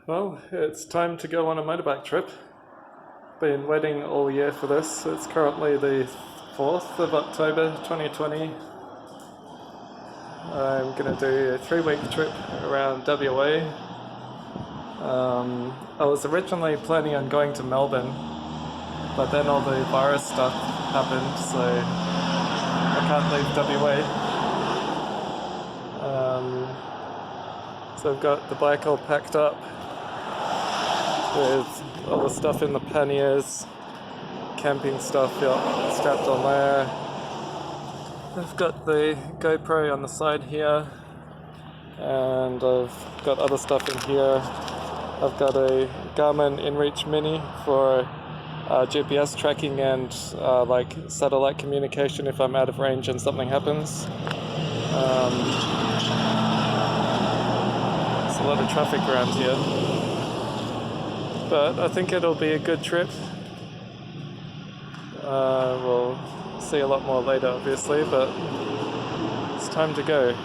Well, it's time to go on a motorbike trip. Been waiting all year for this. It's currently the 4th of October 2020. I'm going to do a 3-week trip around WA. I was originally planning on going to Melbourne, but then all the virus stuff happened, so I can't leave WA. So I've got the bike all packed up with all the stuff in the panniers, camping stuff strapped on there. I've got the GoPro on the side here, and I've got other stuff in here. I've got a Garmin InReach Mini for GPS tracking and like satellite communication if I'm out of range and something happens. There's a lot of traffic around here, but I think it'll be a good trip. We'll see a lot more later, obviously, but it's time to go.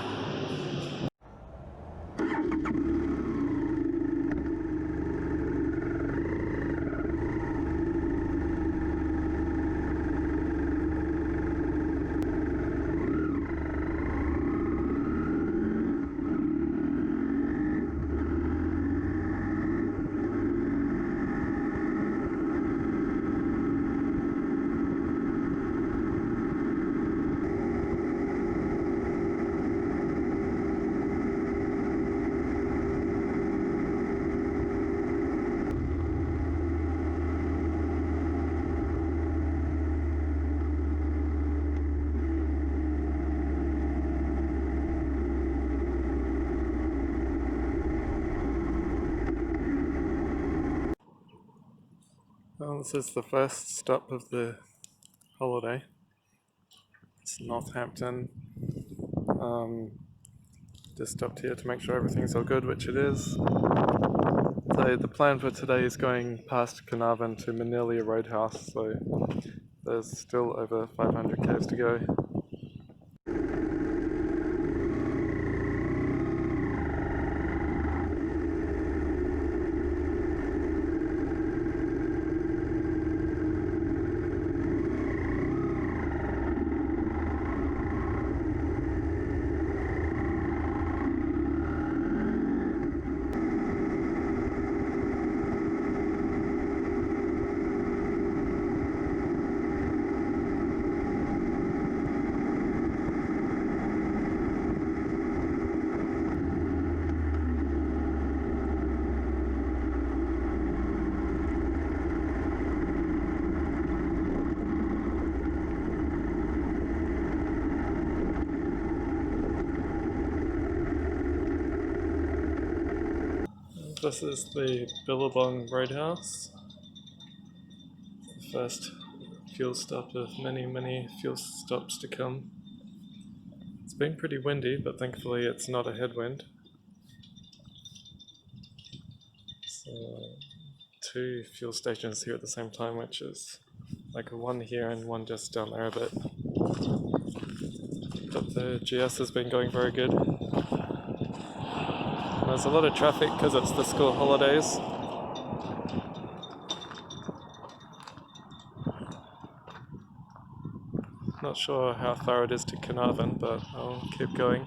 Well, this is the first stop of the holiday. It's Northampton. Just stopped here to make sure everything's all good, which it is. So the plan for today is going past Carnarvon to Bicentennial Roadhouse, so there's still over 500 k's to go. This is the Billabong Roadhouse, the first fuel stop of many fuel stops to come. It's been pretty windy, but thankfully it's not a headwind. So 2 fuel stations here at the same time, which is like one here and one just down there a bit. But the GS has been going very good. There's a lot of traffic because it's the school holidays. Not sure how far it is to Carnarvon, but I'll keep going.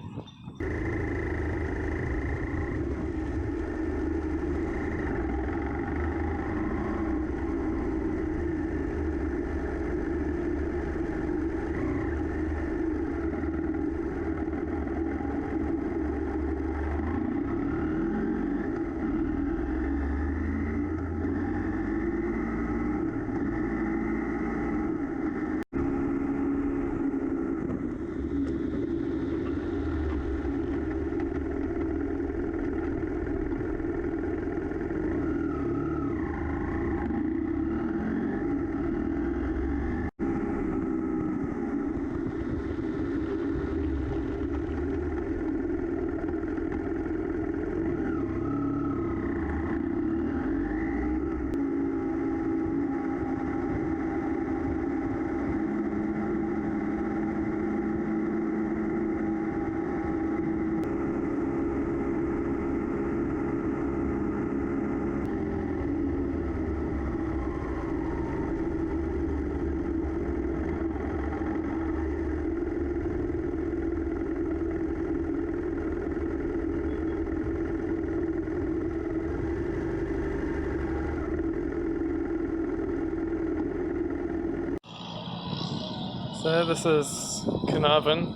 So this is Carnarvon.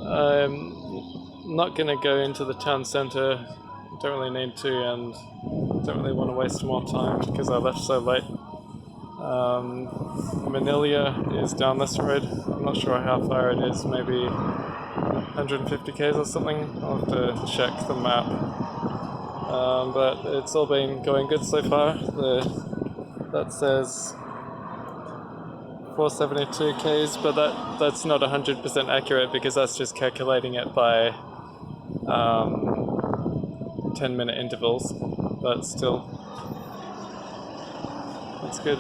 I'm not going to go into the town centre, don't really need to, and don't really want to waste more time because I left so late. Manilia is down this road. I'm not sure how far it is, maybe 150 k's or something. I'll have to check the map. But it's all been going good so far. That says 472 k's, but that's not 100% accurate because that's just calculating it by 10-minute intervals, but still, that's good.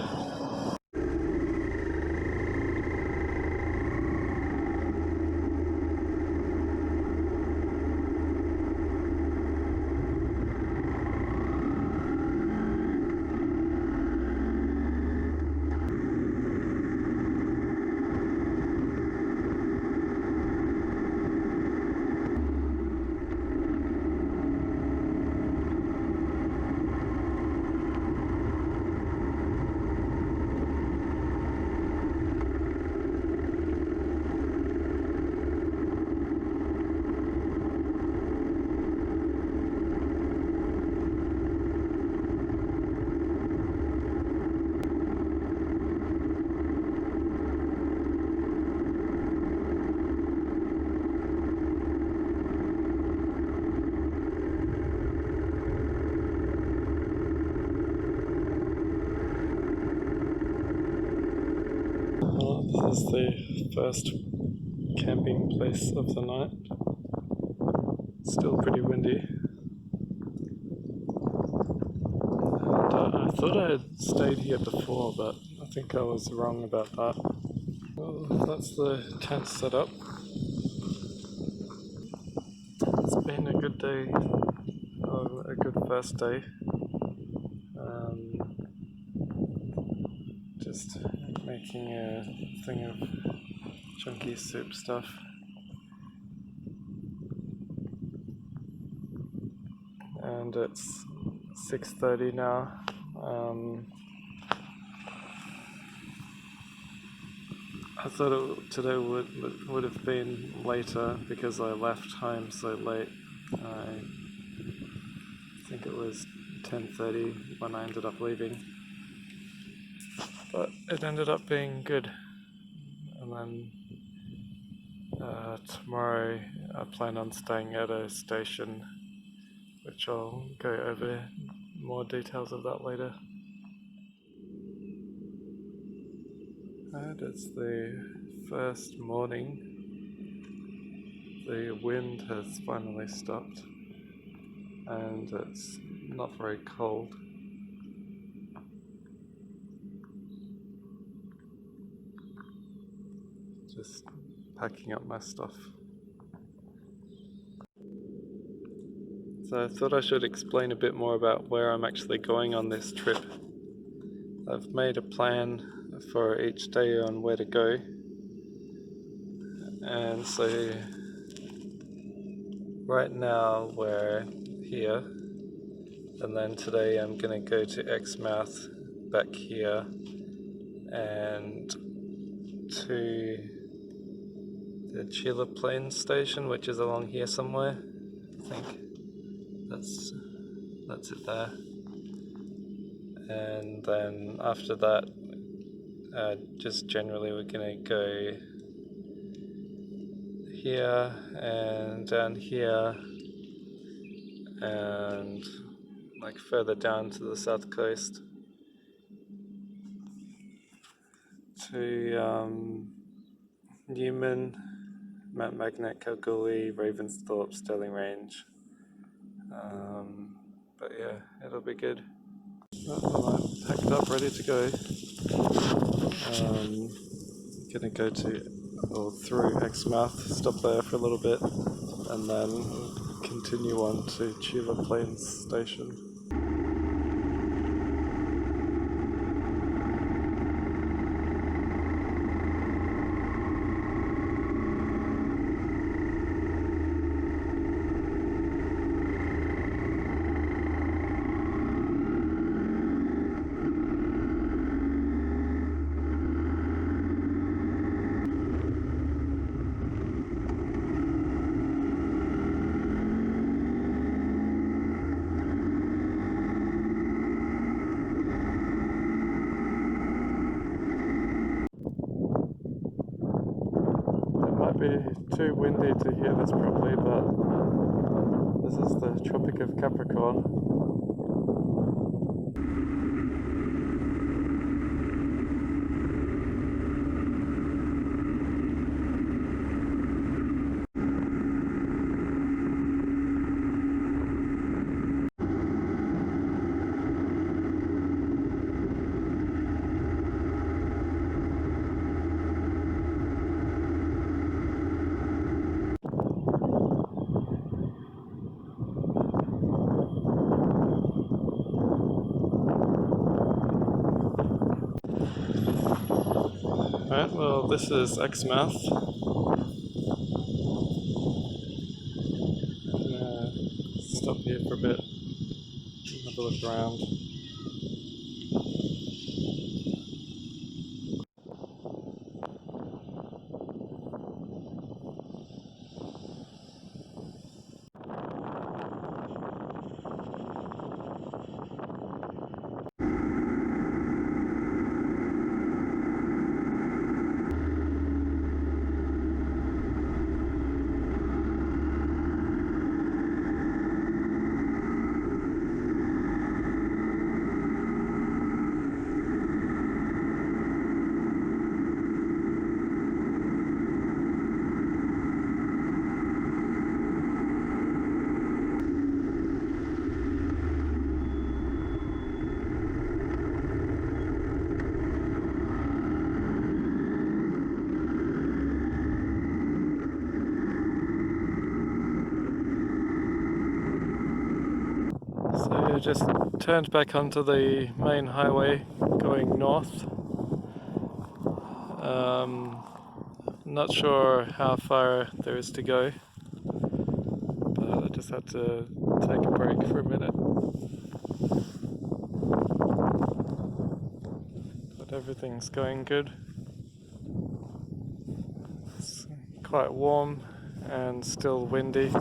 This is the first camping place of the night. Still pretty windy. And I thought I had stayed here before, but I think I was wrong about that. Well, that's the tent set up. It's been a good day, a good first day. Just making a thing of chunky soup stuff. And it's 6:30 now. I thought today would have been later because I left home so late. I think it was 10:30 when I ended up leaving. But it ended up being good. And then tomorrow I plan on staying at a station, which I'll go over more details of that later. And it's the first morning. The wind has finally stopped and it's not very cold. Just packing up my stuff. So I thought I should explain a bit more about where I'm actually going on this trip. I've made a plan for each day on where to go. And so right now we're here, and then today I'm going to go to Exmouth, back here, and to the Chila Plains station, which is along here somewhere. I think that's it there. And then after that, just generally we're going to go here and down here and like further down to the south coast to Newman, Mount Magnet, Kalgoorlie, Ravensthorpe, Stirling Range. But yeah, it'll be good. Well, I'm packed up, ready to go. Gonna go through Exmouth, stop there for a little bit, and then continue on to Chila Plains Station. be too windy to hear this properly, but this is the Tropic of Capricorn. Right, well, this is Exmouth. Gonna stop here for a bit, have a look around. So you just turned back onto the main highway going north. Not sure how far there is to go, but I just had to take a break for a minute. But everything's going good. It's quite warm and still windy.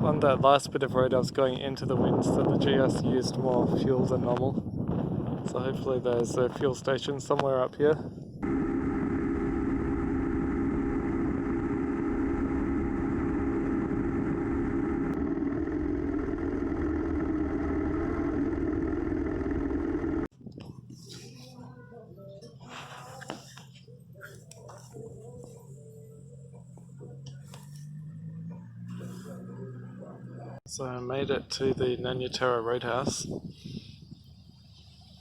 On that last bit of road I was going into the wind, so the GS used more fuel than normal. So hopefully there's a fuel station somewhere up here. So I made it to the Roadhouse.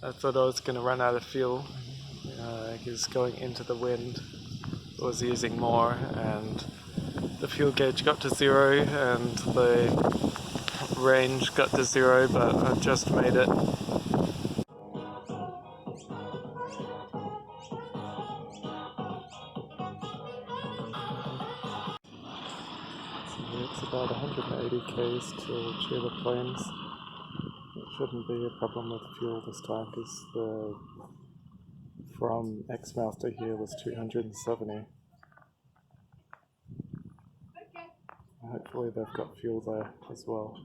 I thought I was going to run out of fuel. He was going into the wind. I was using more, and the fuel gauge got to 0 and the range got to 0, but I just made it. It's about 180 k's to Chile Plains. It shouldn't be a problem with fuel this time because from Exmouth to here was 270. Hopefully they've got fuel there as well.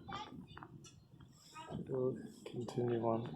We'll continue on.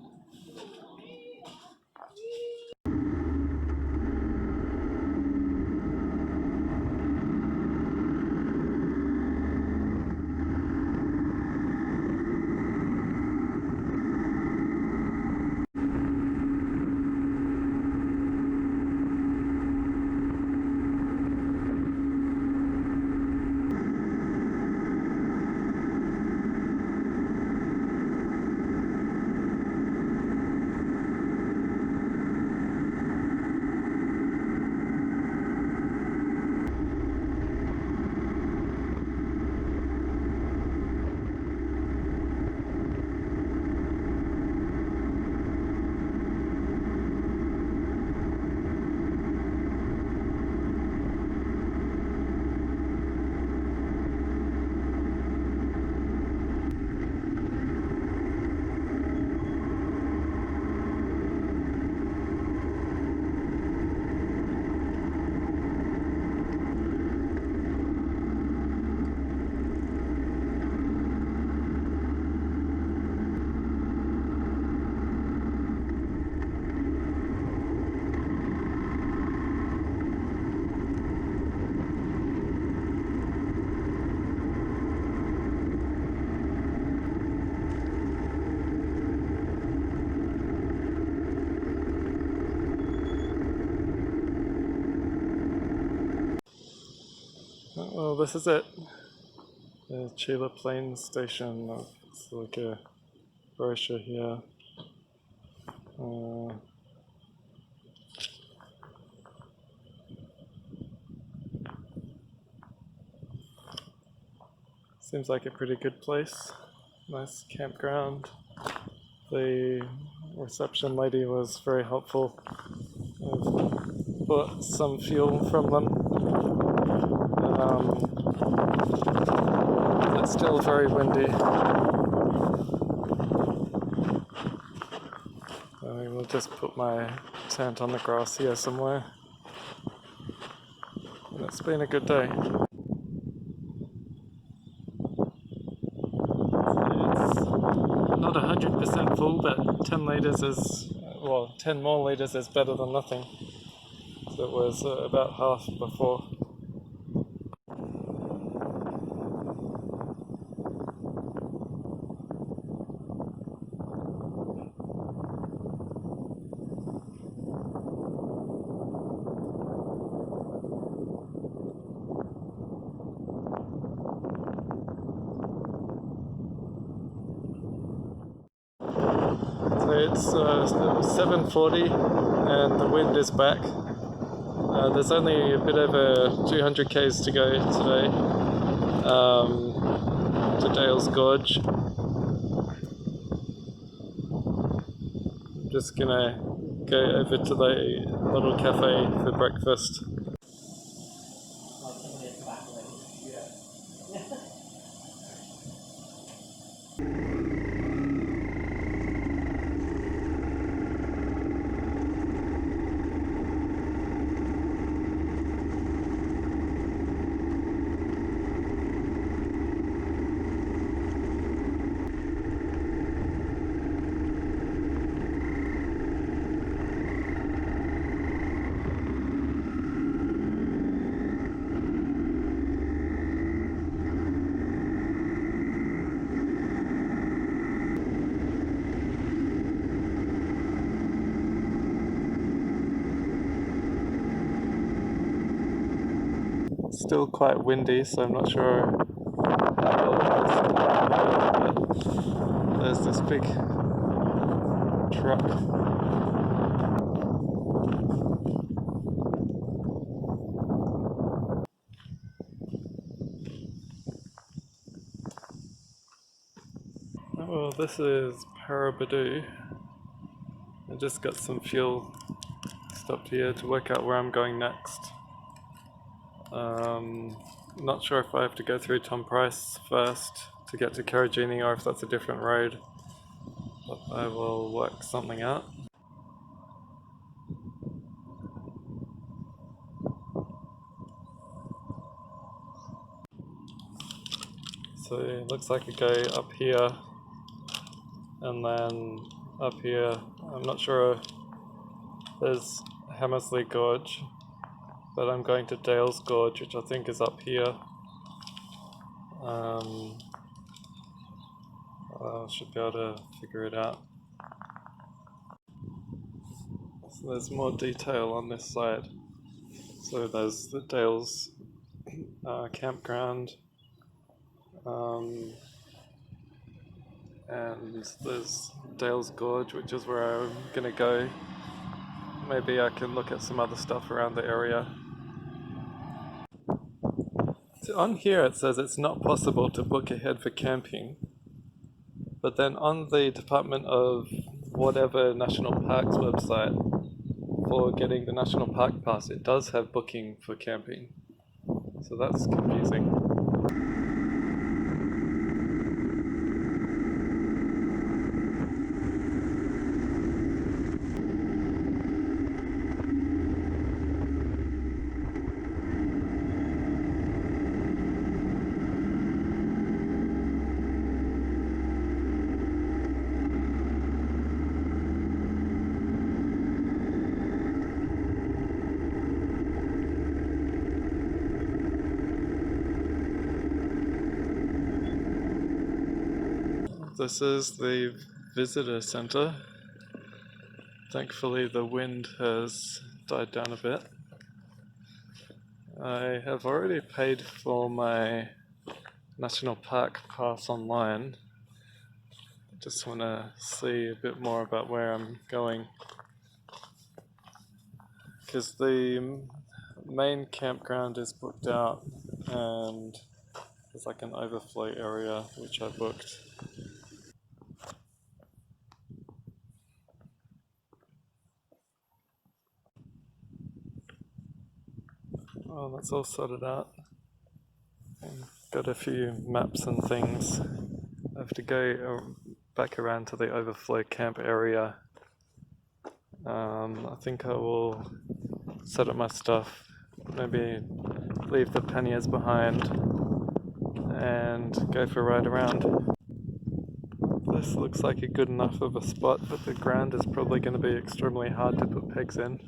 Well, this is it. The Chila Plains Station. It's like a brochure here. Seems like a pretty good place. Nice campground. The reception lady was very helpful. I've bought some fuel from them. It's still very windy. I will just put my tent on the grass here somewhere. And it's been a good day. It's not 100% full, but 10 litres is, well, 10 more litres is better than nothing. So it was about half before. So it's 7:40 and the wind is back. There's only a bit over 200 k's to go today to Dale's Gorge. I'm just gonna go over to the little cafe for breakfast. Still quite windy, so I'm not sure how it is. But there's this big truck. Well, this is Parabadoo. I just got some fuel. Stopped here to work out where I'm going next. Not sure if I have to go through Tom Price first to get to Carragini or if that's a different road, but I will work something out. So it looks like I go up here and then up here. I'm not sure. There's Hammersley Gorge, but I'm going to Dale's Gorge, which I think is up here. I should be able to figure it out. So there's more detail on this side. So there's the Dale's campground, and there's Dale's Gorge, which is where I'm gonna go. Maybe I can look at some other stuff around the area. So on here it says it's not possible to book ahead for camping, but then on the Department of whatever National Parks website for getting the National Park Pass, it does have booking for camping. So that's confusing. This is the visitor center. Thankfully the wind has died down a bit. I have already paid for my National Park pass online. I just want to see a bit more about where I'm going, because the main campground is booked out and there's like an overflow area which I booked. Oh, that's all sorted out. And got a few maps and things. I have to go back around to the overflow camp area. I think I will set up my stuff, maybe leave the panniers behind and go for a ride around. This looks like a good enough of a spot, but the ground is probably going to be extremely hard to put pegs in.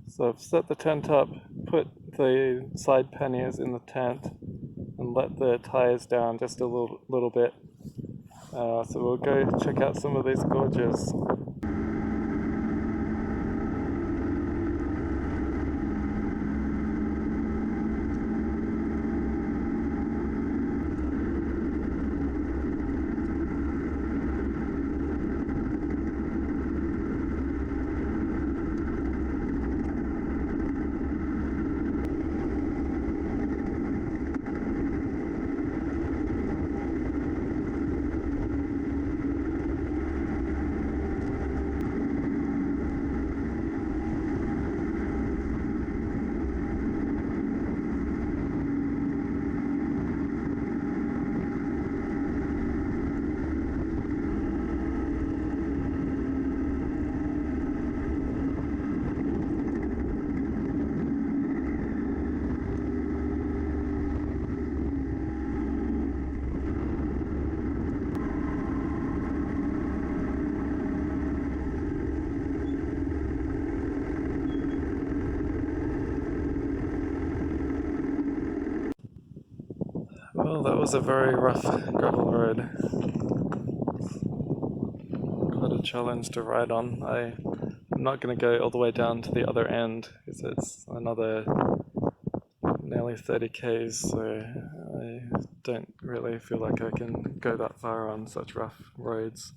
So I've set the tent up, put the side panniers in the tent and let the tyres down just a little bit. So we'll go check out some of these gorges. Well, that was a very rough gravel road. Quite a challenge to ride on. I'm not going to go all the way down to the other end because it's another nearly 30 k's, so I don't really feel like I can go that far on such rough roads.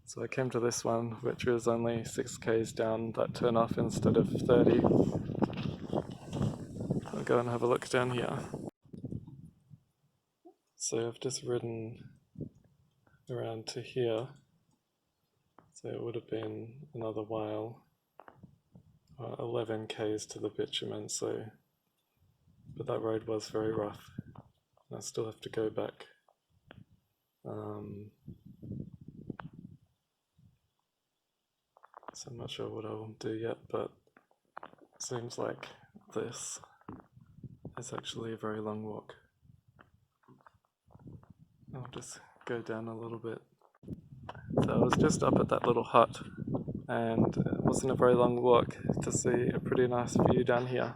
So I came to this one, which was only 6 k's down that turnoff instead of 30. I'll go and have a look down here. So I've just ridden around to here, so it would have been another while, 11 k's to the bitumen, but that road was very rough. I still have to go back. So I'm not sure what I'll do yet, but it seems like this is actually a very long walk. I'll just go down a little bit. So I was just up at that little hut, and it wasn't a very long walk to see a pretty nice view down here.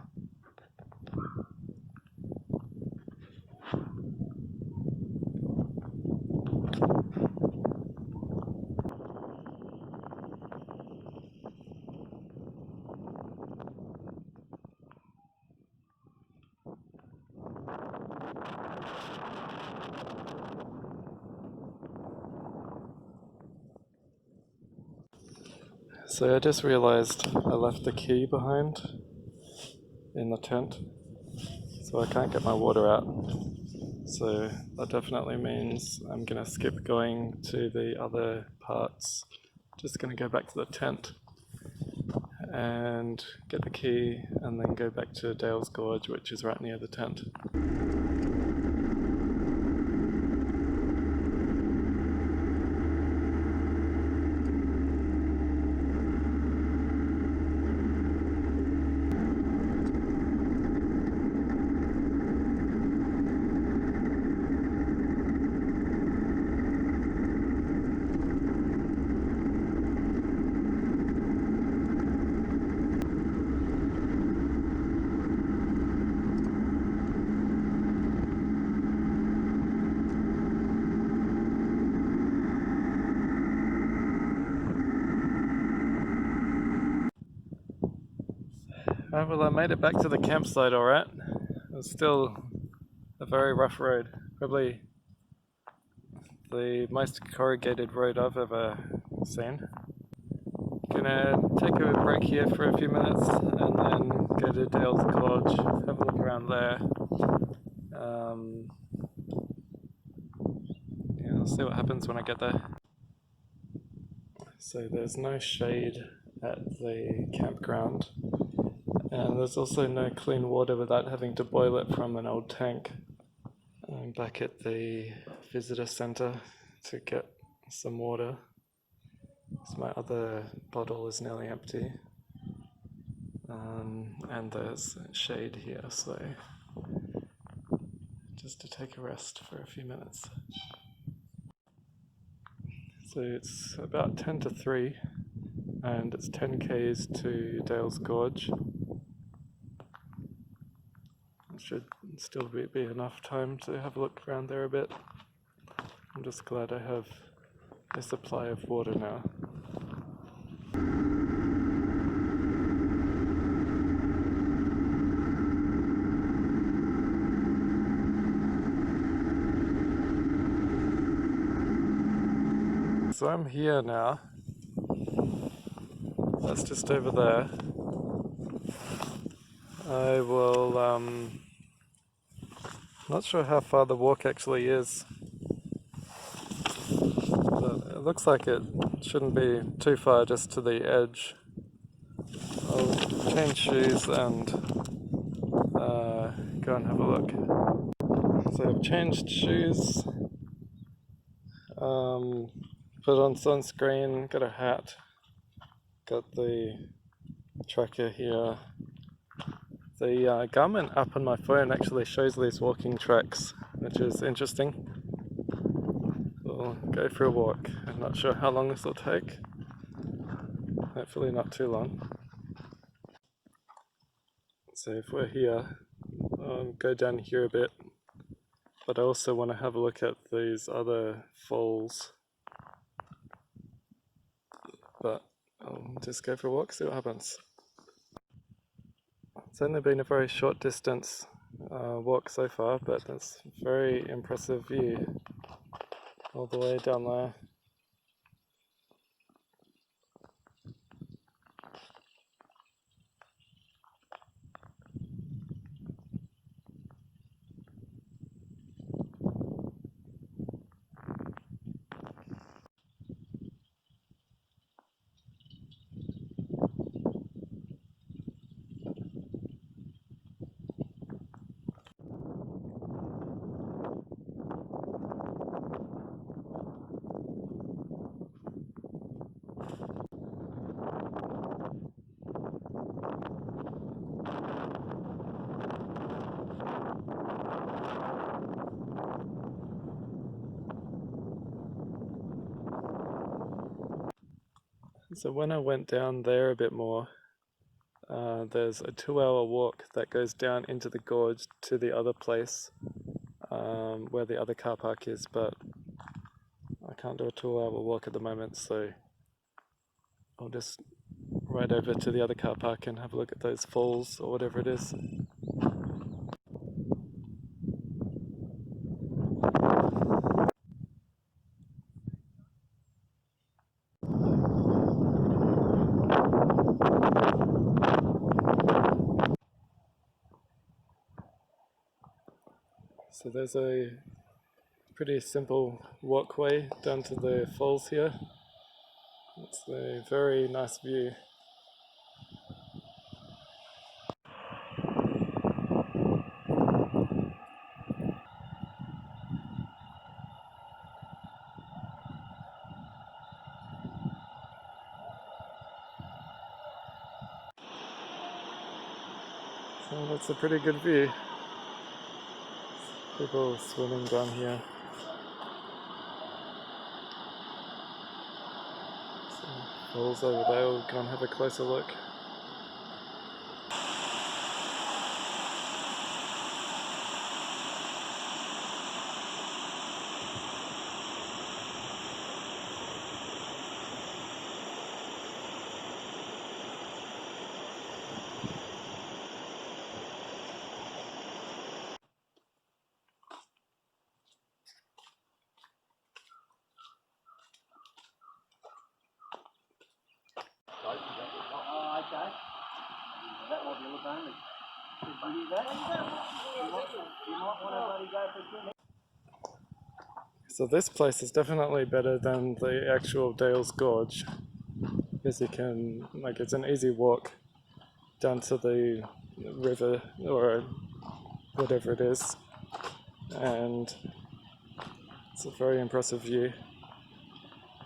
So I just realised I left the key behind in the tent, so I can't get my water out. So that definitely means I'm going to skip going to the other parts. Just going to go back to the tent and get the key and then go back to Dale's Gorge, which is right near the tent. Well, I made it back to the campsite alright. It was still a very rough road. Probably the most corrugated road I've ever seen. Gonna take a break here for a few minutes and then go to Dale's Gorge, have a look around there. Yeah, I'll see what happens when I get there. So there's no shade at the campground, and there's also no clean water without having to boil it from an old tank. I'm back at the visitor centre to get some water. So my other bottle is nearly empty, and there's shade here, so just to take a rest for a few minutes. So it's about 10 to 3 and it's 10 k's to Dale's Gorge. It should still be enough time to have a look around there a bit. I'm just glad I have a supply of water now. So I'm here now. That's just over there. I will, not sure how far the walk actually is, but it looks like it shouldn't be too far, just to the edge. I'll change shoes and go and have a look. So I've changed shoes, put on sunscreen, got a hat, got the tracker here. The Garmin app on my phone actually shows these walking tracks, which is interesting. We'll go for a walk. I'm not sure how long this will take. Hopefully not too long. So if we're here, I'll go down here a bit, but I also want to have a look at these other falls. But I'll just go for a walk, see what happens. It's only been a very short distance walk so far, but it's a very impressive view all the way down there. So when I went down there a bit more, there's a 2-hour walk that goes down into the gorge to the other place where the other car park is, but I can't do a 2-hour walk at the moment, so I'll just ride over to the other car park and have a look at those falls or whatever it is. So there's a pretty simple walkway down to the falls here. It's a very nice view. So that's a pretty good view. People swimming down here. Falls over there, we'll go and have a closer look. So this place is definitely better than the actual Dale's Gorge, because you can, like, it's an easy walk down to the river or whatever it is, and it's a very impressive view,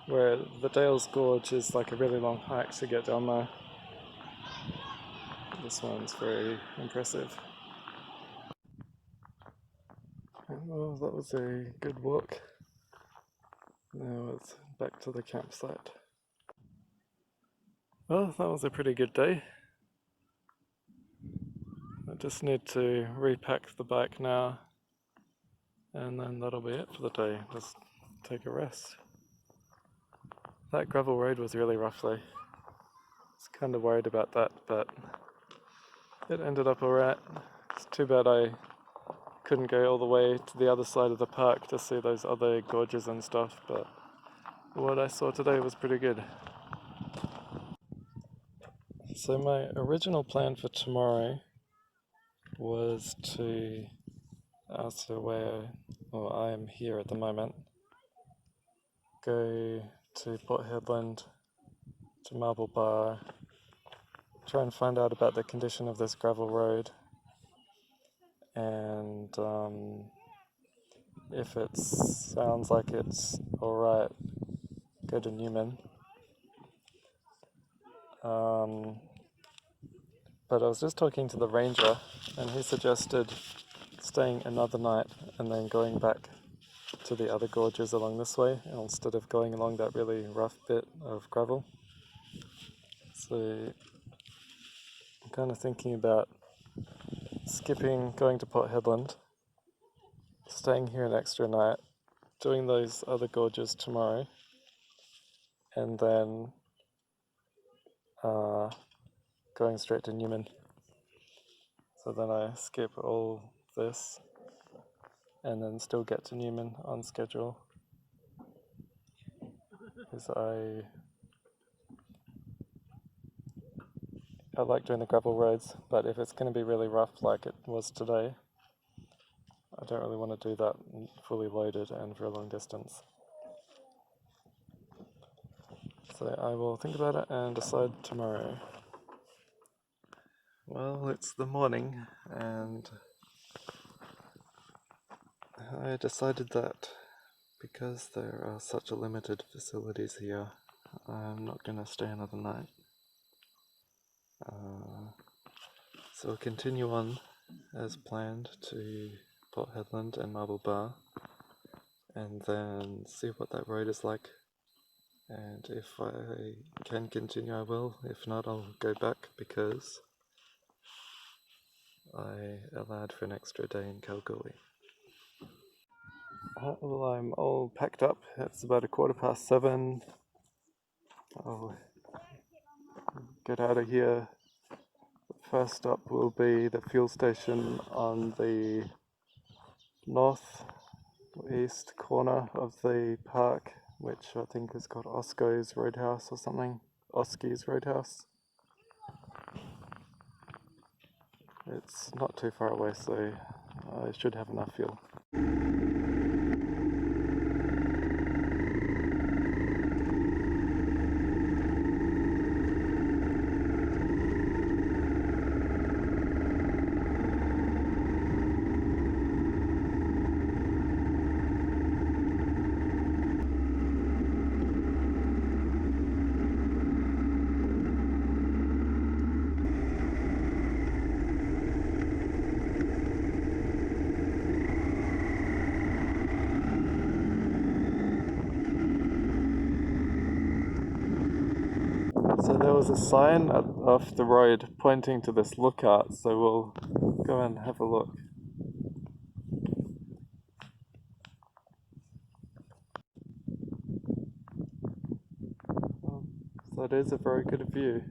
where the Dale's Gorge is like a really long hike to get down there. This one's very impressive. Well, that was a good walk. Now it's back to the campsite. Well, that was a pretty good day. I just need to repack the bike now, and then that'll be it for the day. Just take a rest. That gravel road was really rough though. I was kind of worried about that, but it ended up alright. It's too bad I couldn't go all the way to the other side of the park to see those other gorges and stuff, but what I saw today was pretty good. So my original plan for tomorrow was to, after where I am here at the moment, go to Port Headland, to Marble Bar, try and find out about the condition of this gravel road, and if it sounds like it's alright, go to Newman. But I was just talking to the ranger, and he suggested staying another night and then going back to the other gorges along this way, instead of going along that really rough bit of gravel. So I'm kind of thinking about skipping going to Port Headland, staying here an extra night, doing those other gorges tomorrow, and then going straight to Newman. So then I skip all this and then still get to Newman on schedule, because I like doing the gravel roads, but if it's going to be really rough like it was today, I don't really want to do that fully loaded and for a long distance. So I will think about it and decide tomorrow. Well, it's the morning, and I decided that because there are such limited facilities here, I'm not going to stay another night. So we'll continue on as planned to Port Headland and Marble Bar, and then see what that road is like. And if I can continue, I will. If not, I'll go back, because I allowed for an extra day in Kalgoorlie. Well, I'm all packed up. It's about 7:15. I'll get out of here. The first stop will be the fuel station on the northeast corner of the park, which I think is called Osco's Roadhouse or something. Oski's Roadhouse. It's not too far away, so I should have enough fuel. So there was a sign off the road pointing to this lookout, so we'll go and have a look. So it is a very good view.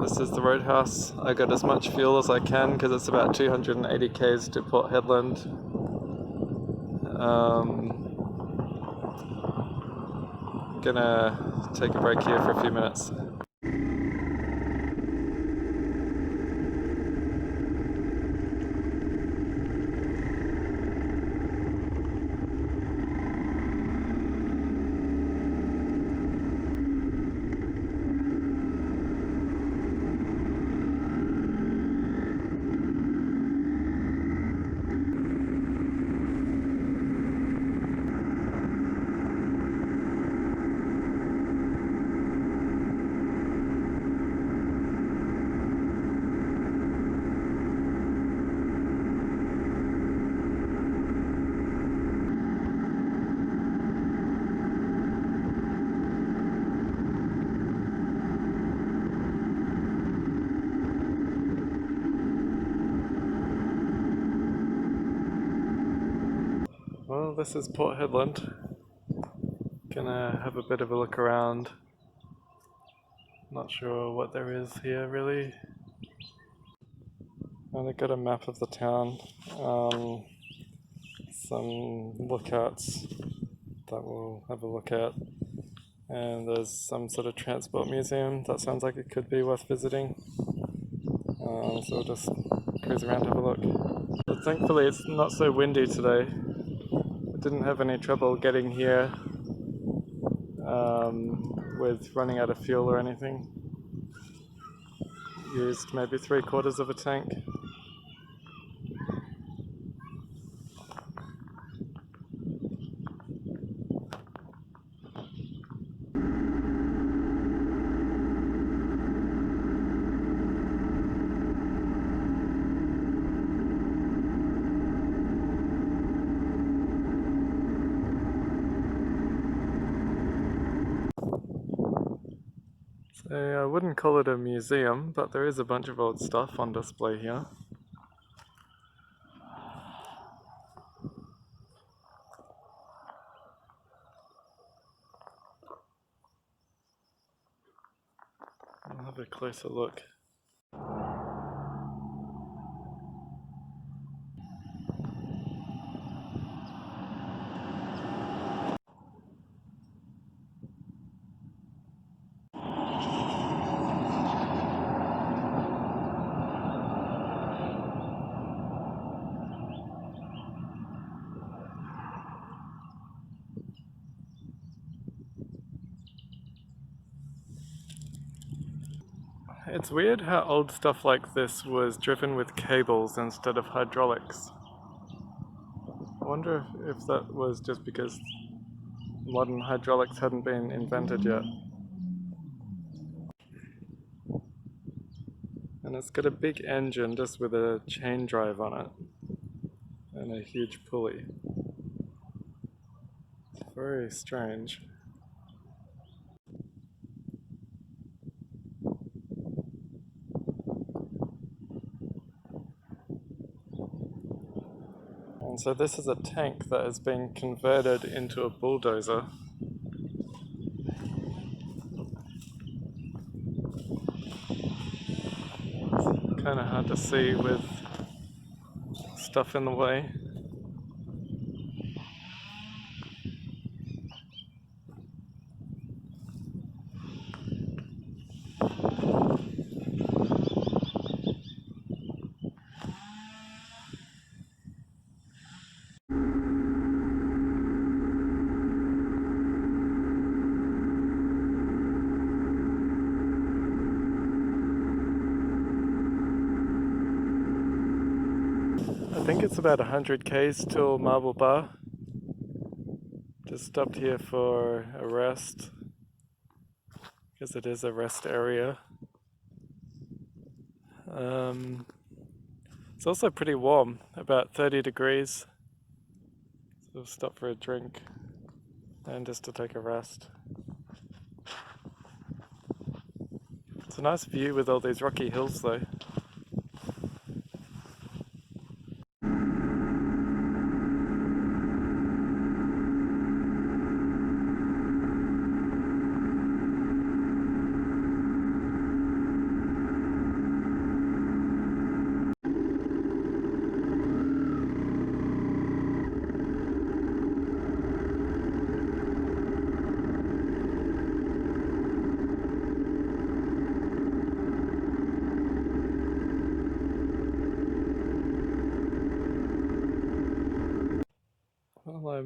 This is the Roadhouse. I got as much fuel as I can because it's about 280 k's to Port Headland. Gonna take a break here for a few minutes. Well, this is Port Headland. Gonna have a bit of a look around. Not sure what there is here really. And I got a map of the town. Some lookouts that we'll have a look at. And there's some sort of transport museum that sounds like it could be worth visiting. So we'll just cruise around and have a look. But thankfully it's not so windy today. I didn't have any trouble getting here with running out of fuel or anything. Used maybe 3/4 of a tank. So I wouldn't call it a museum, but there is a bunch of old stuff on display here. I'll have a closer look. It's weird how old stuff like this was driven with cables instead of hydraulics. I wonder if that was just because modern hydraulics hadn't been invented yet. And it's got a big engine just with a chain drive on it and a huge pulley. It's very strange. And so this is a tank that has been converted into a bulldozer. It's kind of hard to see with stuff in the way. I think it's about 100 k's till Marble Bar. Just stopped here for a rest, because it is a rest area. It's also pretty warm, about 30 degrees. So we'll stop for a drink and just to take a rest. It's a nice view with all these rocky hills though.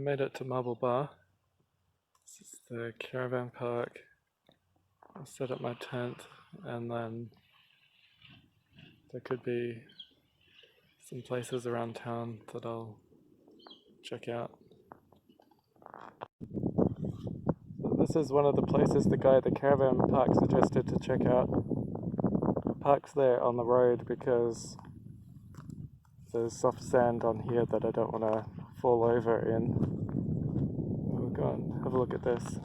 made it to Marble Bar. This is the Caravan Park. I'll set up my tent, and then there could be some places around town that I'll check out. This is one of the places the guy at the Caravan Park suggested to check out. Park's there on the road because there's soft sand on here that I don't want to fall over in. We'll go and have a look at this.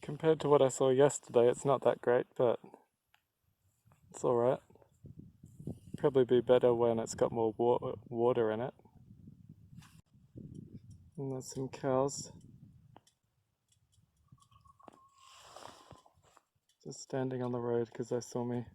Compared to what I saw yesterday, it's not that great, but it's alright. Probably be better when it's got more water in it. And there's some cows just standing on the road because they saw me.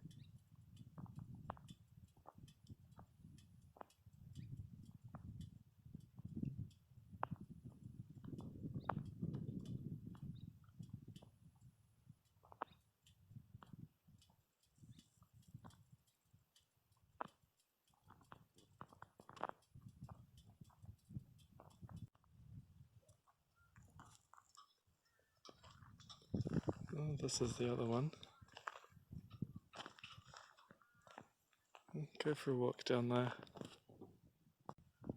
Oh, this is the other one. Go for a walk down there.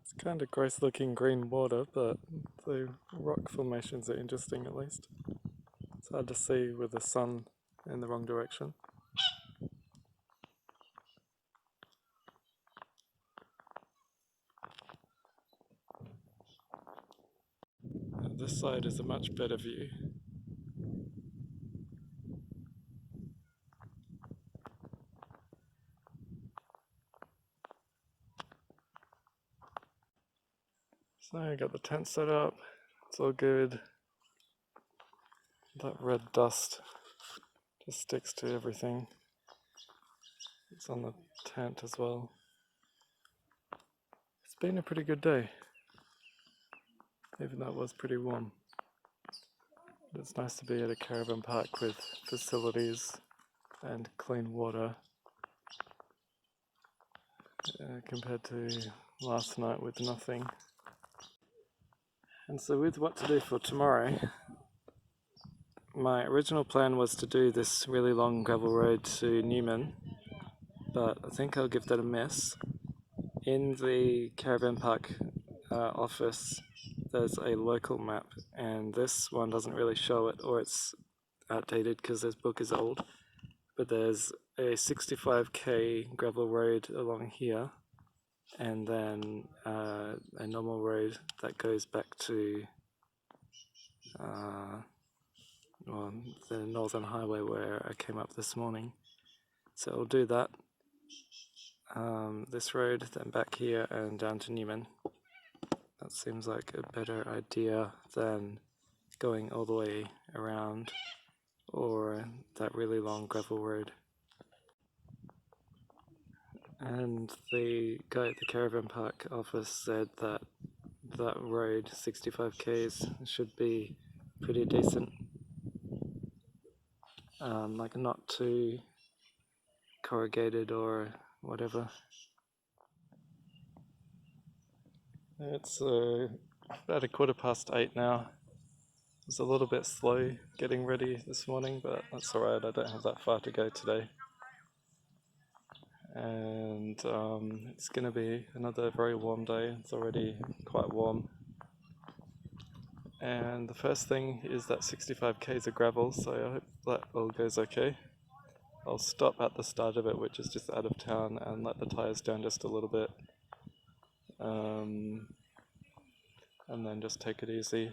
It's kind of gross looking green water, but the rock formations are interesting at least. It's hard to see with the sun in the wrong direction. This side is a much better view. So I got the tent set up, it's all good. That red dust just sticks to everything. It's on the tent as well. It's been a pretty good day, even though it was pretty warm. It's nice to be at a caravan park with facilities and clean water compared to last night with nothing. And so with what to do for tomorrow, my original plan was to do this really long gravel road to Newman, but I think I'll give that a miss. In the Caravan Park office there's a local map, and this one doesn't really show it, or it's outdated because this book is old, but there's a 65k gravel road along here, and then a normal road that goes back to well, the Northern Highway where I came up this morning. So I'll do that. This road, then back here and down to Newman. That seems like a better idea than going all the way around or that really long gravel road. And the guy at the Caravan Park office said that that road, 65k's, should be pretty decent. Like not too corrugated or whatever. It's about 8:15 now. I was a little bit slow getting ready this morning, but that's alright, I don't have that far to go today. And it's going to be another very warm day. It's already quite warm. And the first thing is that 65k's of gravel, so I hope that all goes okay. I'll stop at the start of it, which is just out of town, and let the tyres down just a little bit. And then just take it easy.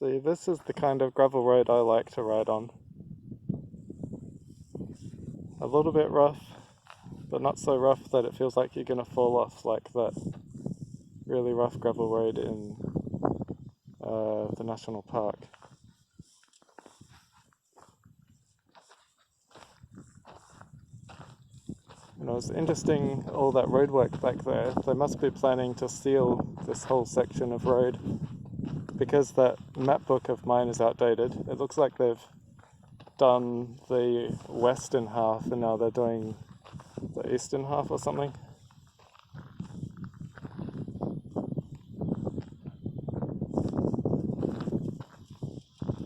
See, this is the kind of gravel road I like to ride on. A little bit rough, but not so rough that it feels like you're going to fall off like that really rough gravel road in the national park. And it was interesting, all that roadwork back there. They must be planning to seal this whole section of road because that map book of mine is outdated. It looks like they've done the western half and now they're doing the eastern half or something.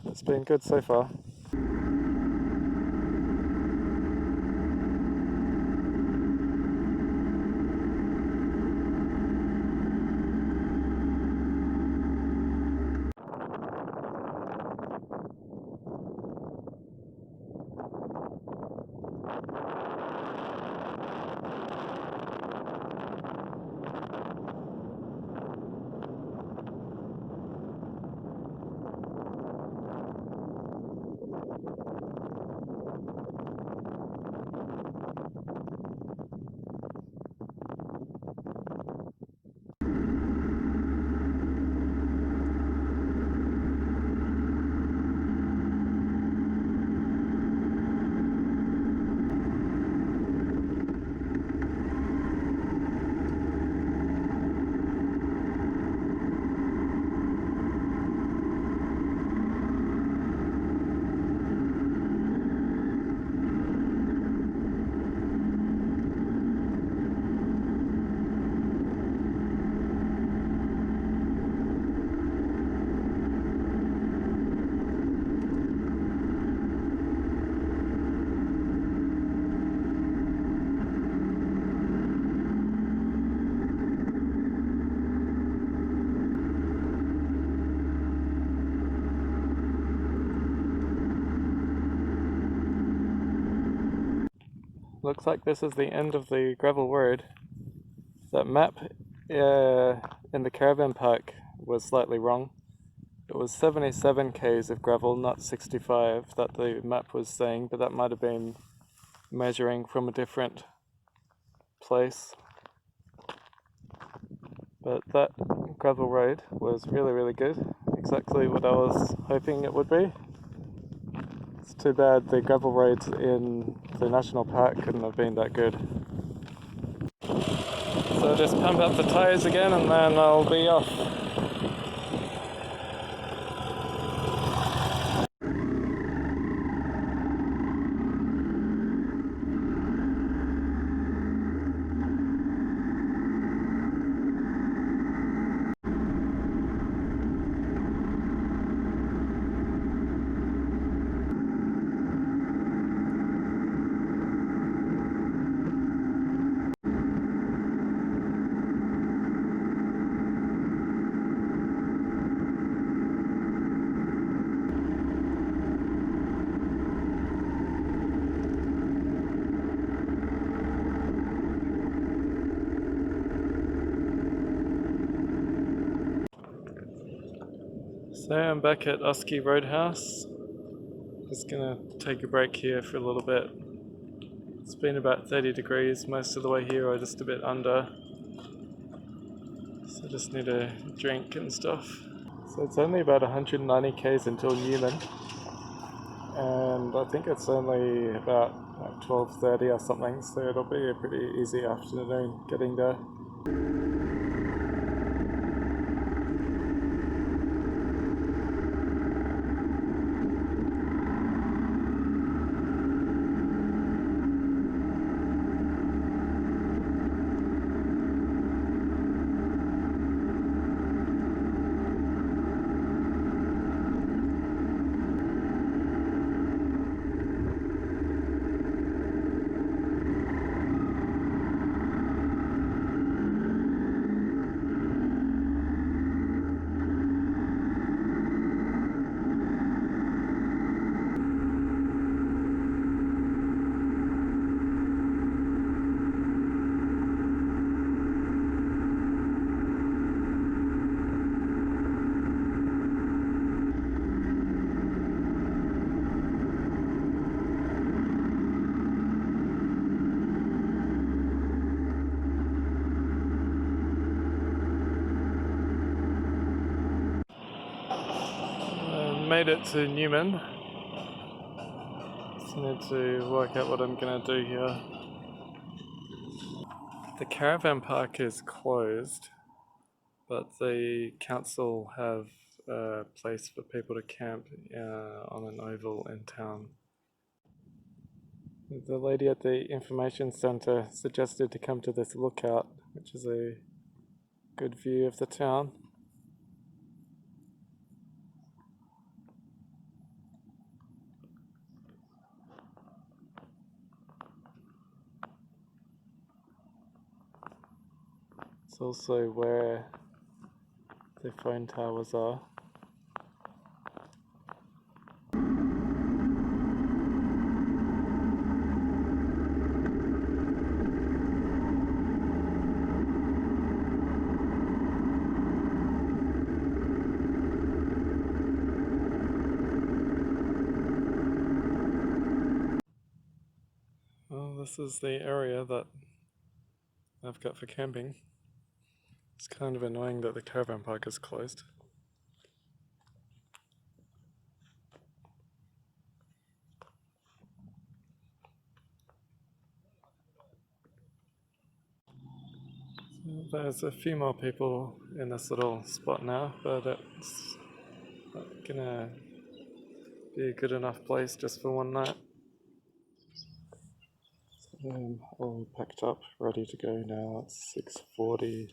It's been good so far. Looks like this is the end of the gravel road. That map in the Caravan Park was slightly wrong. It was 77 k's of gravel, not 65 that the map was saying, but that might have been measuring from a different place. But that gravel road was really, really good. Exactly what I was hoping it would be. It's too bad the gravel roads in the national park couldn't have been that good. So just pump up the tyres again and then I'll be off. So I'm back at Oski Roadhouse. Just gonna take a break here for a little bit. It's been about 30 degrees most of the way here, or just a bit under. So I just need a drink and stuff. So it's only about 190 k's until Newman. And I think it's only about 12:30 or something, so it'll be a pretty easy afternoon getting there. made it to Newman. Just need to work out what I'm gonna do here. The Caravan Park is closed, but the council have a place for people to camp on an oval in town. The lady at the information centre suggested to come to this lookout, which is a good view of the town. It's also where the phone towers are. Well, this is the area that I've got for camping. It's kind of annoying that the Caravan Park is closed. So there's a few more people in this little spot now, but it's not gonna be a good enough place just for one night. So I'm all packed up, ready to go now. It's 6:40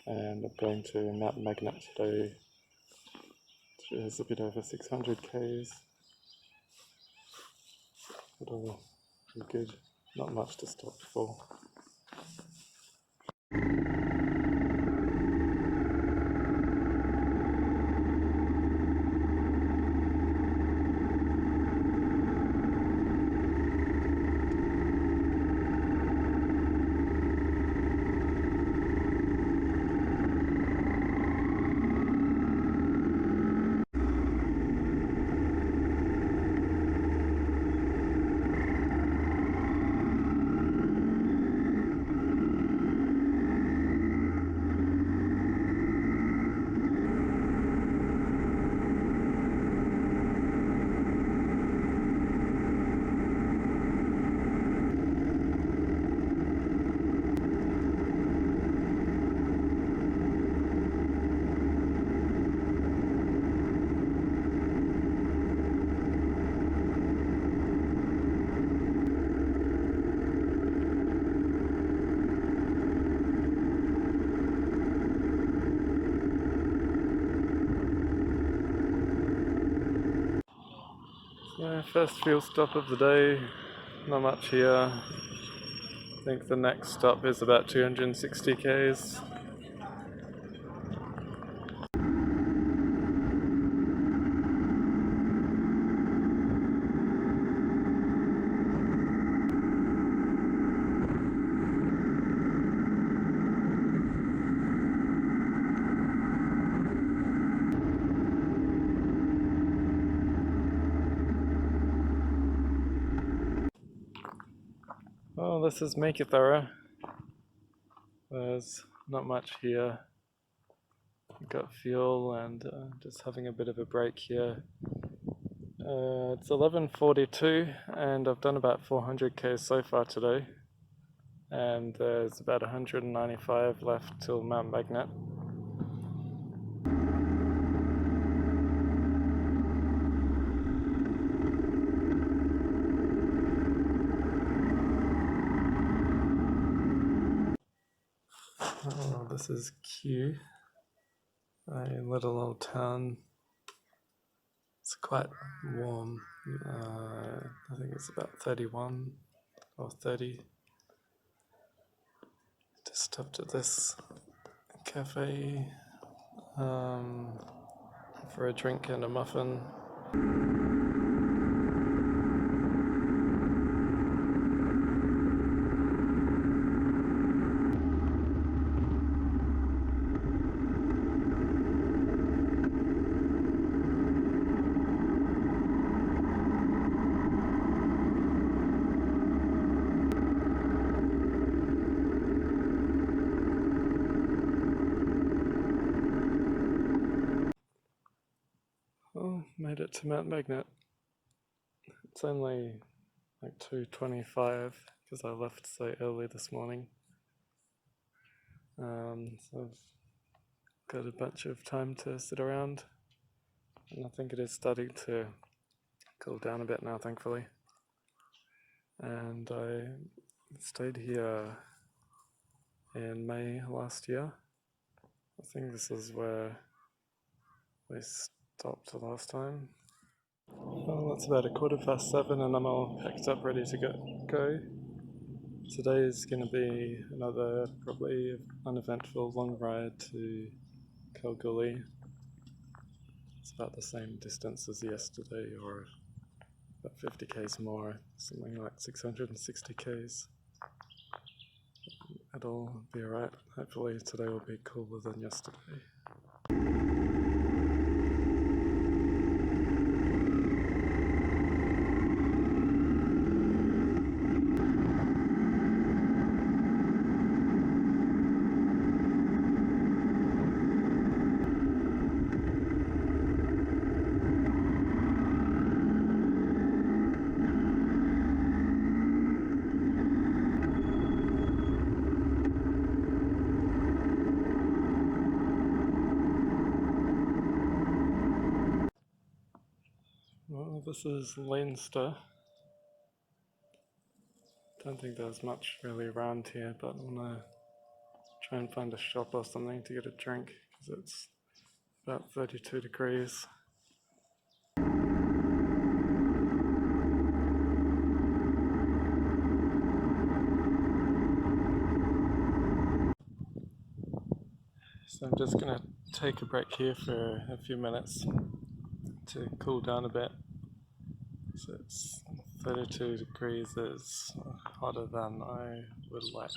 and I'm going to Mount Magnet today, which is a bit over 600 k's. It'll be good, not much to stop for. First fuel stop of the day, not much here. I think the next stop is about 260 k's. Well, this is Meekatharra. There's not much here. We've got fuel and just having a bit of a break here. It's 11:42 and I've done about 400 k's so far today. And there's about 195 left till Mount Magnet. Oh, this is Kew, a little old town. It's quite warm. I think it's about 31 or 30. Just stopped at this cafe for a drink and a muffin. made it to Mount Magnet. It's only like 2:25 because I left so early this morning. So I've got a bunch of time to sit around, and I think it is starting to cool down a bit now, thankfully. And I stayed here in May last year. I think this is where we stopped last time. Well, it's about 7:15 and I'm all packed up ready to go. Today is going to be another probably uneventful long ride to Kalgoorlie. It's about the same distance as yesterday, or about 50 k's more, something like 660 k's. It'll be alright. Hopefully today will be cooler than yesterday. Well, this is Leinster. Don't think there's much really around here, but I'm gonna try and find a shop or something to get a drink because it's about 32 degrees. So I'm just gonna take a break here for a few minutes to cool down a bit. So it's 32 degrees is hotter than I would like.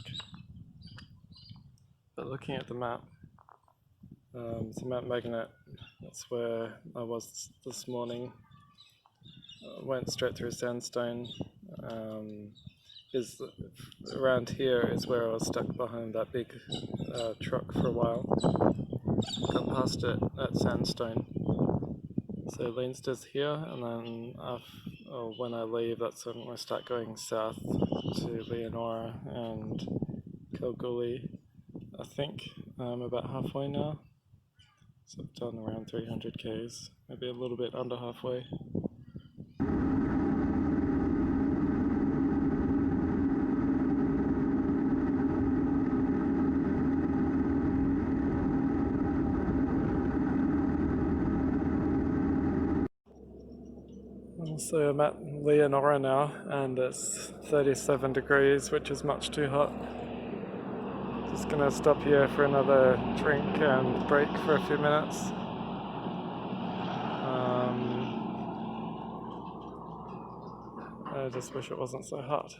But looking at the map, so Mount Magnet, that's where I was this morning. Went straight through sandstone. Is around here is where I was stuck behind that big truck for a while. Got past it at sandstone. So Leinster's here, and then when I leave, that's when I start going south to Leonora and Kalgoorlie. I think I'm about halfway now, so I've done around 300 k's, maybe a little bit under halfway. So I'm at Leonora now, and it's 37 degrees, which is much too hot. Just gonna stop here for another drink and break for a few minutes. I just wish it wasn't so hot.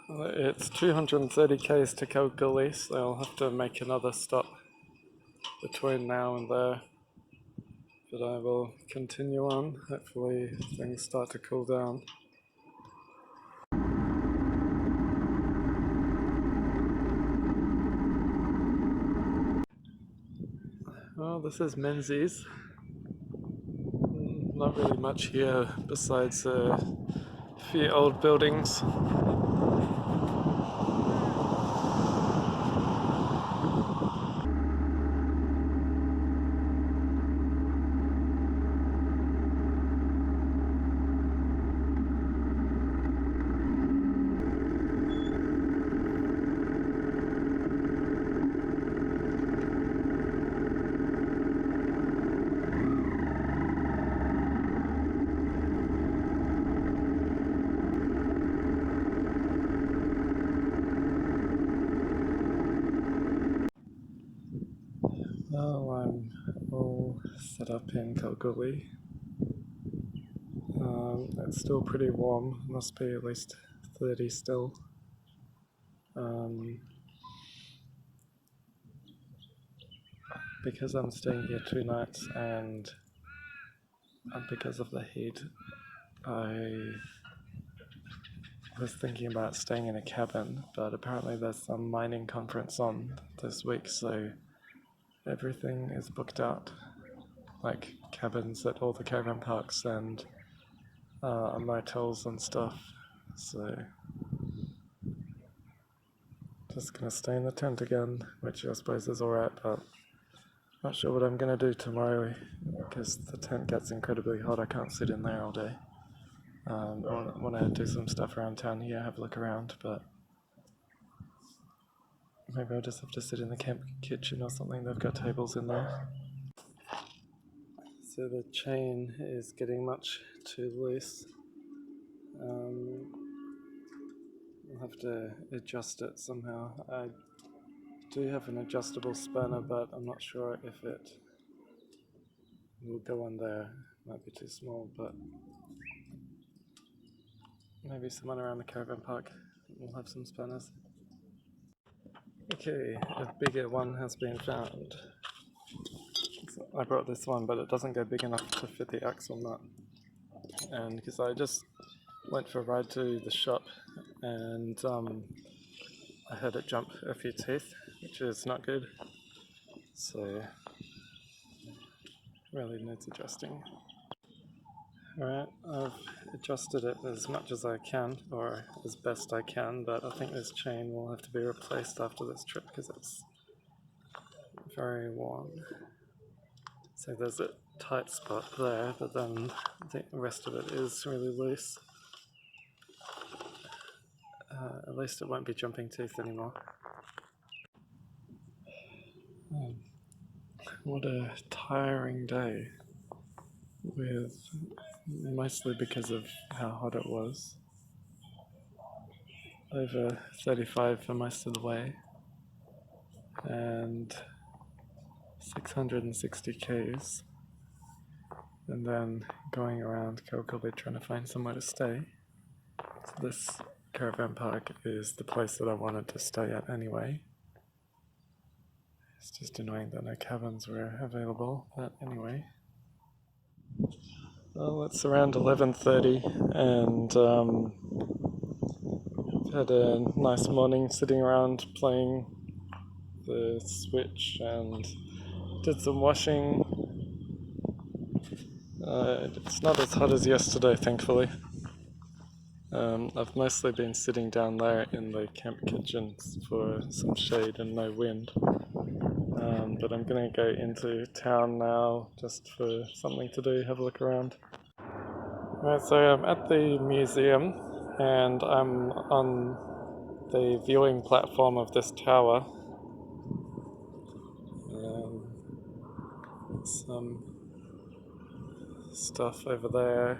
It's 230 k's to Kalgoorlie, so I'll have to make another stop between now and there. But I will continue on. Hopefully things start to cool down. Well, this is Menzies. Not really much here besides a few old buildings. Well, I'm all set up in Kalgoorlie. It's still pretty warm, must be at least 30 still. Because I'm staying here 2 nights and because of the heat, I was thinking about staying in a cabin, but apparently there's some mining conference on this week, so everything is booked out. like cabins at all the caravan parks and motels and stuff. So just gonna stay in the tent again, which I suppose is alright, but not sure what I'm gonna do tomorrow because the tent gets incredibly hot. I can't sit in there all day. I want to do some stuff around town here, have a look around, but maybe I'll just have to sit in the camp kitchen or something. They've got tables in there. So the chain is getting much too loose. I'll have to adjust it somehow. I do have an adjustable spanner, but I'm not sure if it will go on there. Might be too small, but maybe someone around the caravan park will have some spanners. Okay, a bigger one has been found. So I brought this one, but it doesn't go big enough to fit the axle nut. And because I just went for a ride to the shop and I heard it jump a few teeth, which is not good. So really needs adjusting. Alright, I've adjusted it as much as I can, or as best I can, but I think this chain will have to be replaced after this trip because it's very worn. So there's a tight spot there, but then the rest of it is really loose. At least it won't be jumping teeth anymore. What a tiring day, with mostly because of how hot it was. Over 35 for most of the way, and 660 k's, and then going around Kalgoorlie trying to find somewhere to stay. So this caravan park is the place that I wanted to stay at anyway. It's just annoying that no cabins were available, but anyway. Well, it's around 11:30 and had a nice morning sitting around playing the Switch and did some washing. It's not as hot as yesterday, thankfully. I've mostly been sitting down there in the camp kitchens for some shade and no wind. But I'm going to go into town now just for something to do, have a look around. Right, so I'm at the museum and I'm on the viewing platform of this tower. Some stuff over there.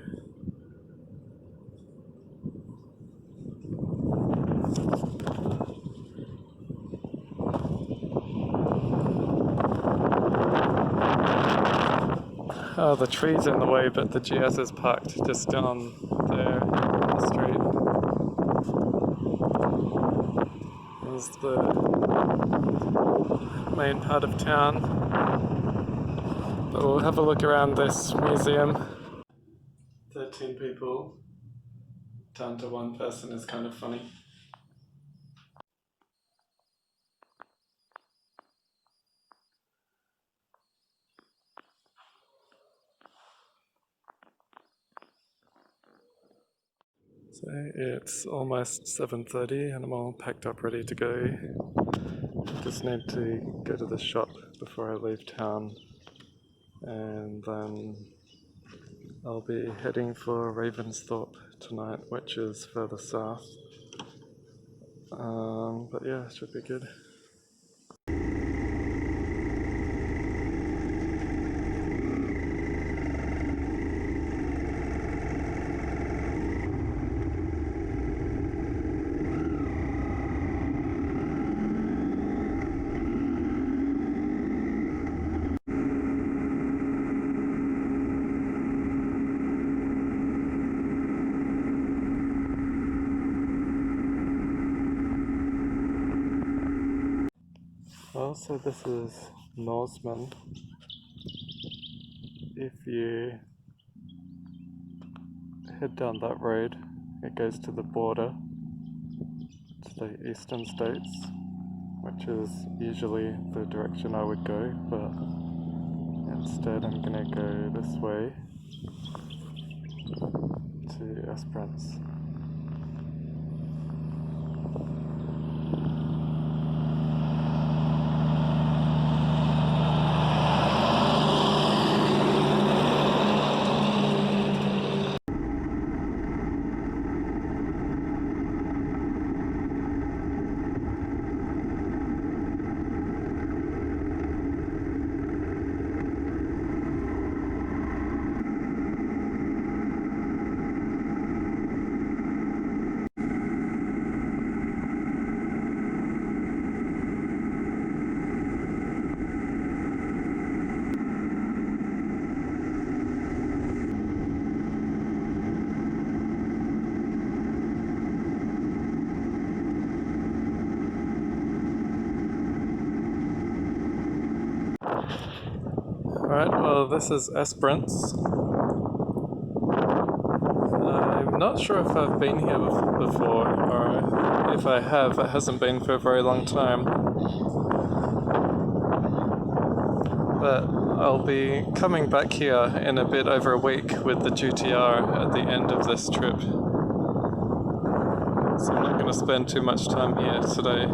Oh, the tree's in the way, but the GS is parked just down there on the street. There's the main part of town. But we'll have a look around this museum. 13 people down to one person is kind of funny. So it's almost 7:30 and I'm all packed up ready to go. Just need to go to the shop before I leave town, and then I'll be heading for Ravensthorpe tonight, which is further south. But yeah, it should be good. Well, so this is Norseman. If you head down that road, it goes to the border, to the eastern states, which is usually the direction I would go, but Instead I'm gonna go this way to Esperance. Alright, well this is Esperance. I'm not sure if I've been here before, or if I have, it hasn't been for a very long time. But I'll be coming back here in a bit over a week with the GTR at the end of this trip. So I'm not going to spend too much time here today.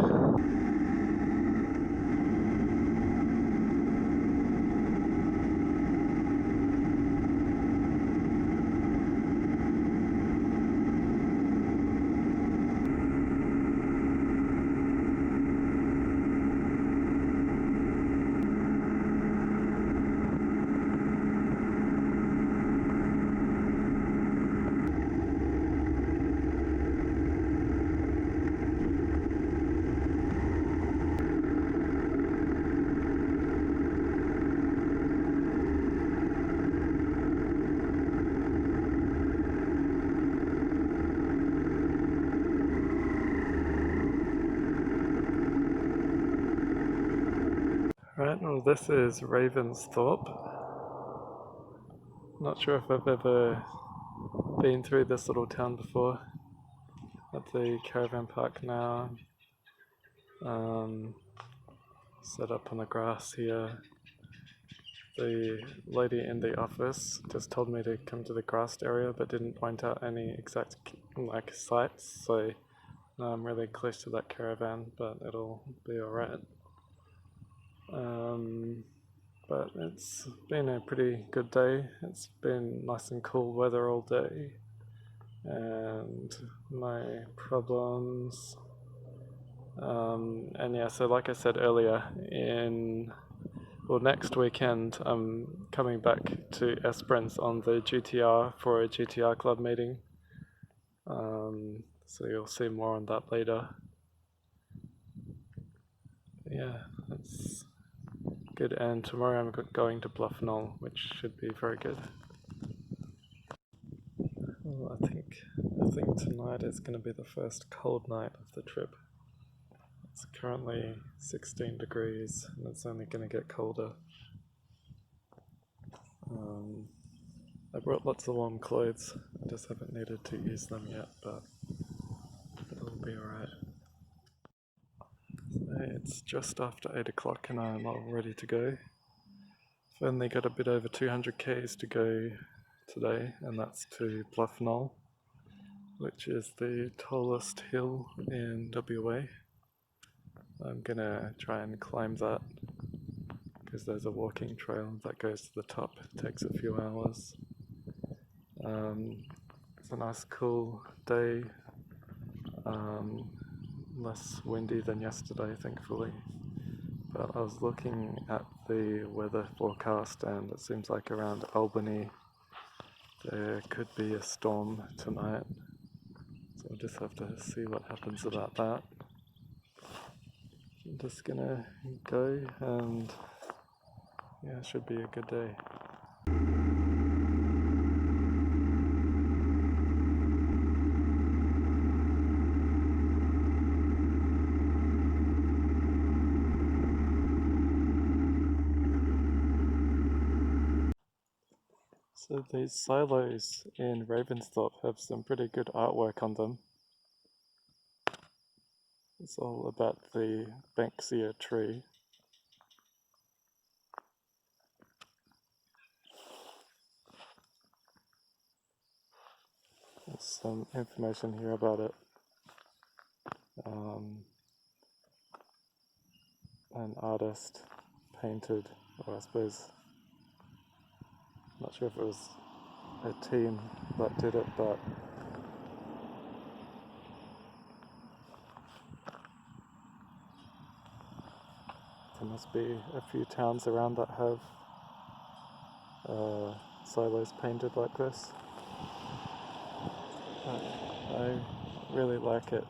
Right, well this is Ravensthorpe. Not sure if I've ever been through this little town before. At the Caravan Park now. Set up on the grass here. The lady in the office just told me to come to the grassed area but didn't point out any exact sites, so now I'm really close to that caravan, but it'll be alright. But it's been a pretty good day. It's been nice and cool weather all day, and my problems, and yeah, so like I said earlier, next weekend I'm coming back to Esperance on the GTR for a GTR club meeting, so you'll see more on that later. Yeah, that's good, and tomorrow I'm going to Bluff Knoll, which should be very good. Well, I think tonight is going to be the first cold night of the trip. It's currently 16 degrees and it's only going to get colder. I brought lots of warm clothes, I just haven't needed to use them yet, but it'll be alright. So it's just after 8 o'clock and I'm all ready to go. I've only got a bit over 200 k's to go today, and that's to Bluff Knoll, which is the tallest hill in WA. I'm gonna try and climb that because there's a walking trail that goes to the top. It takes a few hours. It's a nice cool day, less windy than yesterday thankfully, but I was looking at the weather forecast and it seems like around Albany there could be a storm tonight, so we'll just have to see what happens about that. I'm just gonna go, and yeah, it should be a good day. So these silos in Ravensthorpe have some pretty good artwork on them. It's all about the Banksia tree. There's some information here about it. An artist painted, or I suppose, not sure if it was a team that did it, but there must be a few towns around that have silos painted like this. I really like it.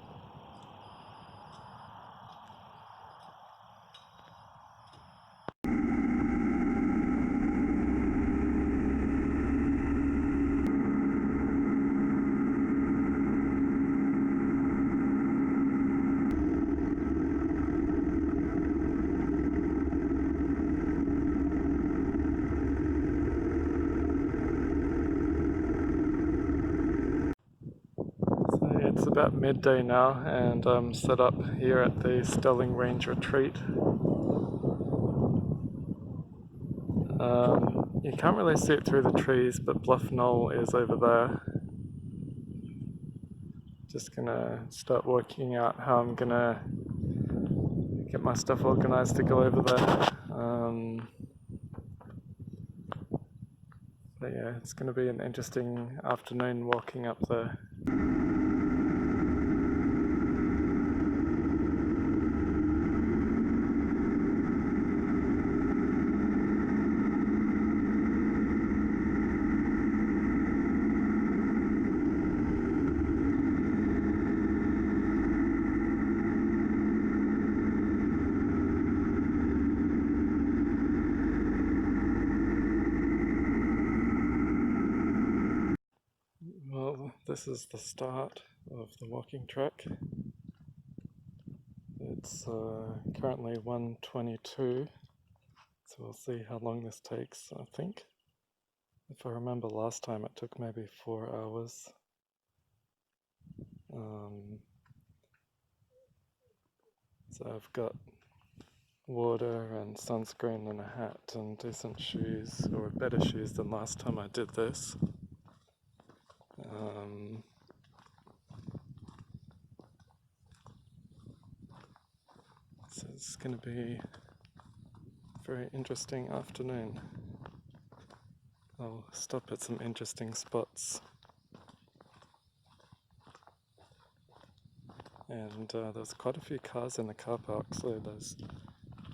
It's about midday now, and I'm set up here at the Stelling Range Retreat. You can't really see it through the trees, but Bluff Knoll is over there. Just gonna start working out how I'm gonna get my stuff organized to go over there. But yeah, it's gonna be an interesting afternoon walking up there. Well, this is the start of the walking track. It's currently 1:22, so we'll see how long this takes. I think, if I remember last time, it took maybe 4 hours. So I've got water and sunscreen and a hat and decent shoes, or better shoes than last time I did this. So it's going to be a very interesting afternoon. I'll stop at some interesting spots. And there's quite a few cars in the car park, so there's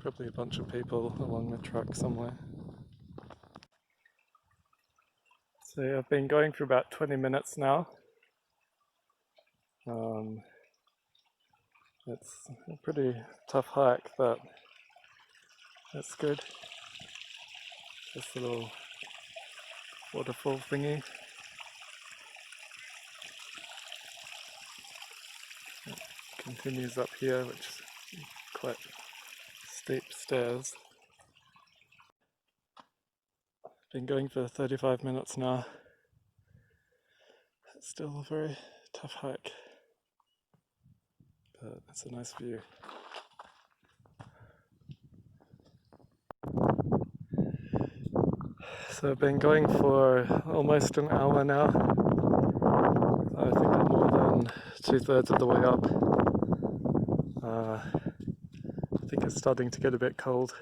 probably a bunch of people along the track somewhere. So I've been going for about 20 minutes now. It's a pretty tough hike, but that's good. This little waterfall thingy. It continues up here, which is quite steep stairs. Been going for 35 minutes now. It's still a very tough hike, but it's a nice view. So I've been going for almost an hour now. I think I'm more than 2/3 of the way up. I think it's starting to get a bit cold.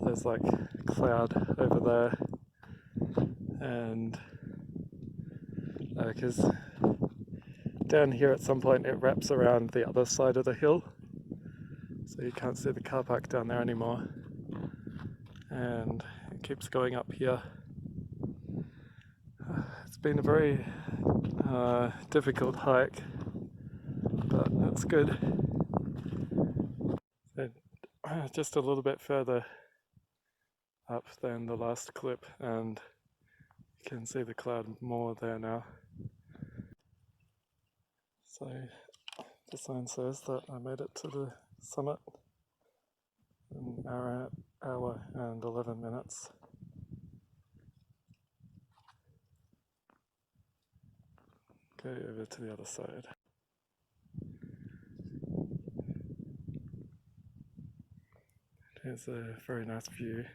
There's like a cloud over there, and because down here at some point it wraps around the other side of the hill, so you can't see the car park down there anymore, and it keeps going up here. It's been a very difficult hike, but that's good. So, just a little bit further up than the last clip, and you can see the cloud more there now. So the sign says that I made it to the summit in an hour and 11 minutes. Go over to the other side. Here's a very nice view.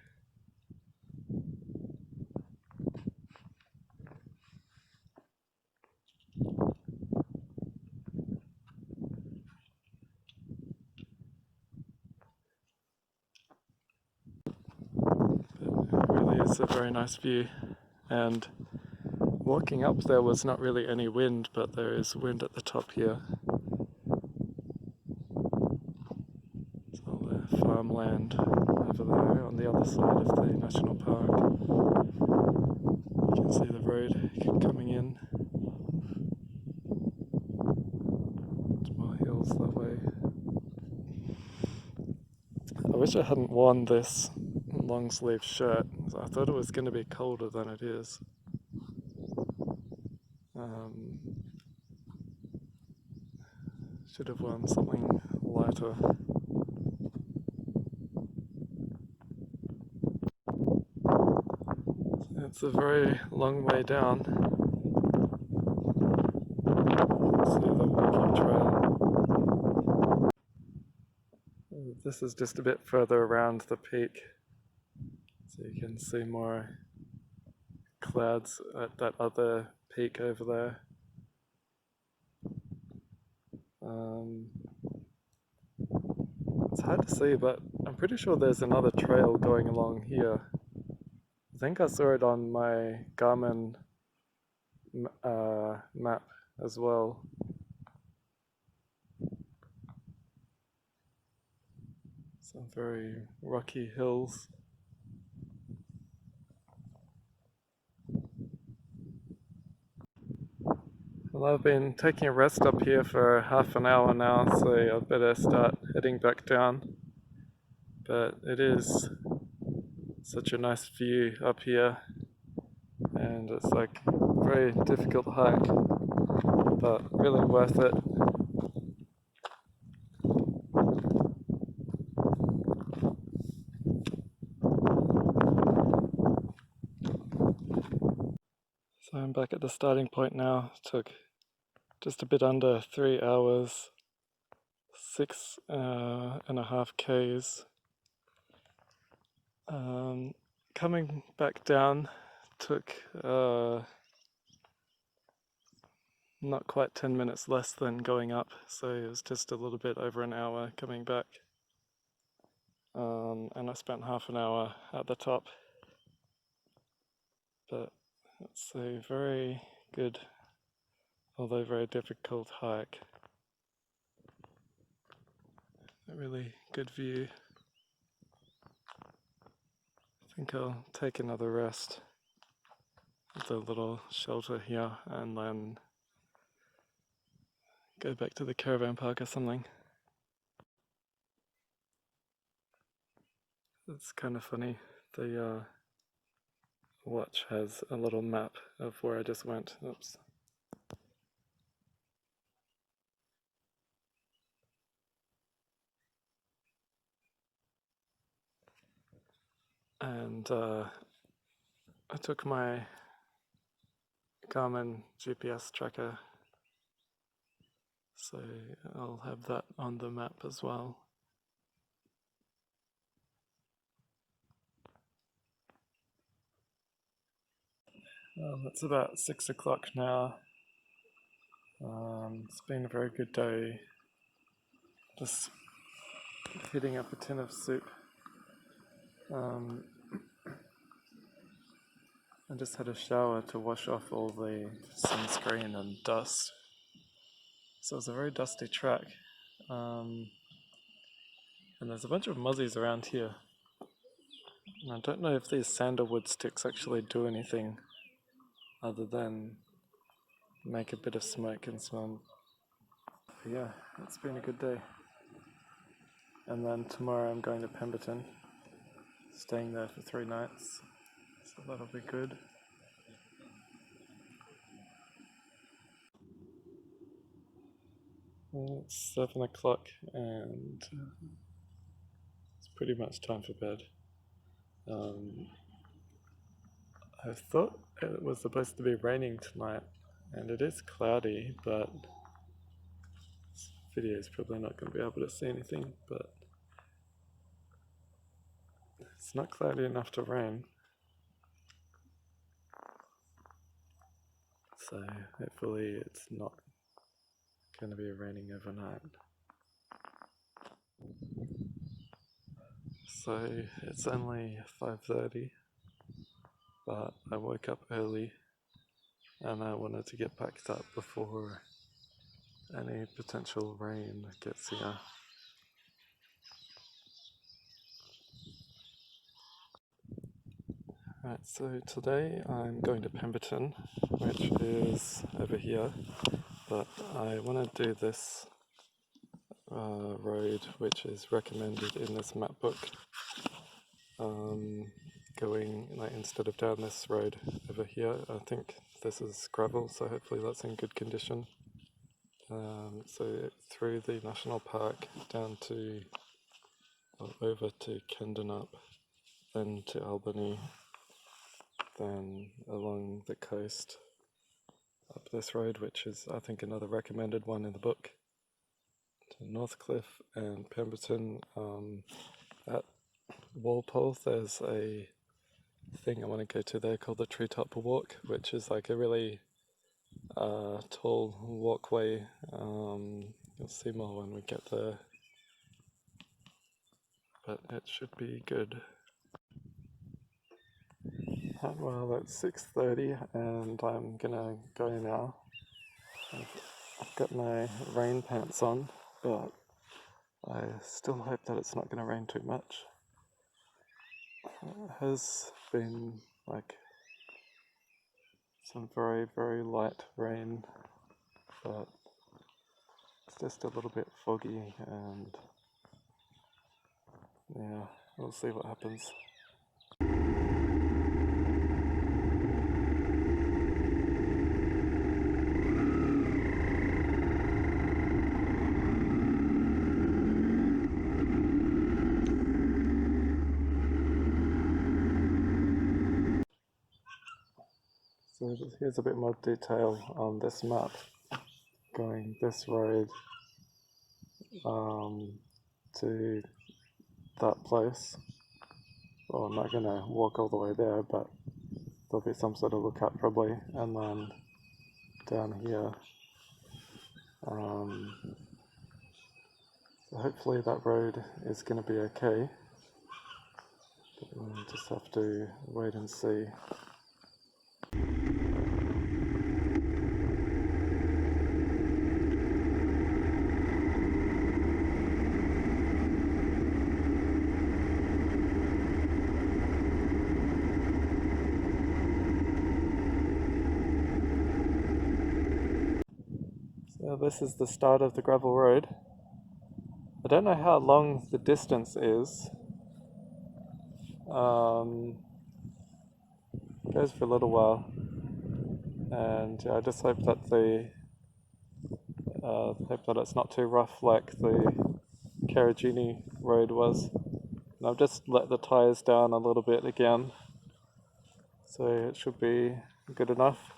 it's a very nice view, and walking up there was not really any wind, but there is wind at the top here. It's all the farmland over there on the other side of the national park. You can see the road coming in. More hills that way. I wish I hadn't worn this long sleeve shirt. I thought it was going to be colder than it is. Should have worn something lighter. It's a very long way down. See the walking trail. This is just a bit further around the peak, so you can see more clouds at that other peak over there. It's hard to see, but I'm pretty sure there's another trail going along here. I think I saw it on my Garmin map as well. Some very rocky hills. Well, I've been taking a rest up here for half an hour now, so I better start heading back down. But it is such a nice view up here, and it's like a very difficult hike, but really worth it. So I'm back at the starting point now. It took just a bit under 3 hours, 6.5 Ks. Coming back down took not quite 10 minutes less than going up, so it was just a little bit over an hour coming back. And I spent half an hour at the top. But it's a very good, although very difficult hike. A really good view. I think I'll take another rest at the little shelter here and then go back to the Caravan Park or something. It's kind of funny, the watch has a little map of where I just went. Oops. And I took my Garmin GPS tracker, so I'll have that on the map as well. It's about 6 o'clock now. It's been a very good day. Just heating up a tin of soup. I just had a shower to wash off all the sunscreen and dust. So it's a very dusty track. And there's a bunch of muzzies around here. And I don't know if these sandalwood sticks actually do anything other than make a bit of smoke and smell. But yeah, it's been a good day. And then tomorrow I'm going to Pemberton, staying there for 3 nights. So that'll be good. Well, it's 7 o'clock and it's pretty much time for bed. I thought it was supposed to be raining tonight, and it is cloudy, but this video is probably not going to be able to see anything, but it's not cloudy enough to rain. So hopefully it's not going to be raining overnight. So it's only 5:30 but I woke up early and I wanted to get packed up before any potential rain gets here. Right, so today I'm going to Pemberton, which is over here, but I want to do this road which is recommended in this map book, going like instead of down this road over here. I think this is gravel, so hopefully that's in good condition. So through the national park down to over to Kendenup, then to Albany, then along the coast up this road, which is I think another recommended one in the book, to Northcliffe and Pemberton. At Walpole there's a thing I want to go to there called the Treetop Walk, which is like a really tall walkway. You'll see more when we get there, but it should be good. Well, it's 6:30 and I'm gonna go now. I've got my rain pants on, but I still hope that it's not gonna rain too much. It has been like some very, very light rain, but it's just a little bit foggy, and yeah, we'll see what happens. So here's a bit more detail on this map, going this road to that place. Well, I'm not going to walk all the way there, but there'll be some sort of lookout probably, and then down here. So hopefully that road is going to be okay, but we'll just have to wait and see. So this is the start of the gravel road. I don't know how long the distance is. It goes for a little while, and yeah, I just hope that it's not too rough like the Carragini road was. And I've just let the tyres down a little bit again, so it should be good enough.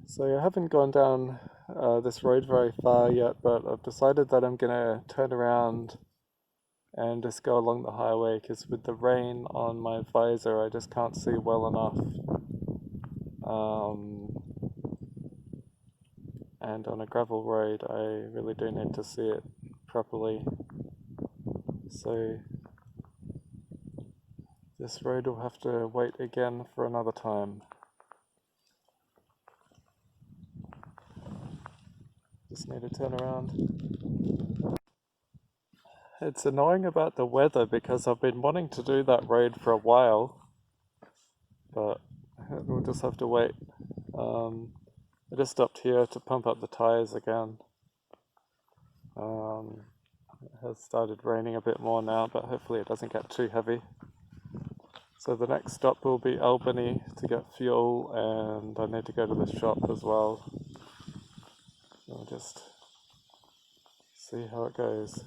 So I haven't gone down this road very far yet, but I've decided that I'm going to turn around and just go along the highway, because with the rain on my visor I just can't see well enough. And on a gravel road I really do need to see it properly. So this road will have to wait again for another time. Just need to turn around. It's annoying about the weather because I've been wanting to do that road for a while, but we'll just have to wait. I just stopped here to pump up the tyres again. It has started raining a bit more now, but hopefully it doesn't get too heavy. So the next stop will be Albany to get fuel, and I need to go to the shop as well. I'll just see how it goes.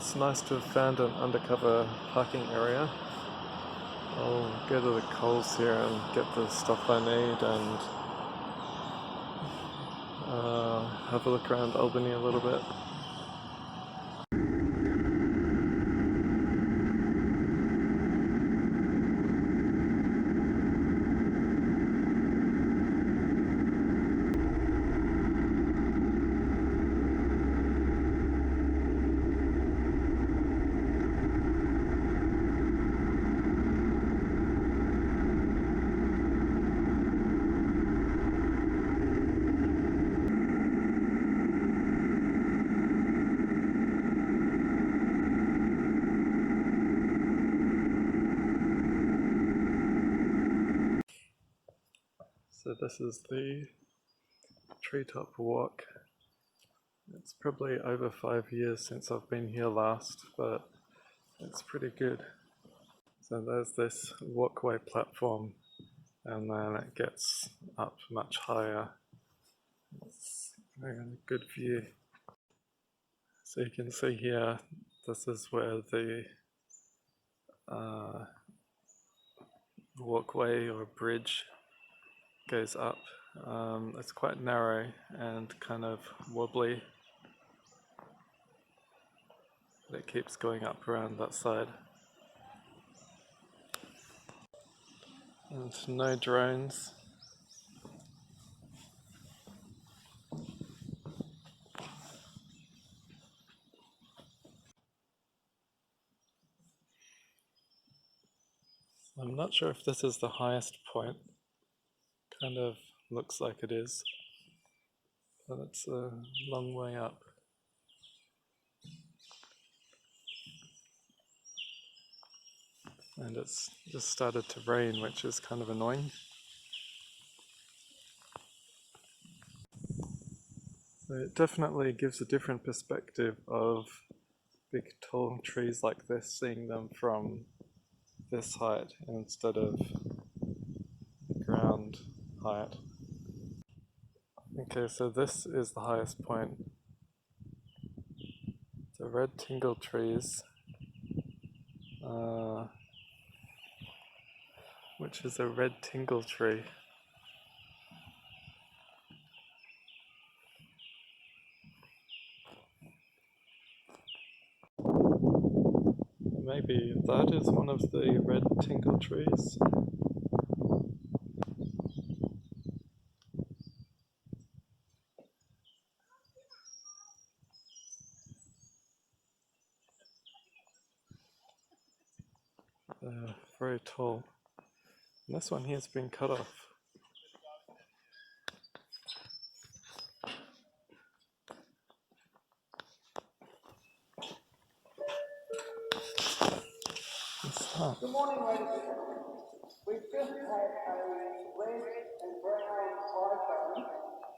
It's nice to have found an undercover parking area. I'll go to the Coles here and get the stuff I need and have a look around Albany a little bit. So this is the Treetop Walk. It's probably over 5 years since I've been here last, but it's pretty good. So there's this walkway platform, and then it gets up much higher. It's a good view. So you can see here, this is where the walkway or bridge goes up. It's quite narrow and kind of wobbly, but it keeps going up around that side. And no drones. I'm not sure if this is the highest point. Kind of looks like it is, but it's a long way up. And it's just started to rain, which is kind of annoying. So it definitely gives a different perspective of big tall trees like this, seeing them from this height instead of ground height. Okay, so this is the highest point. The red tingle trees, which is a red tingle tree. Maybe that is one of the red tingle trees. They're very tall. And this one here has been cut off. Good morning, ladies and gentlemen. We've just had a red and brown iPhone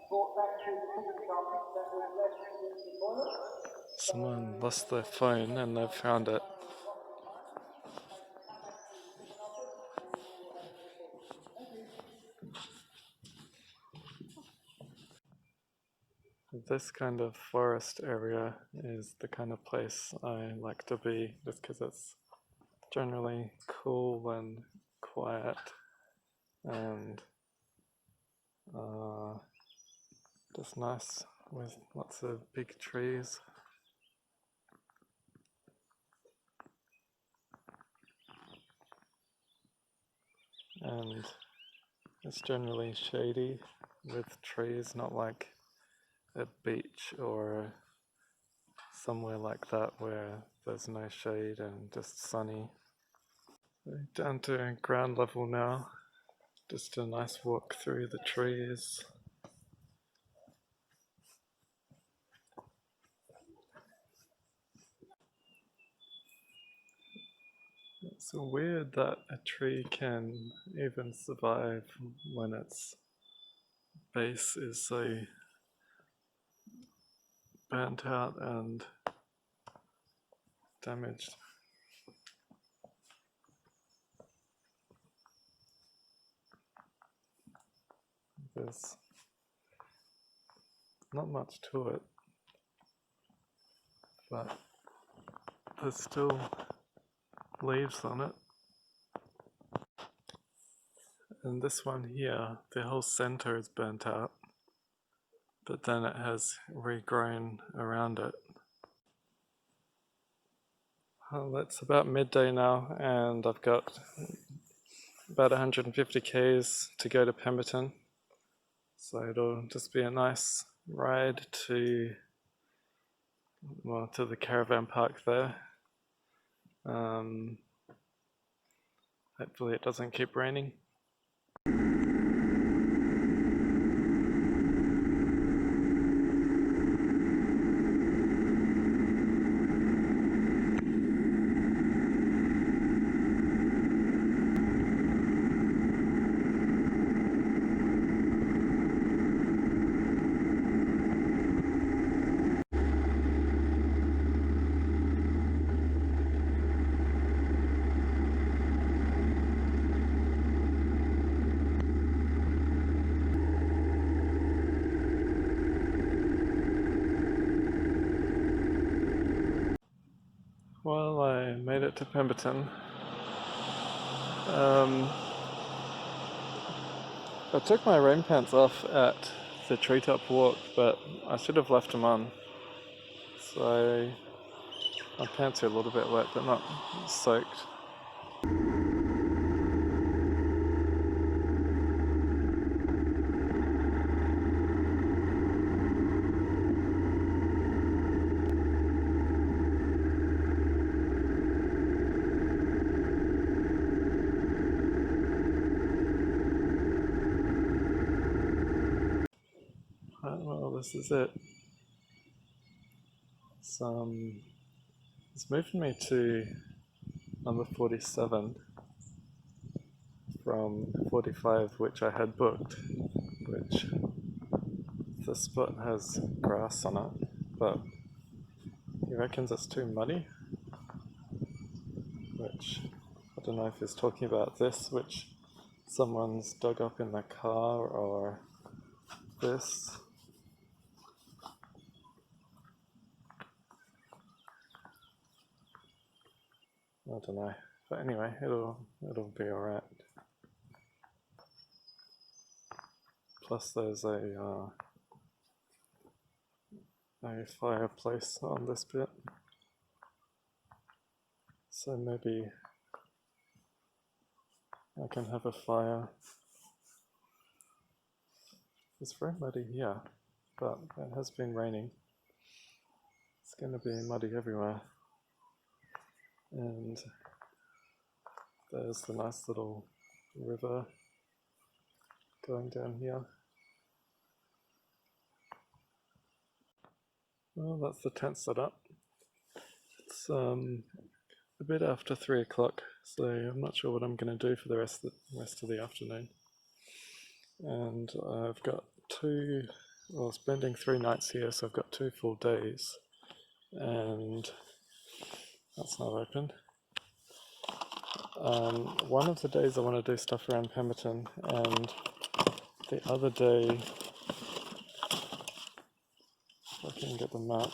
brought back to the ticket shop that was left in the toilet. Someone lost their phone and they've found it. This kind of forest area is the kind of place I like to be, just because it's generally cool and quiet and just nice with lots of big trees. And it's generally shady with trees, not like a beach or somewhere like that where there's no shade and just sunny. Down to ground level now, just a nice walk through the trees. It's weird that a tree can even survive when its base is so burnt out and damaged. There's not much to it, but there's still leaves on it. And this one here, the whole center is burnt out, but then it has regrown around it. Well, it's about midday now, and I've got about 150 k's to go to Pemberton. So it'll just be a nice ride to the Caravan Park there. Hopefully it doesn't keep raining. Well, I made it to Pemberton. I took my rain pants off at the Treetop Walk, but I should have left them on. So my pants are a little bit wet, but not soaked. Well, this is it. It's moving me to number 47 from 45, which I had booked, which the spot has grass on it, but he reckons it's too muddy, which I don't know if he's talking about this, which someone's dug up in the car, or this. I don't know, but anyway, it'll be alright. Plus there's a fireplace on this bit, so maybe I can have a fire. It's very muddy here, but it has been raining. It's going to be muddy everywhere. And there's the nice little river going down here. Well, that's the tent set up. It's a bit after 3 o'clock, so I'm not sure what I'm going to do for the rest of the afternoon. And I've got spending 3 nights here, so I've got 2 full days. And that's not open. One of the days I want to do stuff around Pemberton, and the other day, if I can get the map.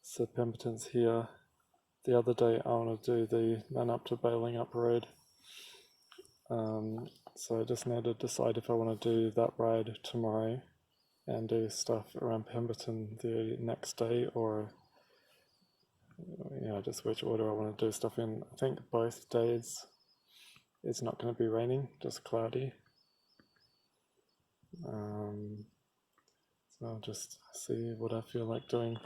So Pemberton's here. The other day I want to do the Man Up to Bailing Up Road. So I just need to decide if I want to do that ride tomorrow and do stuff around Pemberton the next day, or just which order I want to do stuff in. I think both days it's not going to be raining, just cloudy. So I'll just see what I feel like doing.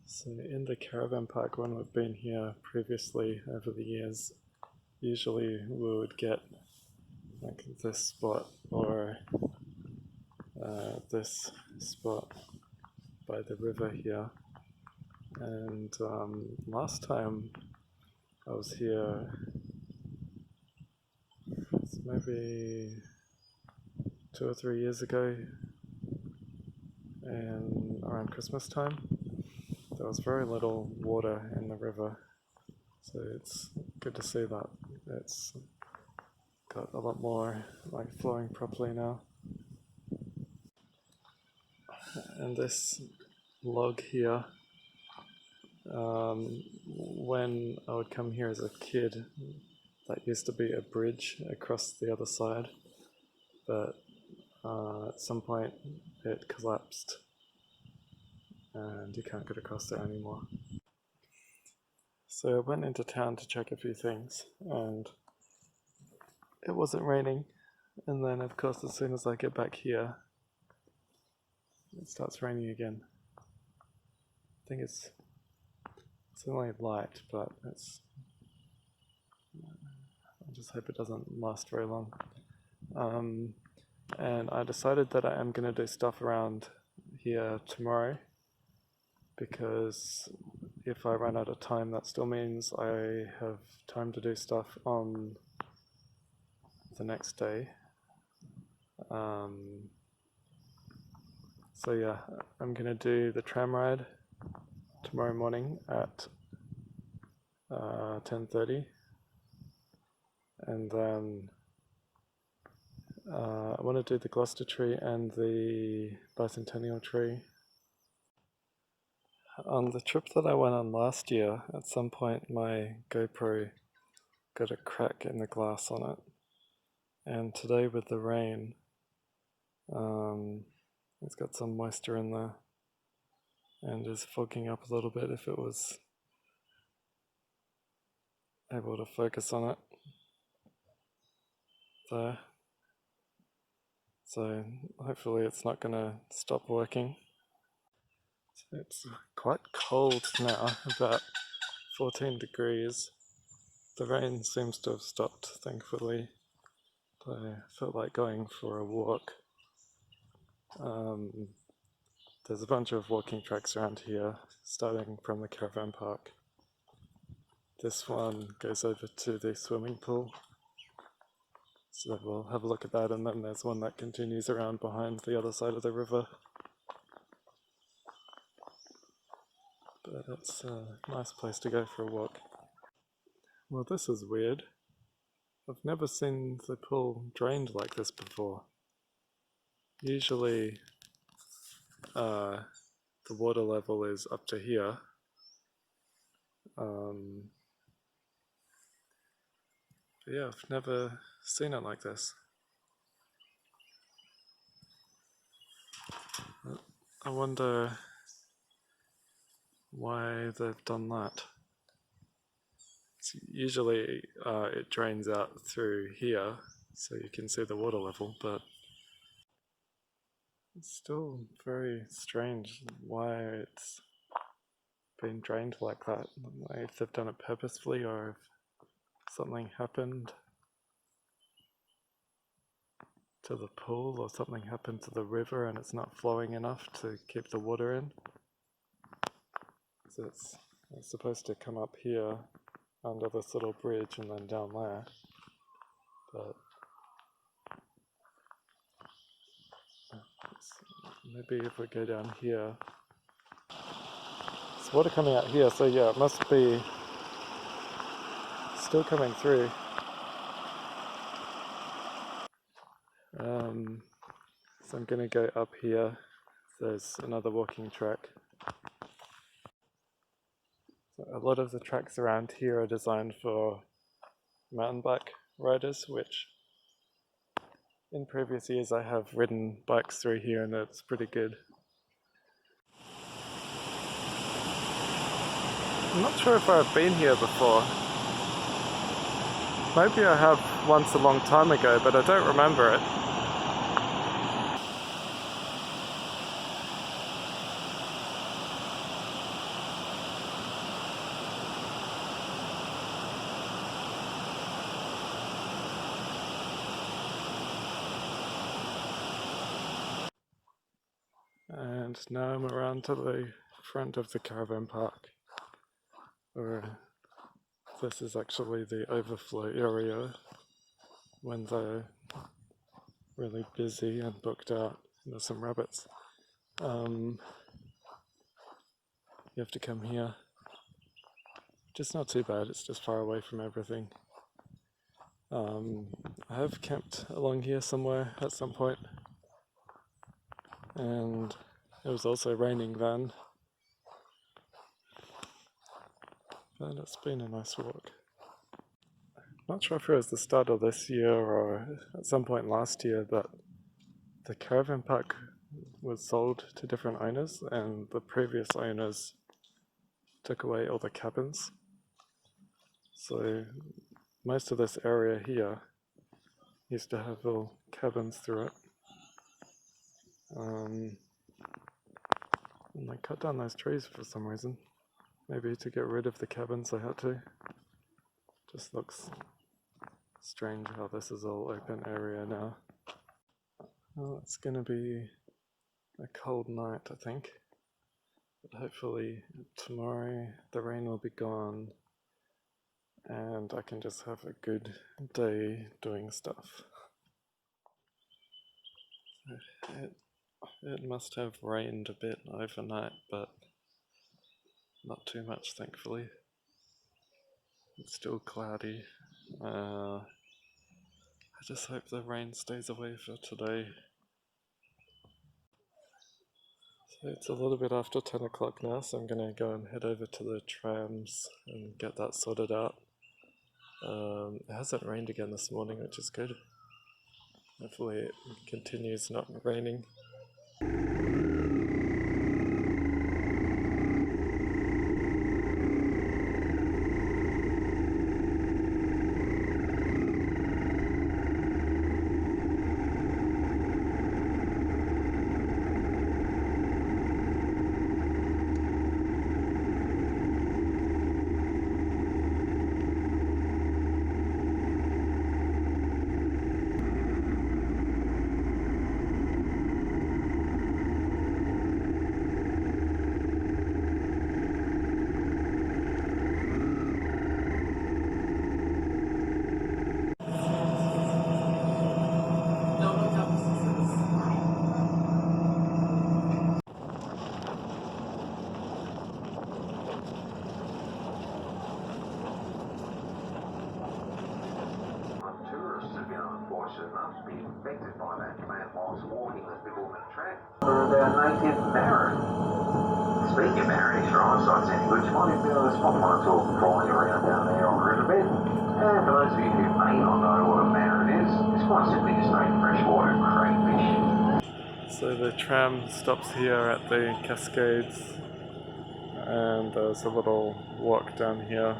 So in the Caravan Park, when we've been here previously over the years, usually we would get like this spot, or this spot by the river here. And last time I was here, it's maybe 2 or 3 years ago, and around Christmas time, there was very little water in the river, so it's good to see that it's got a lot more flowing properly now. And this log here When I would come here as a kid, that used to be a bridge across the other side, but at some point it collapsed and you can't get across there anymore. So I went into town to check a few things, and it wasn't raining, and then of course as soon as I get back here it starts raining again. I think it's only light, but I just hope it doesn't last very long. And I decided that I am going to do stuff around here tomorrow, because if I run out of time, that still means I have time to do stuff on the next day. So yeah, I'm going to do the tram ride tomorrow morning at 10:30, and then I want to do the Gloucester Tree and the Bicentennial Tree. On the trip that I went on last year, at some point my GoPro got a crack in the glass on it, and today with the rain, it's got some moisture in there and is fogging up a little bit if it was able to focus on it there. So hopefully it's not going to stop working. So it's quite cold now, about 14 degrees. The rain seems to have stopped, thankfully. I felt like going for a walk. There's a bunch of walking tracks around here, starting from the Caravan Park. This one goes over to the swimming pool, so we'll have a look at that, and then there's one that continues around behind the other side of the river. But it's a nice place to go for a walk. Well, this is weird. I've never seen the pool drained like this before. Usually the water level is up to here. But yeah, I've never seen it like this. I wonder why they've done that. Usually it drains out through here so you can see the water level, but it's still very strange why it's been drained like that. If they've done it purposefully or if something happened to the pool or something happened to the river and it's not flowing enough to keep the water in. So it's supposed to come up here under this little bridge and then down there, but maybe if we go down here, it's water coming out here, so yeah, it must be still coming through. So I'm going to go up here. There's another walking track. So a lot of the tracks around here are designed for mountain bike riders, which in previous years I have ridden bikes through here and it's pretty good. I'm not sure if I've been here before. Maybe I have once a long time ago, but I don't remember it. And now I'm around to the front of the Caravan Park, where this is actually the overflow area when they're really busy and booked out. There's some rabbits. You have to come here. Just not too bad, it's just far away from everything. I have camped along here somewhere at some point, and it was also raining then. And it's been a nice walk. Not sure if it was the start of this year or at some point last year, but the Caravan Park was sold to different owners, and the previous owners took away all the cabins. So most of this area here used to have little cabins through it. And they cut down those trees for some reason. Maybe to get rid of the cabins they had to. Just looks strange how this is all open area now. Well, it's gonna be a cold night, I think. But hopefully tomorrow the rain will be gone and I can just have a good day doing stuff. It must have rained a bit overnight, but not too much, thankfully. It's still cloudy. I just hope the rain stays away for today. So it's a little bit after 10 o'clock now, so I'm going to go and head over to the trams and get that sorted out. It hasn't rained again this morning, which is good. Hopefully it continues not raining. Must be infected by that plant whilst walking the Billabong track. Or about native marron. Speaking of marron, if your eyesight's any good, you might be able to spot one or two flying around down there on the riverbed. And for those of you who may not know what a marron is, it's quite simply just a freshwater crayfish. So the tram stops here at the Cascades, and there's a little walk down here.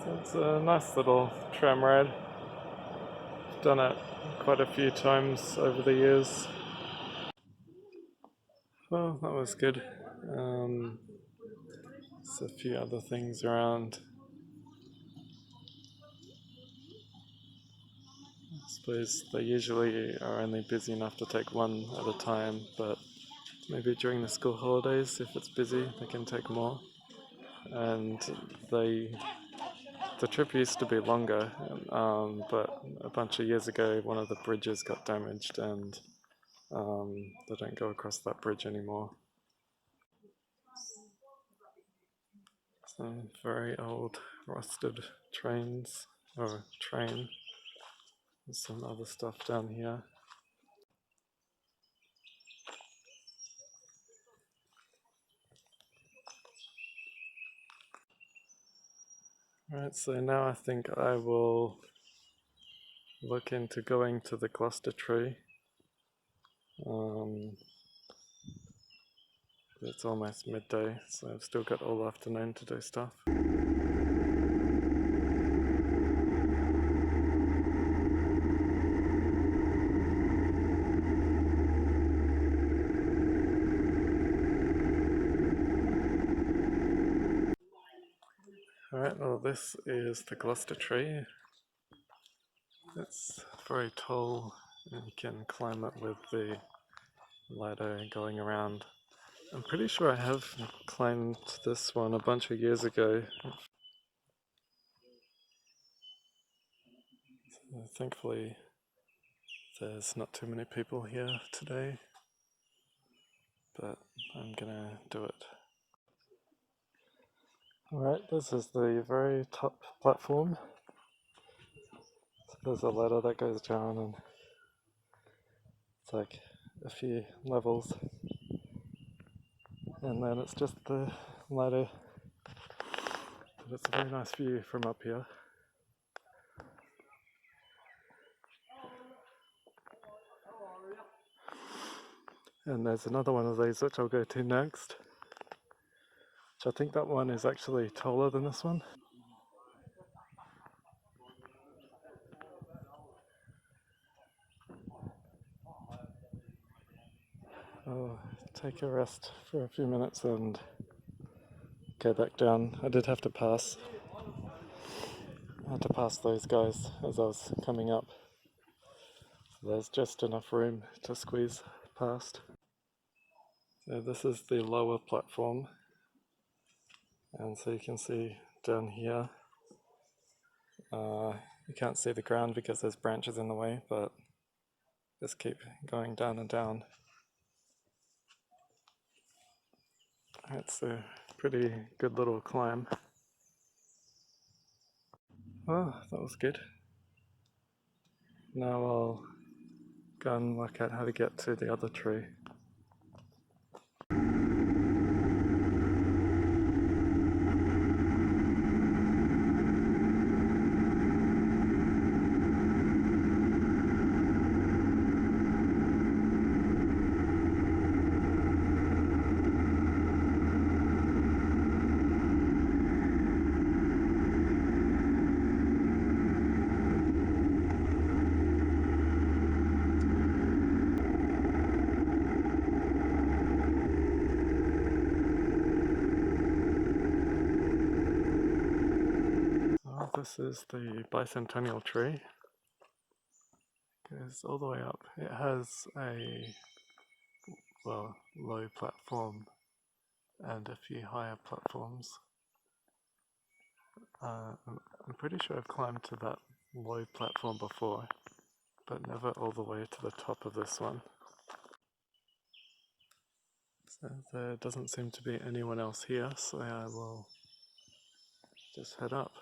So it's a nice little tram ride. I've done it quite a few times over the years. Well, that was good. There's a few other things around. I suppose they usually are only busy enough to take one at a time, but maybe during the school holidays, if it's busy, they can take more. And the trip used to be longer, but a bunch of years ago one of the bridges got damaged and they don't go across that bridge anymore. Some very old rusted trains, or train. There's some other stuff down here. Right, so now I think I will look into going to the Gloucester Tree. It's almost midday, so I've still got all afternoon to do stuff. Alright, well this is the Gloucester Tree. It's very tall and you can climb it with the ladder going around. I'm pretty sure I have climbed this one a bunch of years ago. thankfully there's not too many people here today, but I'm gonna do it. Alright, this is the very top platform. So there's a ladder that goes down, and it's like a few levels, and then it's just the ladder. But it's a very nice view from up here. And there's another one of these which I'll go to next, which I think that one is actually taller than this one. I'll take a rest for a few minutes and go back down. I did have to pass. I had to pass those guys as I was coming up. So there's just enough room to squeeze past. So this is the lower platform. And so you can see down here, you can't see the ground because there's branches in the way, but just keep going down and down. It's a pretty good little climb. Oh, that was good. Now I'll go and work out how to get to the other tree. This is the Bicentennial Tree. It goes all the way up. It has a low platform and a few higher platforms. I'm pretty sure I've climbed to that low platform before, but never all the way to the top of this one. So there doesn't seem to be anyone else here, so I will just head up.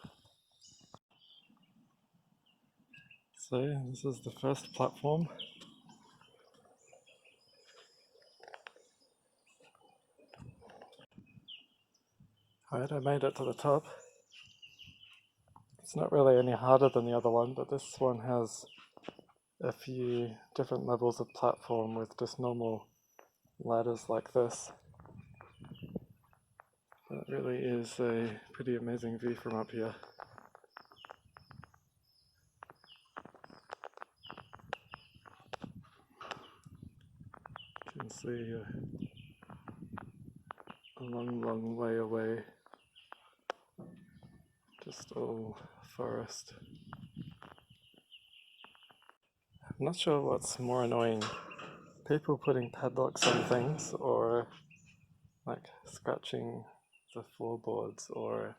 So this is the first platform. Alright, I made it to the top. It's not really any harder than the other one, but this one has a few different levels of platform with just normal ladders like this. It really is a pretty amazing view from up here. You can see a long way away, just all forest. I'm not sure what's more annoying, people putting padlocks on things, or like scratching the floorboards, or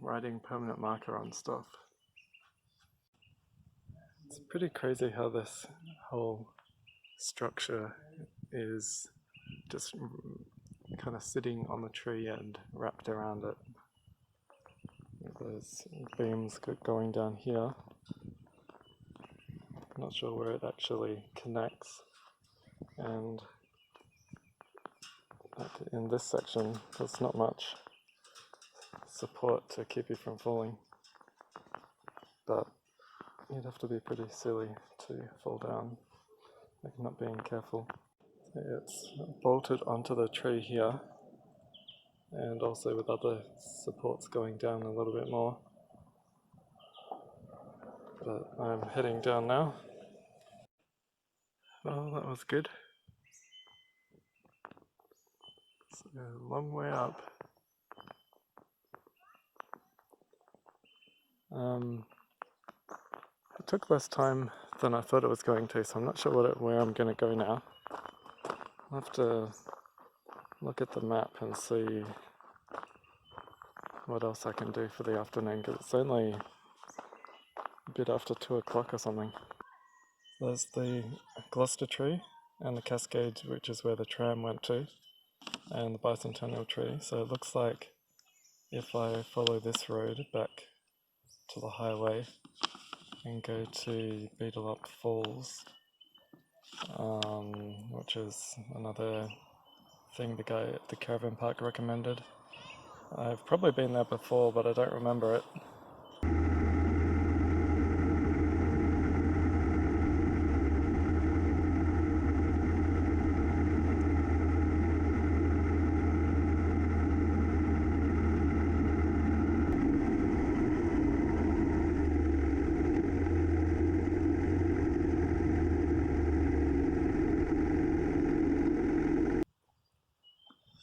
writing permanent marker on stuff. It's pretty crazy how this whole structure is just kind of sitting on the tree and wrapped around it. There's beams going down here. I'm not sure where it actually connects, and in this section there's not much support to keep you from falling, but you'd have to be pretty silly to fall down, like not being careful. It's bolted onto the tree here, and also with other supports going down a little bit more. But I'm heading down now. Oh, that was good. It's a long way up. It took less time than I thought it was going to, so I'm not sure where I'm going to go now. I'll have to look at the map and see what else I can do for the afternoon, because it's only a bit after 2 o'clock or something. There's the Gloucester Tree and the Cascade, which is where the tram went to, and the Bicentennial Tree. So it looks like if I follow this road back to the highway and go to Beetle Falls, which is another thing the guy at the Caravan Park recommended. I've probably been there before, but I don't remember it.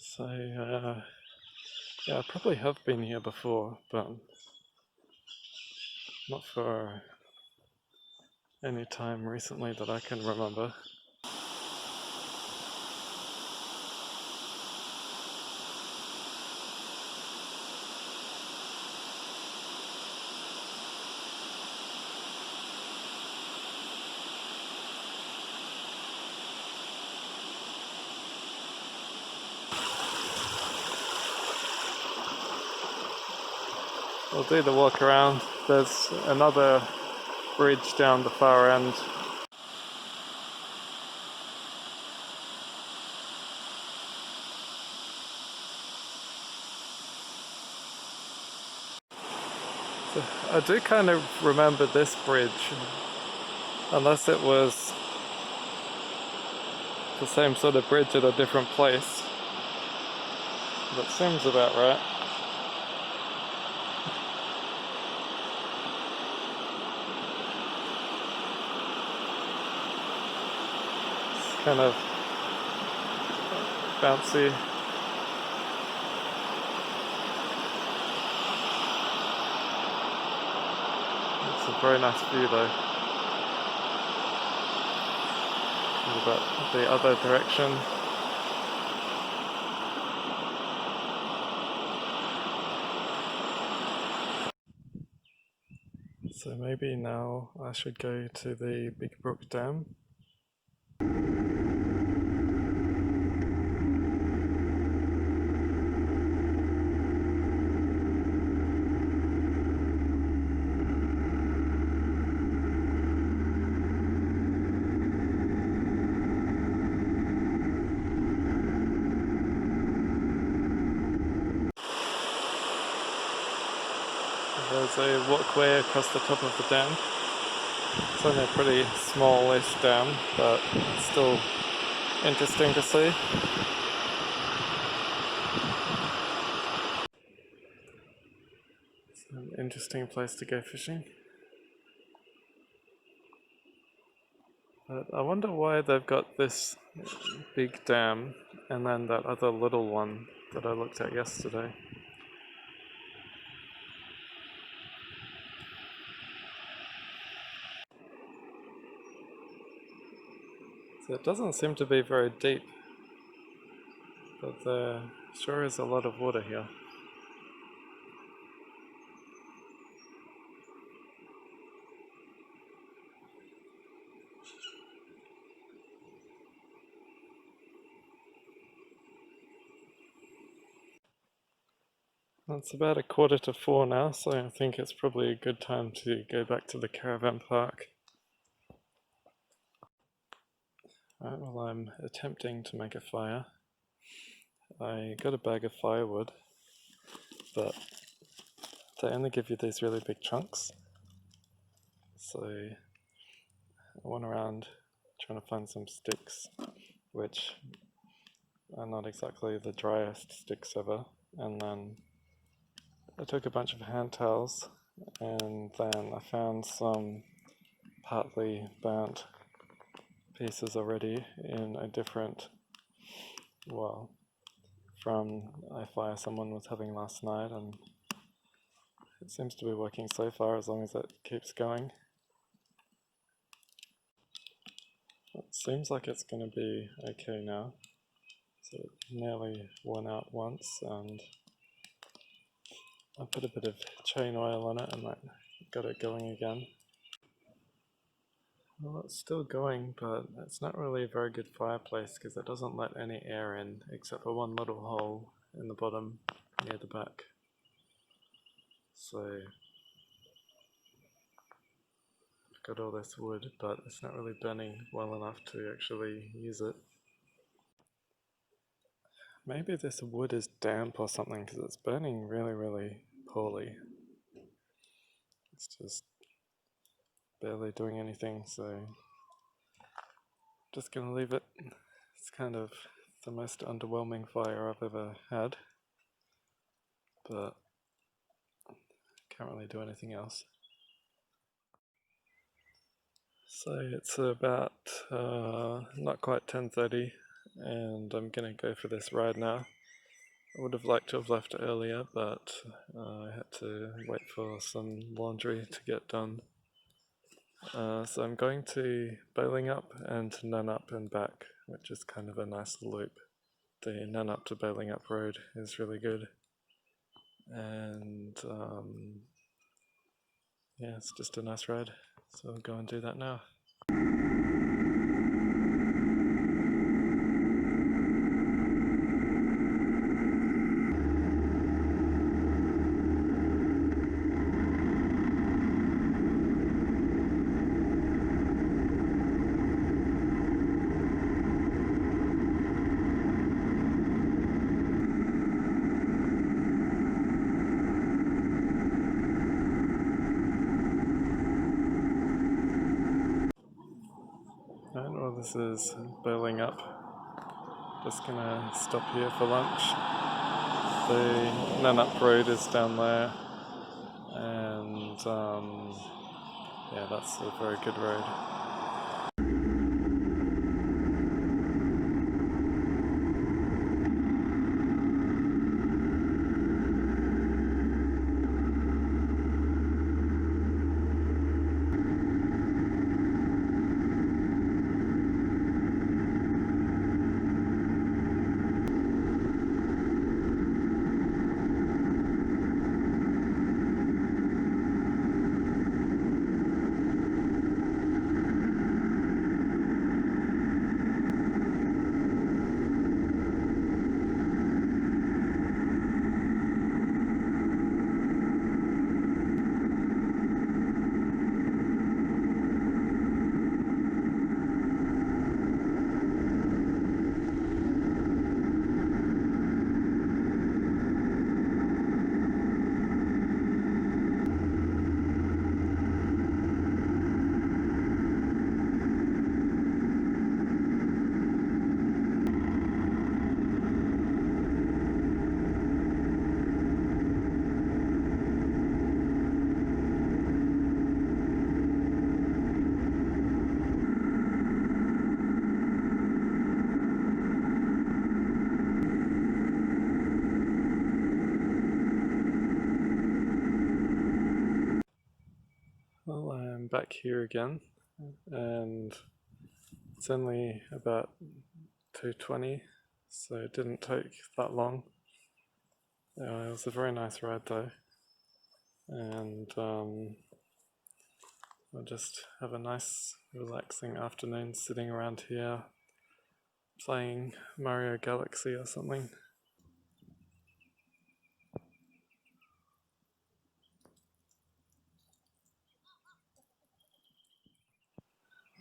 So, yeah, I probably have been here before, but not for any time recently that I can remember. We'll do the walk around. There's another bridge down the far end. So I do kind of remember this bridge, unless it was the same sort of bridge at a different place. That seems about right. It's kind of bouncy. It's a very nice view though. What about the other direction? So maybe now I should go to the Big Brook Dam. There's a walkway across the top of the dam. It's only a pretty smallish dam, but it's still interesting to see. It's an interesting place to go fishing. But I wonder why they've got this big dam and then that other little one that I looked at yesterday. So it doesn't seem to be very deep, but there sure is a lot of water here. It's about 3:45 now, so I think it's probably a good time to go back to the Caravan Park. Right, well, I'm attempting to make a fire. I got a bag of firewood, but they only give you these really big chunks. So I went around trying to find some sticks, which are not exactly the driest sticks ever, and then I took a bunch of hand towels, and then I found some partly burnt pieces already in a different, well, from a fire someone was having last night, and it seems to be working so far as long as it keeps going. It seems like it's going to be okay now. So it nearly went out once, and I put a bit of chain oil on it and that got it going again. Well, it's still going, but it's not really a very good fireplace because it doesn't let any air in except for one little hole in the bottom near the back. So I've got all this wood, but it's not really burning well enough to actually use it. Maybe this wood is damp or something because it's burning really, really poorly. It's just barely doing anything, so just gonna leave it. It's kind of the most underwhelming fire I've ever had, but can't really do anything else. So it's about not quite 10:30 and I'm gonna go for this ride now. I would have liked to have left earlier, but I had to wait for some laundry to get done. So I'm going to Bailing Up and to Nannup and back, which is kind of a nice loop. The Nannup to Bailing Up road is really good. And yeah, it's just a nice ride. So I'll go and do that now. Alright, well this is Bailing Up. Just gonna stop here for lunch. The Nannup Road is down there, and yeah, that's a very good road. Well, I'm back here again, and it's only about 2:20, so it didn't take that long. It was a very nice ride though, and I'll just have a nice relaxing afternoon sitting around here playing Mario Galaxy or something.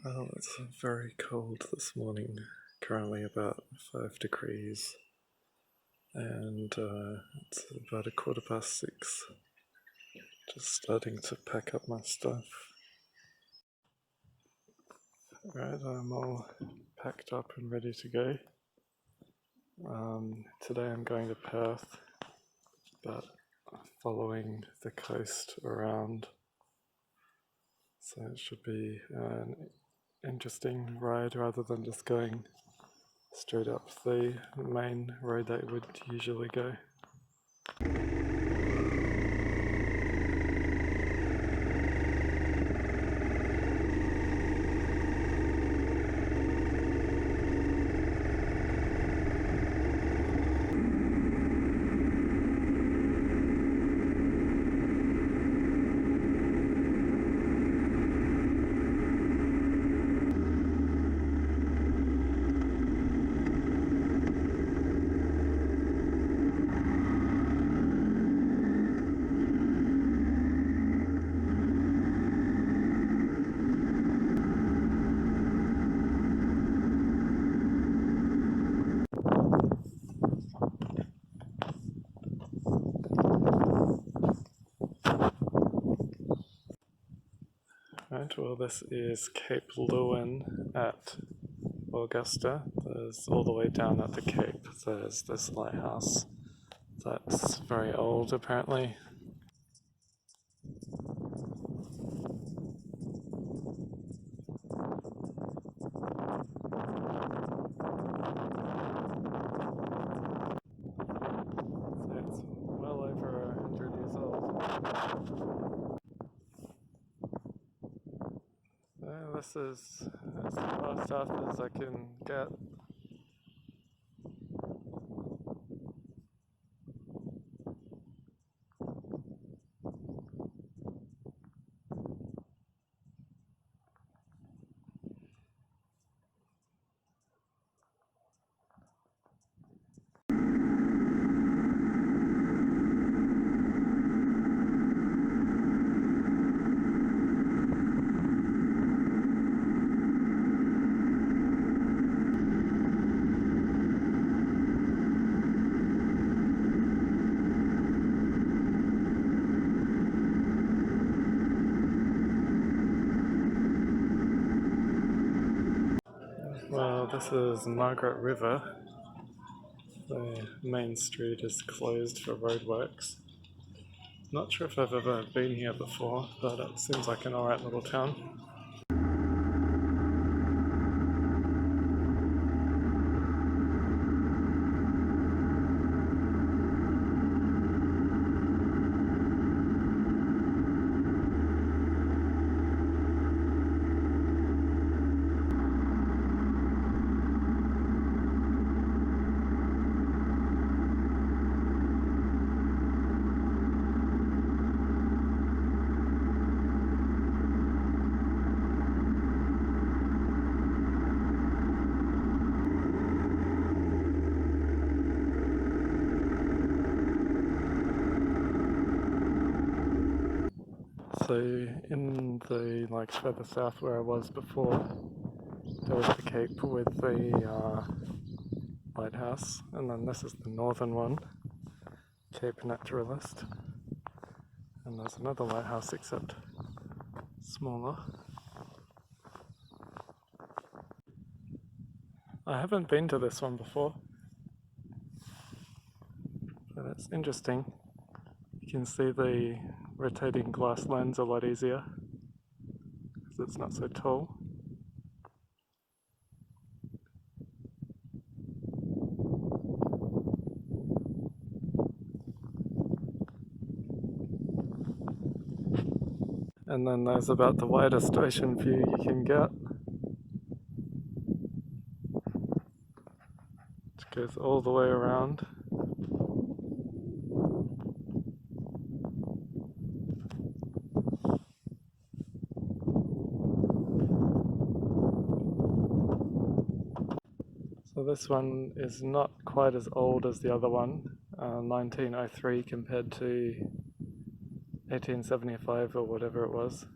Well, it's very cold this morning, currently about 5 degrees, and it's about 6:15. Just starting to pack up my stuff. Right, I'm all packed up and ready to go. Today I'm going to Perth, but following the coast around, so it should be an interesting ride rather than just going straight up the main road that I would usually go. Right, well this is Cape Lewin at Augusta. There's all the way down at the Cape, there's this lighthouse that's very old apparently. So it's well over 100 years old. So this is as fast up as I can get. Well, this is Margaret River. The main street is closed for roadworks. Not sure if I've ever been here before, but it seems like an alright little town. So in the, like, further south where I was before, there was the Cape with the lighthouse, and then this is the northern one, Cape Naturalist, and there's another lighthouse except smaller. I haven't been to this one before, but it's interesting. You can see the rotating glass lens a lot easier because it's not so tall. And then there's about the widest ocean view you can get, which goes all the way around. So this one is not quite as old as the other one, 1903 compared to 1875 or whatever it was.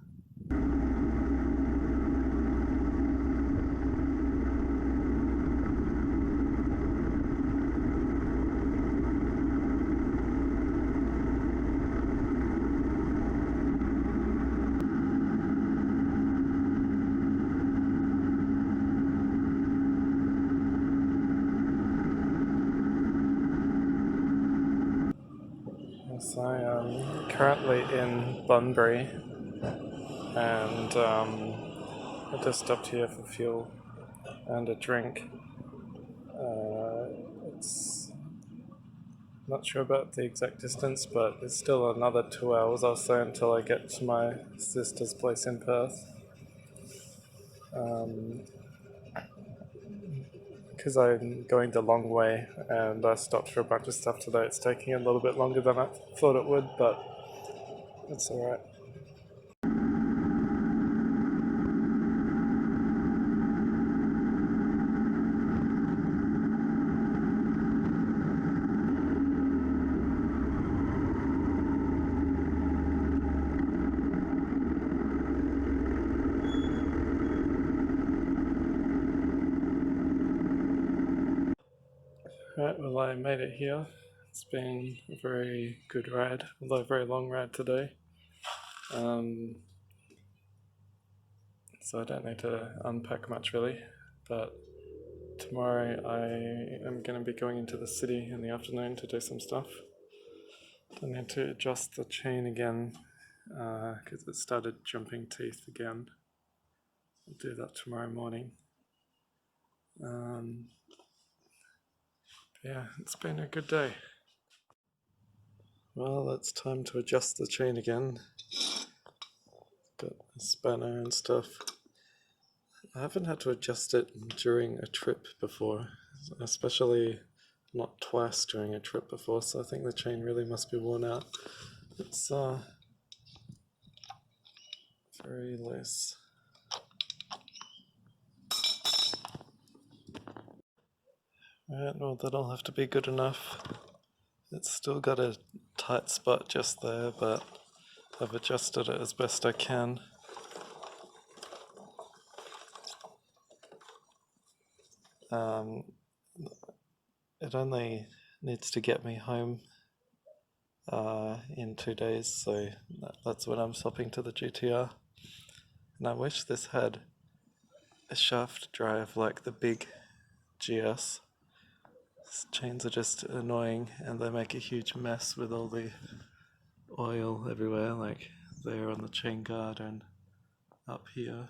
So I'm currently in Bunbury, and I just stopped here for fuel and a drink. It's not sure about the exact distance, but it's still another 2 hours or so until I get to my sister's place in Perth. Because I'm going the long way and I stopped for a bunch of stuff today, it's taking a little bit longer than I thought it would, but it's alright. Right, well, I made it here. It's been a very good ride, although a very long ride today. so I don't need to unpack much really. But tomorrow I am going to be going into the city in the afternoon to do some stuff. I need to adjust the chain again because it started jumping teeth again. I'll do that tomorrow morning. Yeah, it's been a good day. Well, it's time to adjust the chain again. Got a spanner and stuff. I haven't had to adjust it during a trip before, especially not twice during a trip before, so I think the chain really must be worn out. It's very loose. Alright, well that'll have to be good enough. It's still got a tight spot just there, but I've adjusted it as best I can. It only needs to get me home in 2 days, so that's when I'm swapping to the GTR. And I wish this had a shaft drive like the big GS. These chains are just annoying and they make a huge mess with all the oil everywhere, like there on the chain guard and up here.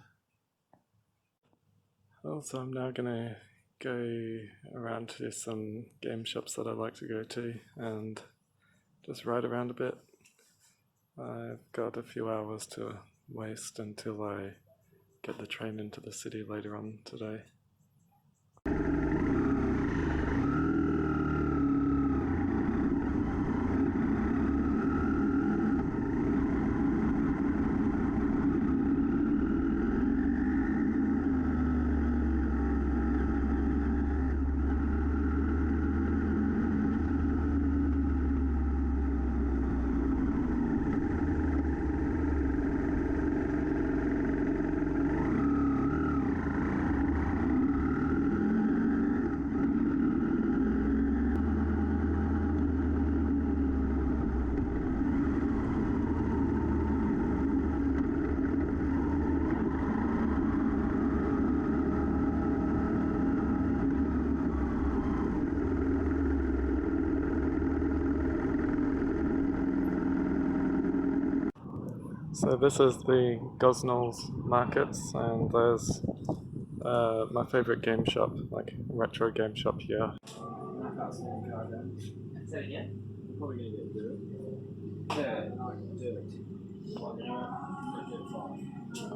Also, I'm now gonna go around to some game shops that I like to go to and just ride around a bit. I've got a few hours to waste until I get the train into the city later on today. So this is the Gosnells markets, and there's my favourite game shop, like retro game shop here. I can't stand Caravan. Say it again? I'm probably going to get dirt. Yeah, no, dirt. What, you know what? Dirt 5.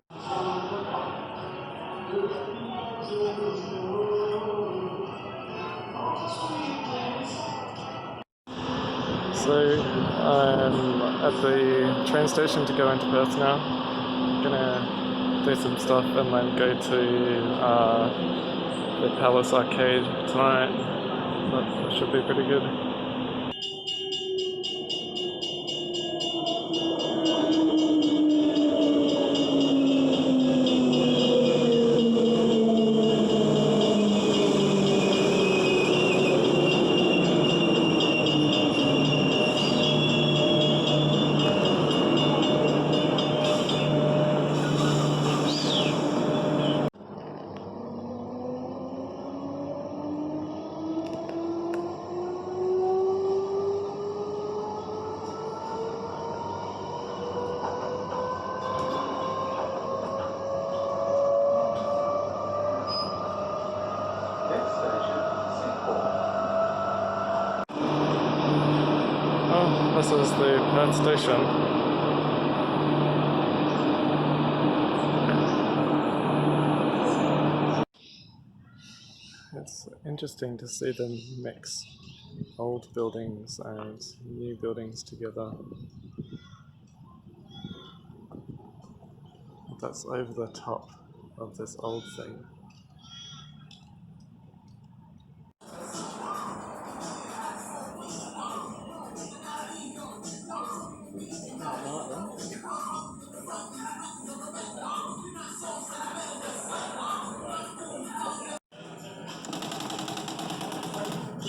So I'm at the train station to go into Perth now. I'm gonna do some stuff and then go to the Palace Arcade tonight. That should be pretty good. This is the Perth station. It's interesting to see them mix old buildings and new buildings together. That's over the top of this old thing.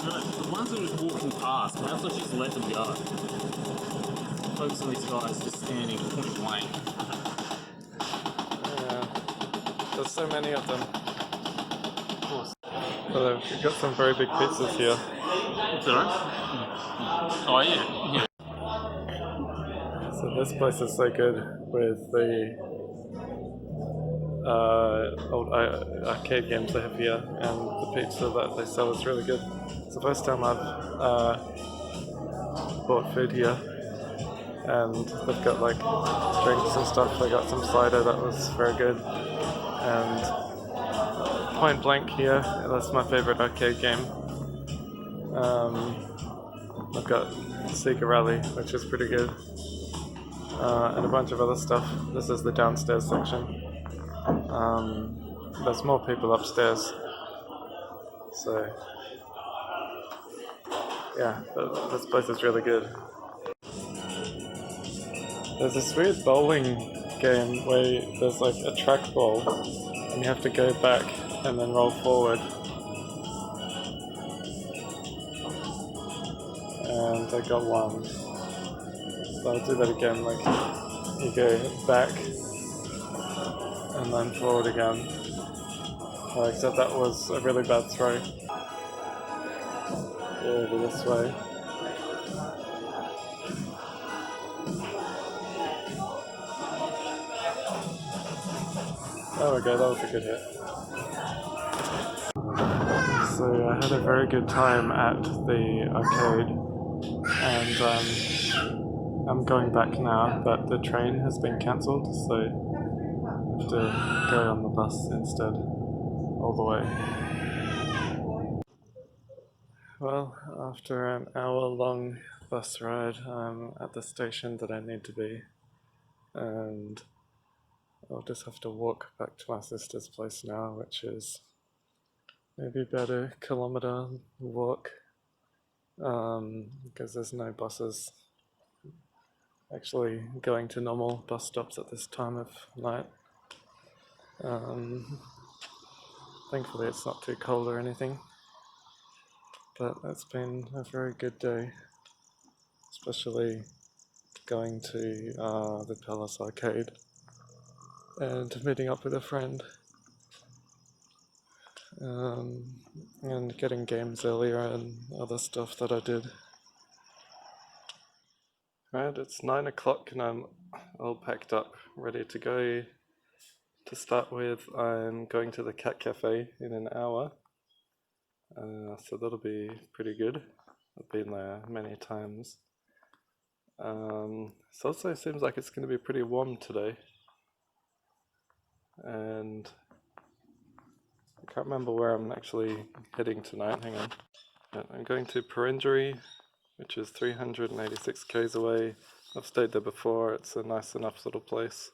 The ones that was walking past, I thought she just let them go. Focus on these guys just standing point blank. Yeah. There's so many of them. But we've got some very big pizzas here. It's alright. Oh yeah. So this place is so good with the old arcade games they have here, and the pizza that they sell is really good. It's the first time I've bought food here, and they've got like drinks and stuff. They got some cider that was very good, and Point Blank here, that's my favourite arcade game. I've got Sega Rally, which is pretty good, and a bunch of other stuff. This is the downstairs section. There's more people upstairs, so yeah, this place is really good. There's this weird bowling game where there's like a trackball and you have to go back and then roll forward. And I got one. So I'll do that again, like you go back and then forward again. Except that was a really bad throw. Go over this way. Oh, okay, that was a good hit. So I had a very good time at the arcade, and I'm going back now, but the train has been cancelled, so I have to go on the bus instead, all the way. Well, after an hour-long bus ride, I'm at the station that I need to be, and I'll just have to walk back to my sister's place now, which is maybe about a kilometre walk, because there's no buses actually going to normal bus stops at this time of night. Thankfully it's not too cold or anything, but it's been a very good day, especially going to the Palace Arcade and meeting up with a friend, and getting games earlier and other stuff that I did. Right, it's 9 o'clock and I'm all packed up, ready to go. To start with, I'm going to the Cat Cafe in an hour, so that'll be pretty good. I've been there many times. It also seems like it's going to be pretty warm today, and I can't remember where I'm actually heading tonight. Hang on. I'm going to Bunbury, which is 386 k's away. I've stayed there before. It's a nice enough little place.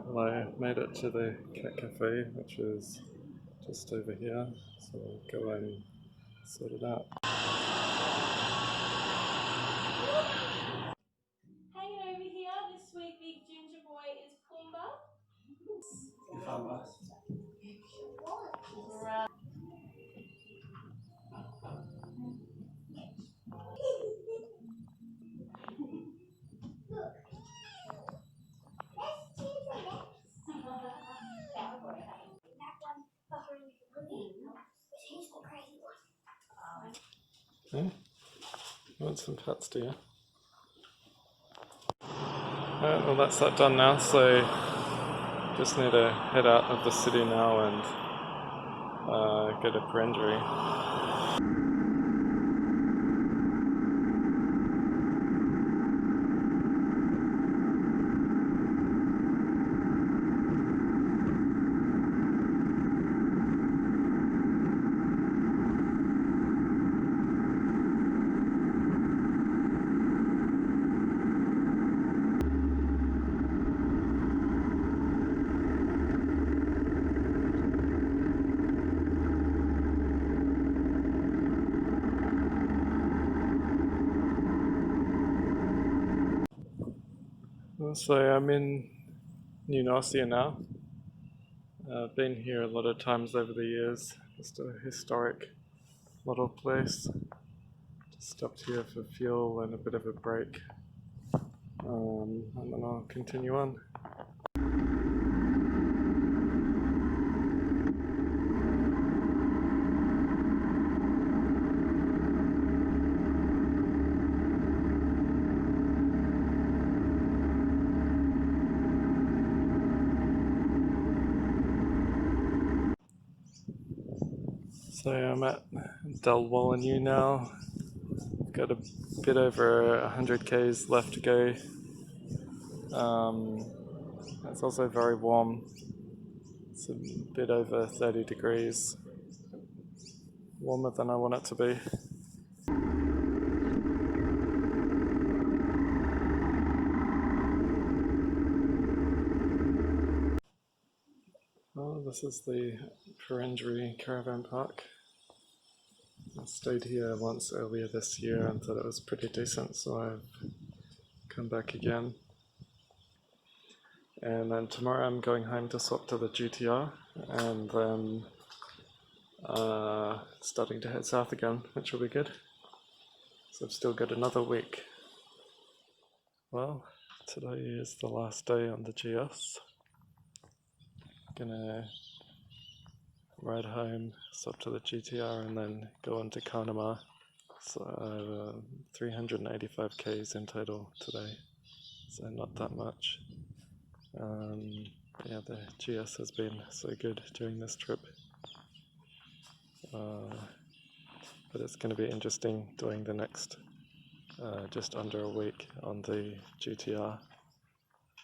Well, I made it to the Cat Cafe, which is just over here, so I'll go and sort it out. Hanging over here, this sweet big ginger boy is Pumbaa. Right. Yeah? You want some pets, do you? Alright, well that's that done now, so just need to head out of the city now and go to Bunbury. So I'm in New Norcia now. I've been here a lot of times over the years. Just a historic little place. Just stopped here for fuel and a bit of a break. And then I'll continue on. So I'm at Dalwallinu now. Got a bit over 100 k's left to go. It's also very warm. It's a bit over 30 degrees. Warmer than I want it to be. Oh, this is the Bunbury Caravan Park. I stayed here once earlier this year and thought it was pretty decent, so I've come back again. And then tomorrow I'm going home to swap to the GTR, and then starting to head south again, which will be good. So I've still got another week. Well, today is the last day on the GS. Gonna ride home, swap to the GTR, and then go on to Kanama. So 385 k's in total today, so not that much. Yeah, the GS has been so good during this trip. But it's going to be interesting doing the next just under a week on the GTR,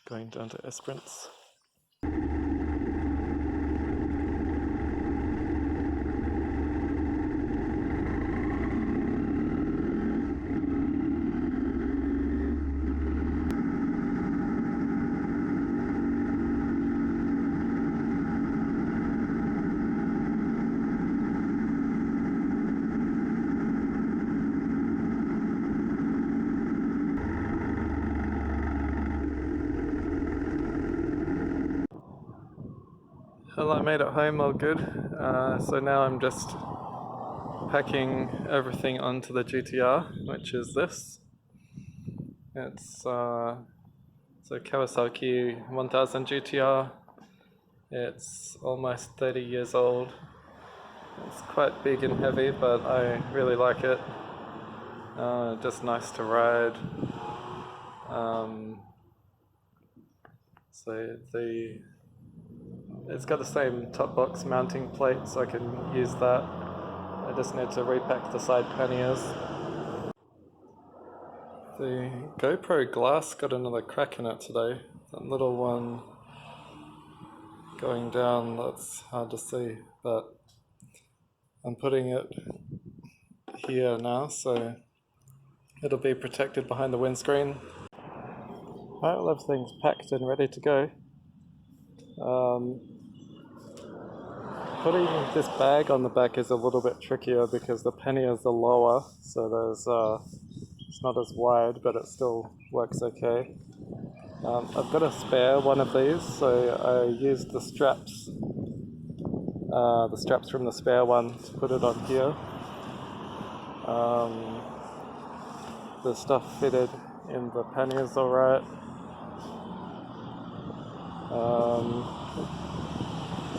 going down to Esperance. Well, I made it home all good, so now I'm just packing everything onto the GTR, which is this. It's a Kawasaki 1000 GTR. It's almost 30 years old. It's quite big and heavy, but I really like it. Just nice to ride. It's got the same top box mounting plate, so I can use that. I just need to repack the side panniers. The GoPro glass got another crack in it today. That little one going down, that's hard to see, but I'm putting it here now, so it'll be protected behind the windscreen. Right, well, everything's packed and ready to go. Putting this bag on the back is a little bit trickier because the panniers are lower, so there's it's not as wide, but it still works okay. I've got a spare one of these, so I used the straps from the spare one to put it on here. The stuff fitted in the panniers alright.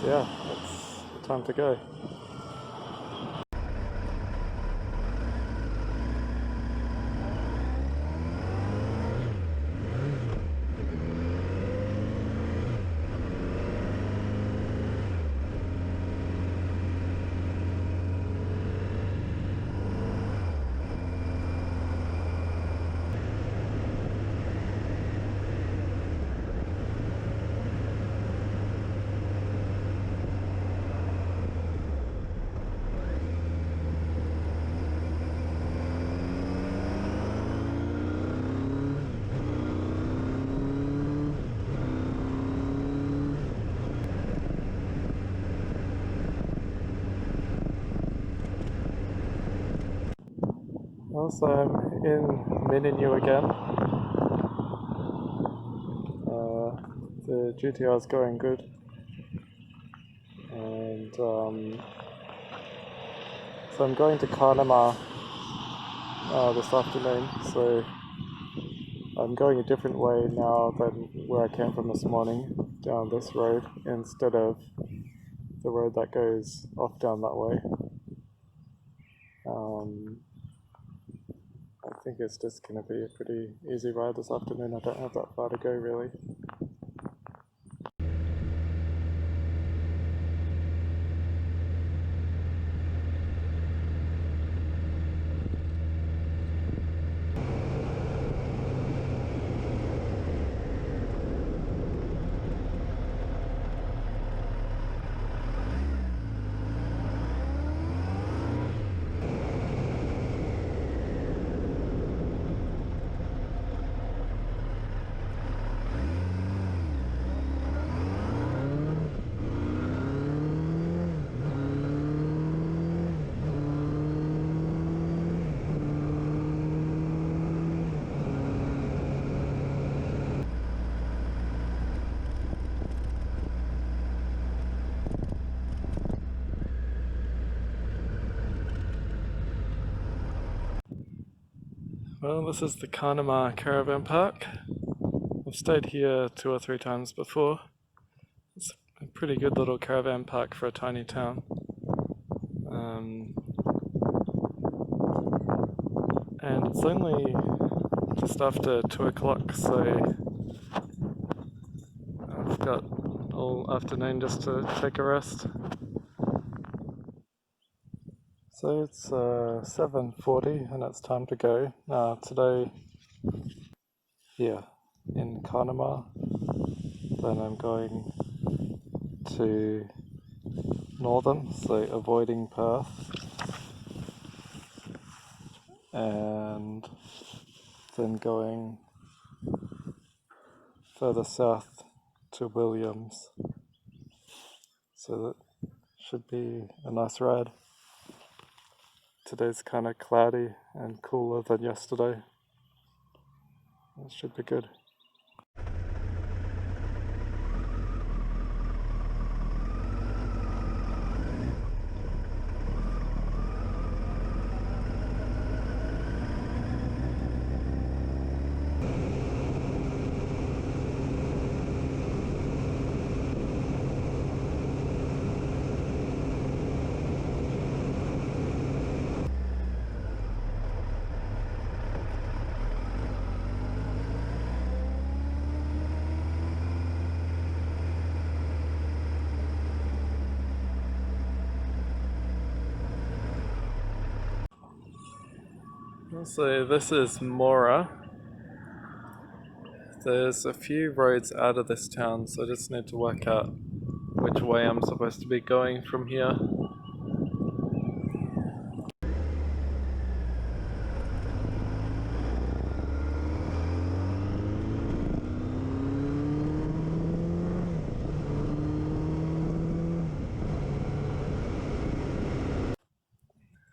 Yeah, it's time to go. Also, I'm in Mininu again. The GTR is going good, and so I'm going to Kanama this afternoon, so I'm going a different way now than where I came from this morning, down this road, instead of the road that goes off down that way. I think it's just going to be a pretty easy ride this afternoon. I don't have that far to go really. Well, this is the Kanama Caravan Park. I've stayed here 2 or 3 times before. It's a pretty good little caravan park for a tiny town. And it's only just after 2 o'clock, so I've got all afternoon just to take a rest. So it's 7:40 and it's time to go. Today here in Kanama, then I'm going to Northern, so avoiding Perth, and then going further south to Williams. So that should be a nice ride. Today's kind of cloudy and cooler than yesterday. It should be good. So this is Mora. There's a few roads out of this town, so I just need to work out which way I'm supposed to be going from here.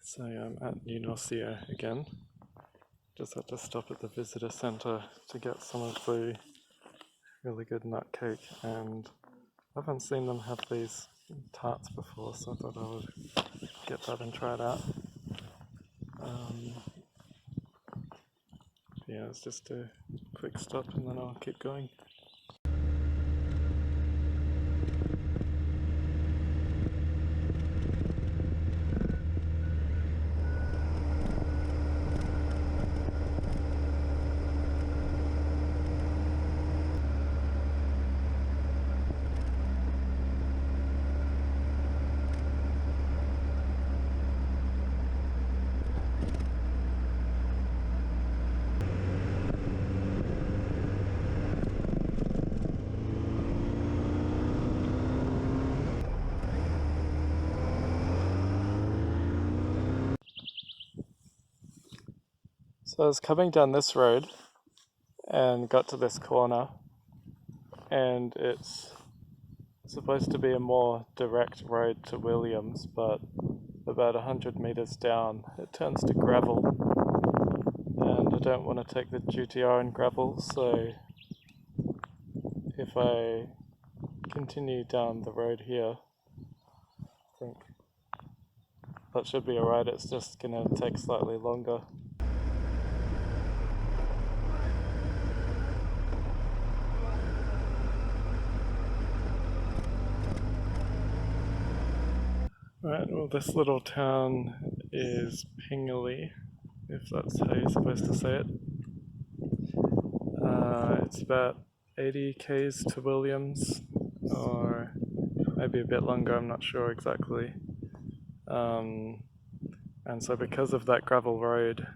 So I'm at New Norcia again. Just had to stop at the visitor centre to get some of the really good nut cake, and I haven't seen them have these tarts before, so I thought I would get that and try it out. Yeah, it's just a quick stop and then I'll keep going. So I was coming down this road and got to this corner, and it's supposed to be a more direct road to Williams, but about 100 meters down it turns to gravel, and I don't want to take the GTR in gravel, so if if I continue down the road here, I think that should be alright. It's just gonna take slightly longer. Right, well, this little town is Pingelly, if that's how you're supposed to say it. It's about 80 k's to Williams, or maybe a bit longer, I'm not sure exactly. And so because of that gravel road,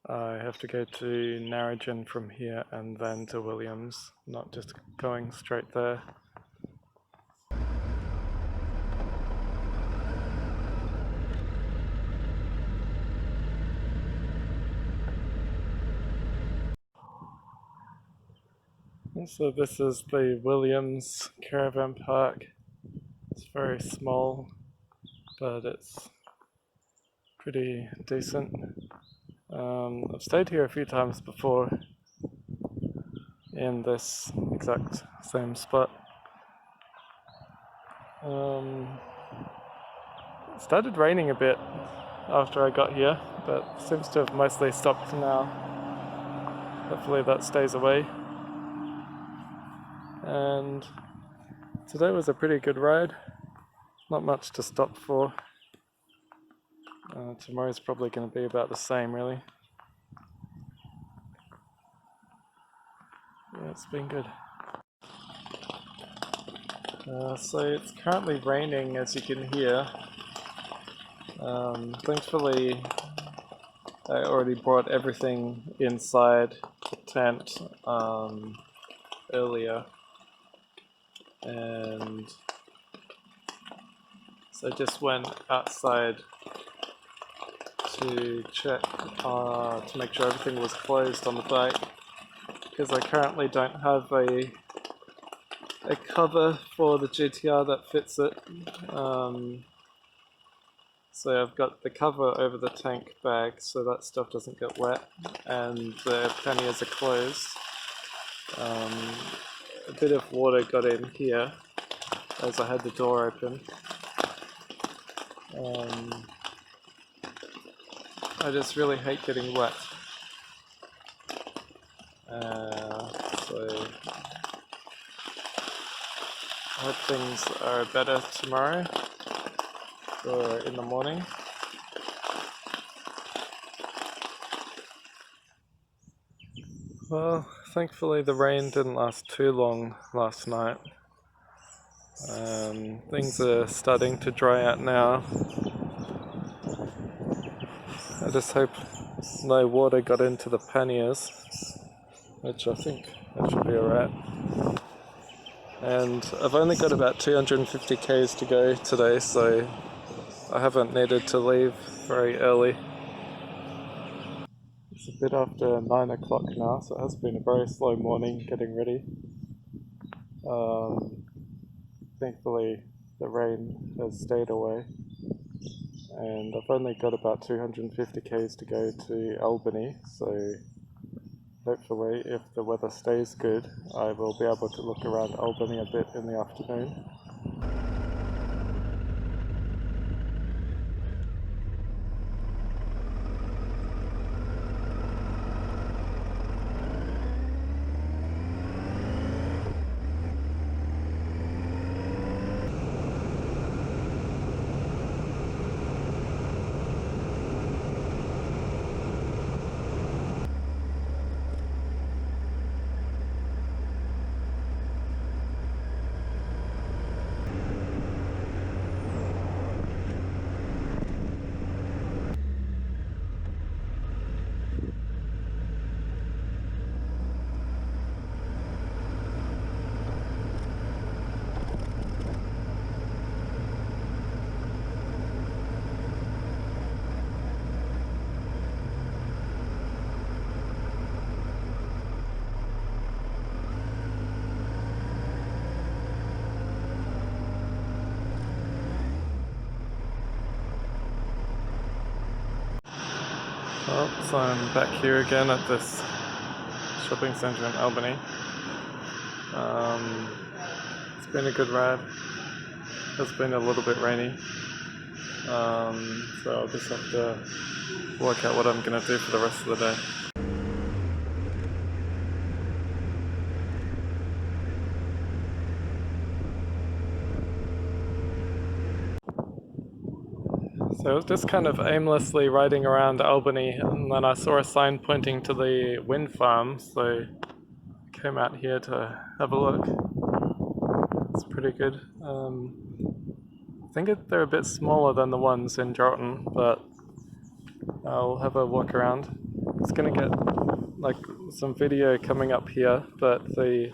I have to go to Narrogin from here and then to Williams, not just going straight there. So this is the Williams Caravan Park. It's very small, but it's pretty decent. I've stayed here a few times before in this exact same spot. It started raining a bit after I got here, but seems to have mostly stopped now. Hopefully that stays away. And today was a pretty good ride. Not much to stop for. Tomorrow's probably going to be about the same, really. Yeah, it's been good. So it's currently raining, as you can hear. Thankfully, I already brought everything inside the tent earlier. And so I just went outside to check to make sure everything was closed on the bike, because I currently don't have a cover for the GTR that fits it. So I've got the cover over the tank bag so that stuff doesn't get wet, and the panniers are closed. A bit of water got in here as I had the door open. I just really hate getting wet. So I hope things are better tomorrow or in the morning. Well, thankfully the rain didn't last too long last night. Things are starting to dry out now. I just hope no water got into the panniers, which I think that should be alright. And I've only got about 250 k's to go today, so I haven't needed to leave very early. It's a bit after 9 o'clock now, so it has been a very slow morning getting ready. Thankfully the rain has stayed away, and I've only got about 250 k's to go to Albany, so hopefully if the weather stays good I will be able to look around Albany a bit in the afternoon. Well, so I'm back here again at this shopping centre in Albany. It's been a good ride. It's been a little bit rainy, so I'll just have to work out what I'm going to do for the rest of the day. So I was just kind of aimlessly riding around Albany, and then I saw a sign pointing to the wind farm, so I came out here to have a look. It's pretty good. I think they're a bit smaller than the ones in Jordan, but I'll have a walk around. It's gonna get like some video coming up here, but the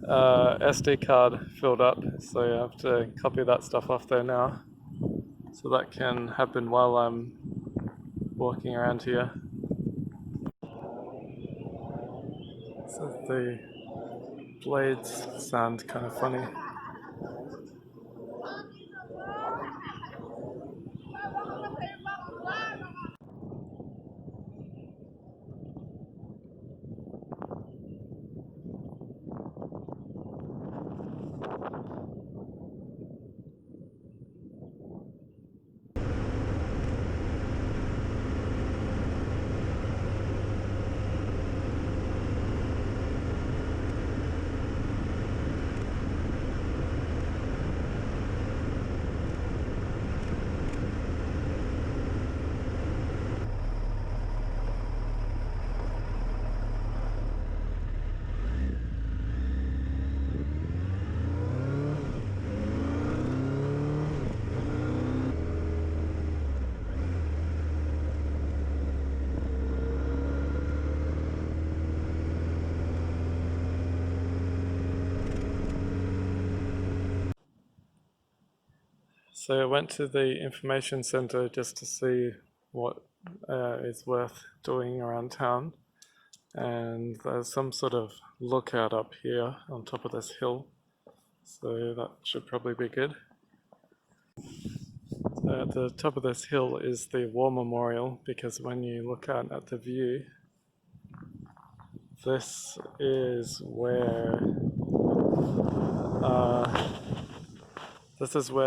SD card filled up, so I have to copy that stuff off there now. So that can happen while I'm walking around here. So the blades sound kind of funny. So I went to the information center just to see what is worth doing around town, and there's some sort of lookout up here on top of this hill, so that should probably be good. So at the top of this hill is the War Memorial, because when you look out at the view, this is where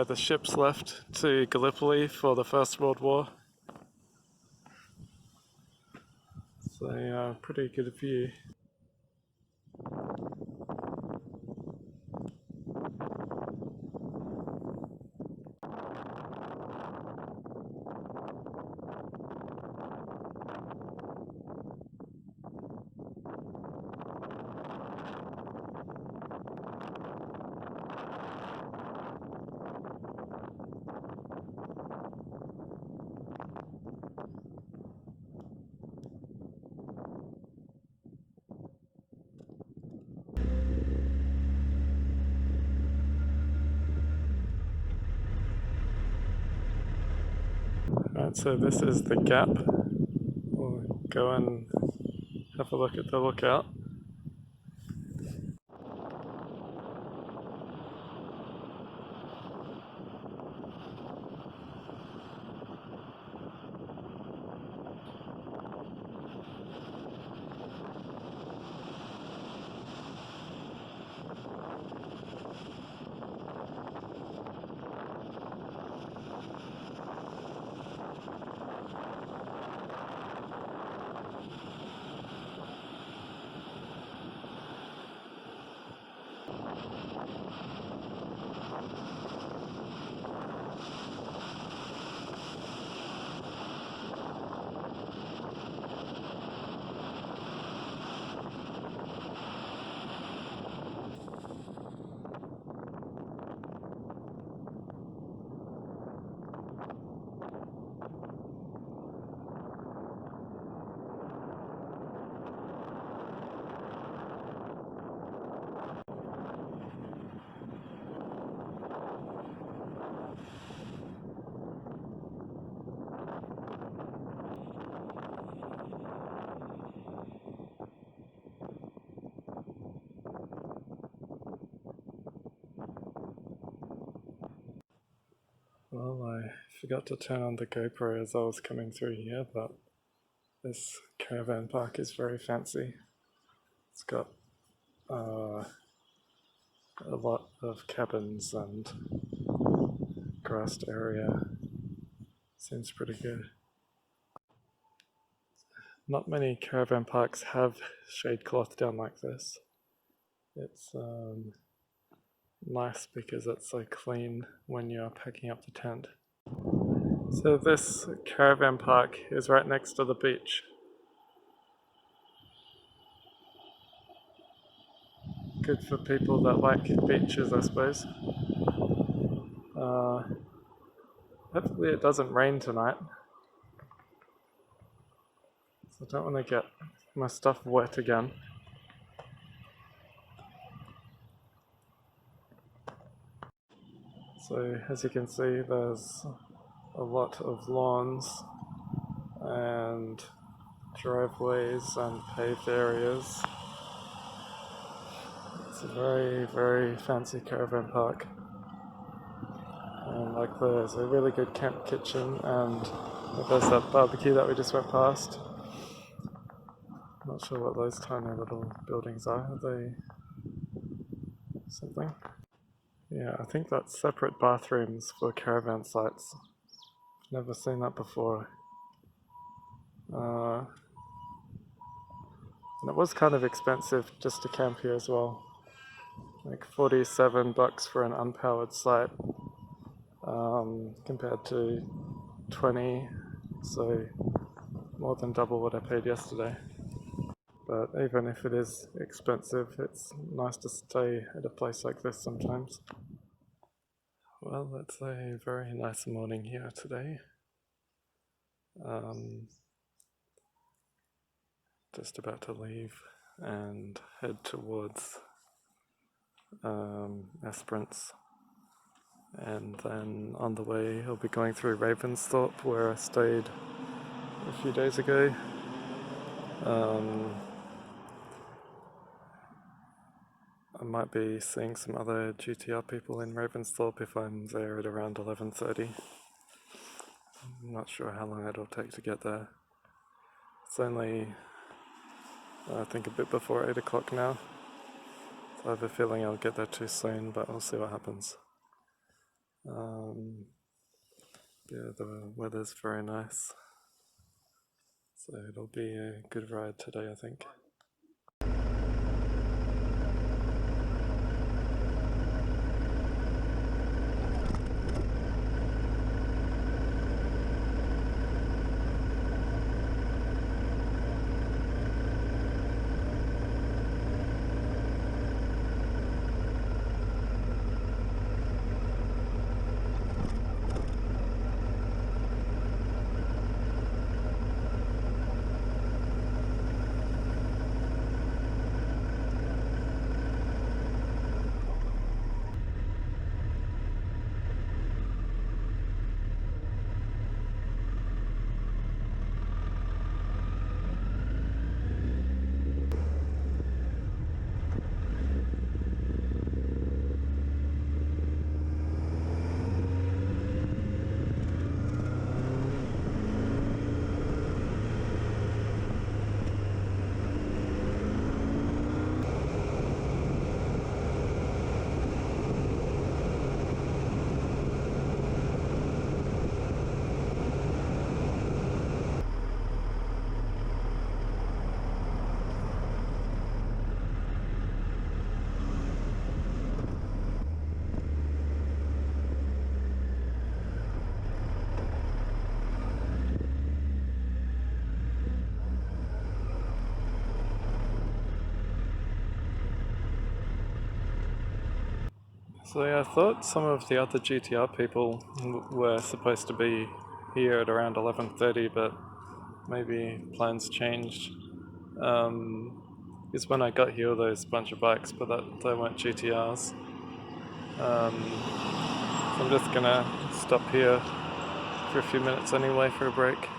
the ships left to Gallipoli for the First World War. So yeah, pretty good view. Right, so this is the gap. We'll go and have a look at the lookout. Well, I forgot to turn on the GoPro as I was coming through here, but this Caravan Park is very fancy. It's got a lot of cabins and grassed area. Seems pretty good. Not many caravan parks have shade cloth down like this. It's nice because it's so clean when you're packing up the tent. So this caravan park is right next to the beach. Good for people that like beaches, I suppose. Hopefully it doesn't rain tonight. So I don't want to get my stuff wet again. So as you can see, there's a lot of lawns and driveways and paved areas. It's a very, very fancy caravan park. And like there's a really good camp kitchen, and there's that barbecue that we just went past. Not sure what those tiny little buildings are. Are they something? Yeah, I think that's separate bathrooms for caravan sites. Never seen that before. And it was kind of expensive just to camp here as well. Like $47 for an unpowered site, compared to 20, so more than double what I paid yesterday. But even if it is expensive, it's nice to stay at a place like this sometimes. Well, it's a very nice morning here today. Just about to leave and head towards Esperance, and then on the way I'll be going through Ravensthorpe, where I stayed a few days ago. I might be seeing some other GTR people in Ravensthorpe if I'm there at around 11:30. I'm not sure how long it'll take to get there. It's only, I think, a bit before 8 o'clock now. So I have a feeling I'll get there too soon, but we'll see what happens. Yeah, the weather's very nice. So it'll be a good ride today, I think. So yeah, I thought some of the other GTR people were supposed to be here at around 11:30, but maybe plans changed. Because when I got here, there was a bunch of bikes, but they weren't GTRs. So I'm just gonna stop here for a few minutes anyway for a break.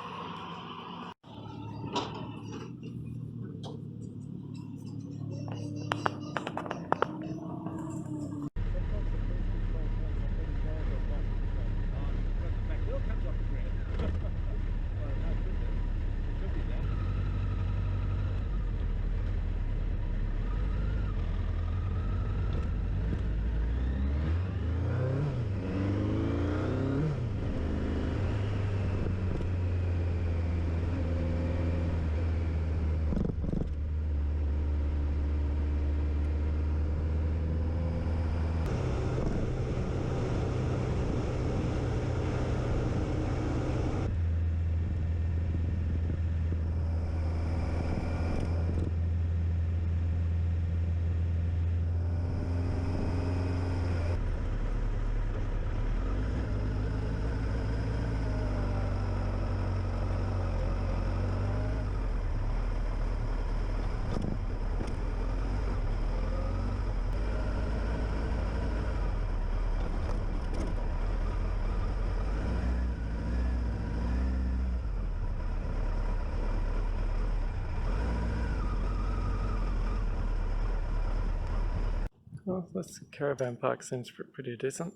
Well, this Caravan Park seems pretty decent.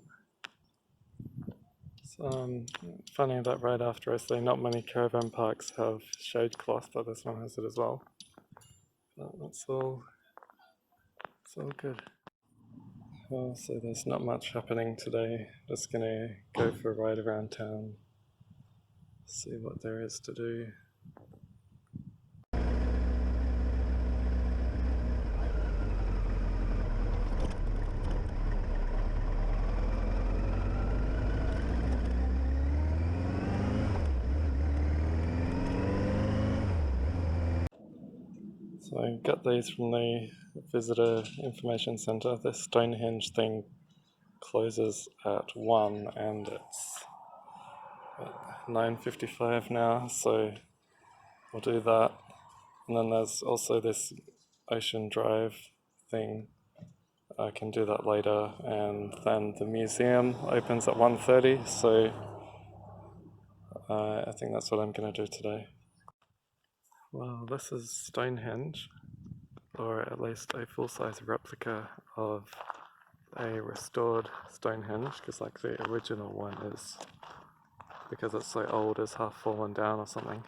Funny that right after I say not many caravan parks have shade cloth, but this one has it as well. But it's all good. So there's not much happening today. Just gonna go for a ride around town, see what there is to do. So I got these from the Visitor Information Centre. This Stonehenge thing closes at 1 and it's 9:55 now, so we'll do that. And then there's also this Ocean Drive thing. I can do that later, and then the museum opens at 1:30, so I think that's what I'm going to do today. Well, this is Stonehenge, or at least a full-size replica of a restored Stonehenge, because like the original one is, because it's so old, is half fallen down or something.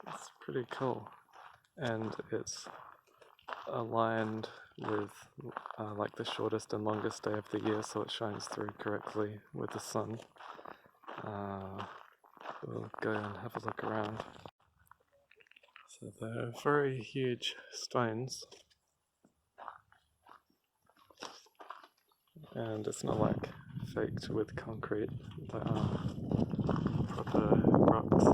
It's pretty cool, and it's aligned with like the shortest and longest day of the year, so it shines through correctly with the sun. We'll go and have a look around. So they're very huge stones, and it's not like faked with concrete, they are proper rocks.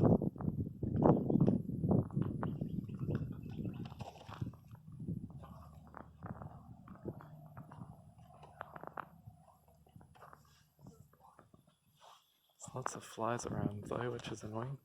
There's lots of flies around though, which is annoying.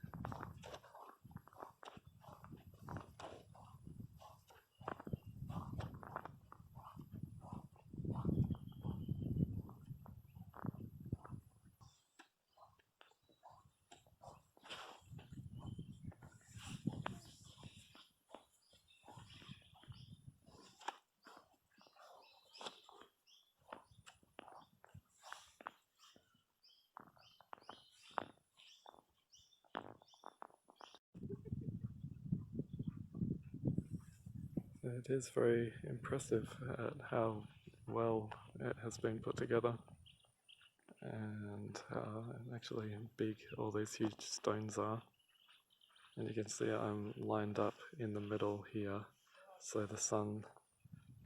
It is very impressive at how well it has been put together, and how actually big all these huge stones are. And you can see I'm lined up in the middle here, so the sun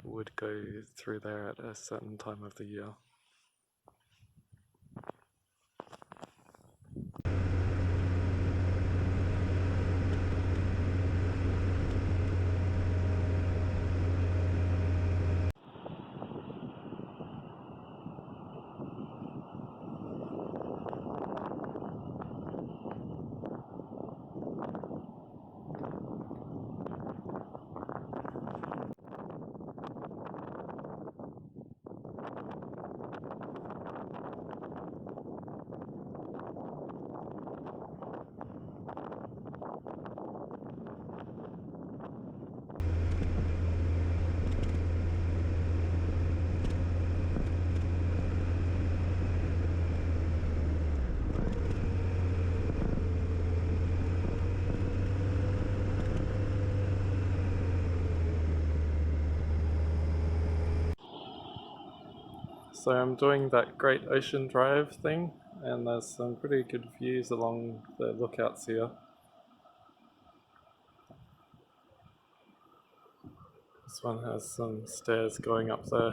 would go through there at a certain time of the year. So I'm doing that Great Ocean Drive thing, and there's some pretty good views along the lookouts here. This one has some stairs going up there.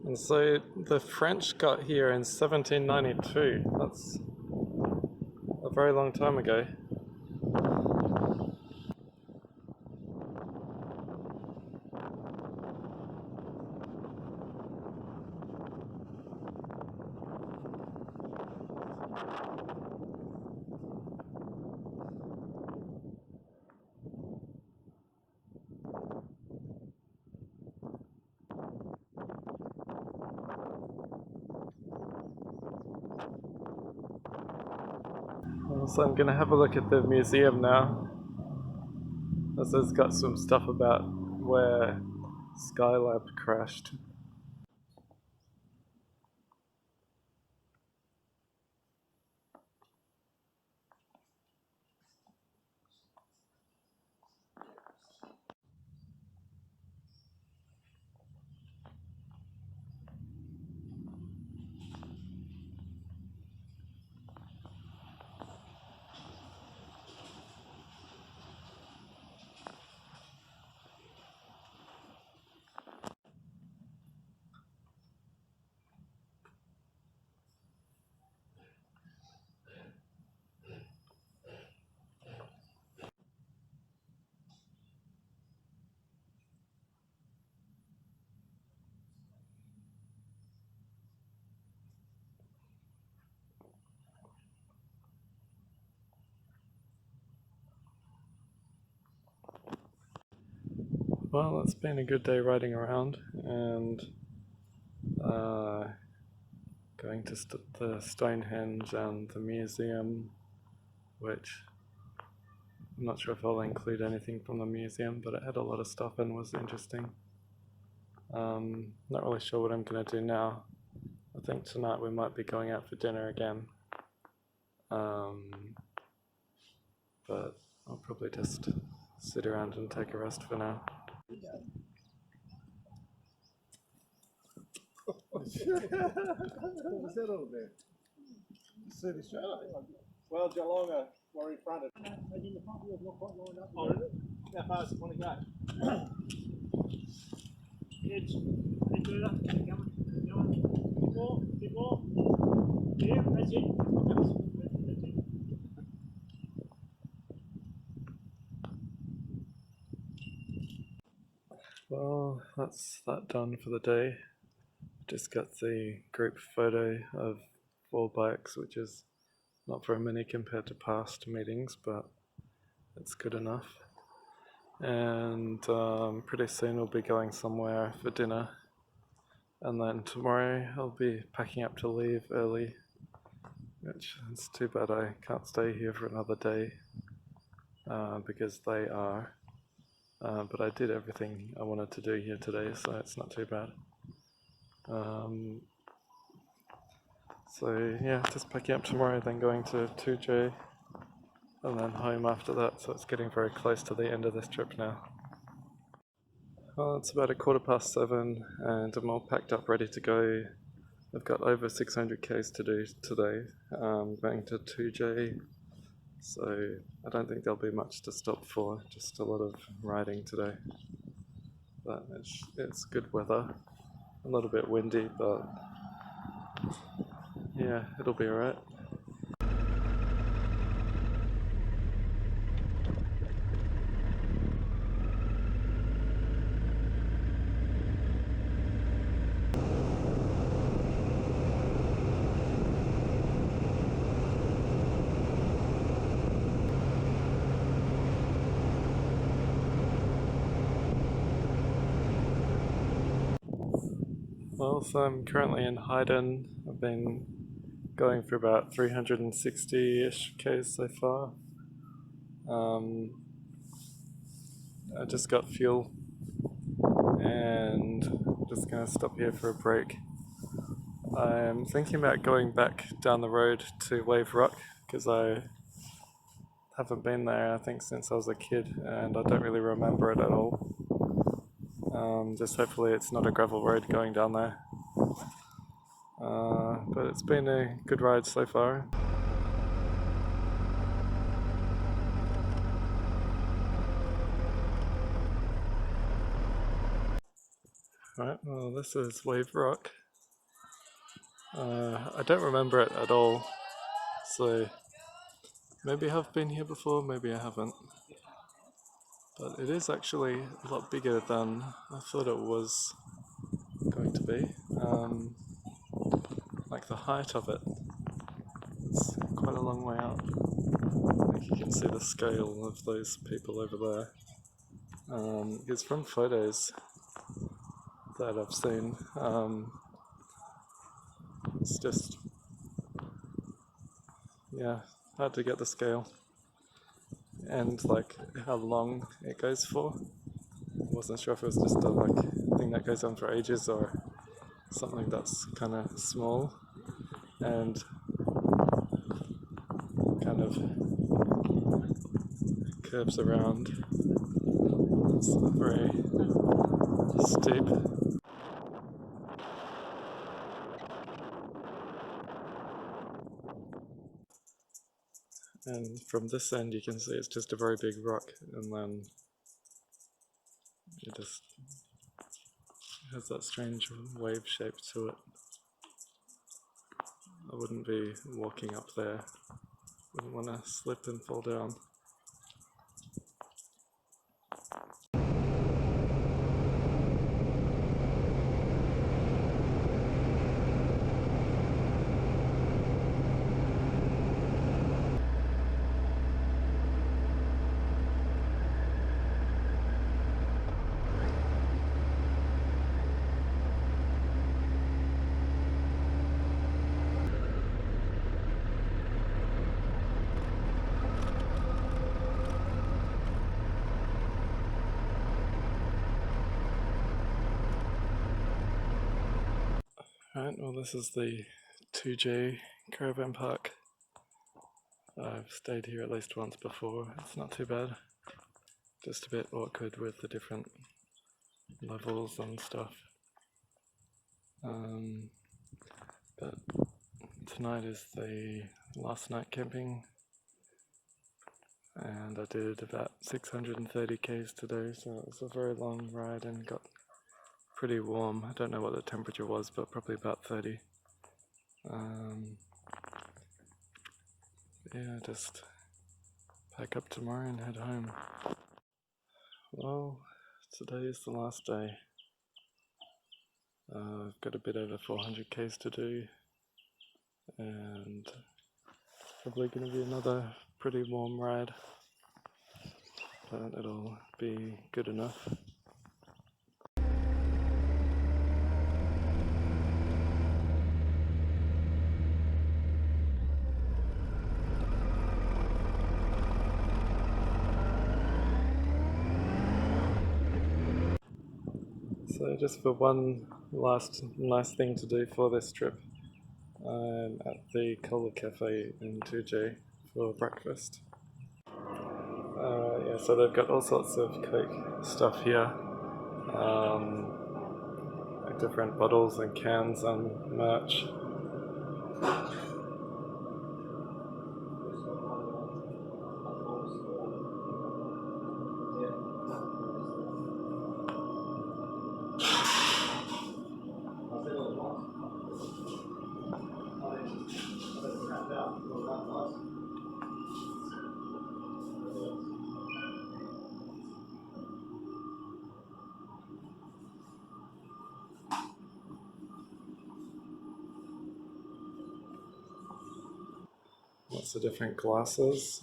And so the French got here in 1792. That's a very long time ago. So I'm going to have a look at the museum now, as it's got some stuff about where Skylab crashed. Well, it's been a good day riding around and going to the Stonehenge and the museum, which I'm not sure if I'll include anything from the museum, but it had a lot of stuff and was interesting. Not really sure what I'm going to do now. I think tonight we might be going out for dinner again, but I'll probably just sit around and take a rest for now. Well, Geelong are worry fronted. How far does it want to go? It's pretty good. Keep going. Bit more. Yeah, that's it. Well, that's that done for the day. Just got the group photo of 4 bikes, which is not very many compared to past meetings, but it's good enough. And pretty soon we'll be going somewhere for dinner. And then tomorrow I'll be packing up to leave early, which is too bad I can't stay here for another day because they are. But I did everything I wanted to do here today, so it's not too bad. So yeah, just packing up tomorrow, then going to 2J, and then home after that, so it's getting very close to the end of this trip now. Well, it's about 7:15 and I'm all packed up ready to go. I've got over 600 Ks to do today, going to 2J, so I don't think there'll be much to stop for, just a lot of riding today. But it's good weather, a little bit windy, but yeah, it'll be alright. Well, so I'm currently in Headland. I've been going for about 360-ish Ks so far. I just got fuel and just gonna stop here for a break. I'm thinking about going back down the road to Wave Rock because I haven't been there I think since I was a kid and I don't really remember it at all. Just hopefully it's not a gravel road going down there. But it's been a good ride so far. Right, well this is Wave Rock. I don't remember it at all, so maybe I've been here before, maybe I haven't. But it is actually a lot bigger than I thought it was going to be. Like the height of it, it's quite a long way up. Like you can see the scale of those people over there. It's from photos that I've seen. It's just, yeah, hard to get the scale. And like how long it goes for. wasn't sure if it was just a thing that goes on for ages or something that's kind of small and kind of curves around. It's very steep. And from this end you can see it's just a very big rock, and then it just has that strange wave shape to it. I wouldn't be walking up there, wouldn't want to slip and fall down. Right, well this is the 2J Caravan Park. I've stayed here at least once before, it's not too bad. Just a bit awkward with the different levels and stuff. But tonight is the last night camping, and I did about 630 k's today, so it was a very long ride and got pretty warm. I don't know what the temperature was, but probably about 30. Yeah, just pack up tomorrow and head home. Well, today is the last day. I've got a bit over 400 k's to do, and it's probably going to be another pretty warm ride, but it'll be good enough. So just for one last nice thing to do for this trip, I'm at the Cola Cafe in 2J for breakfast. Yeah, so they've got all sorts of Coke stuff here, like different bottles and cans and merch. Lots of different glasses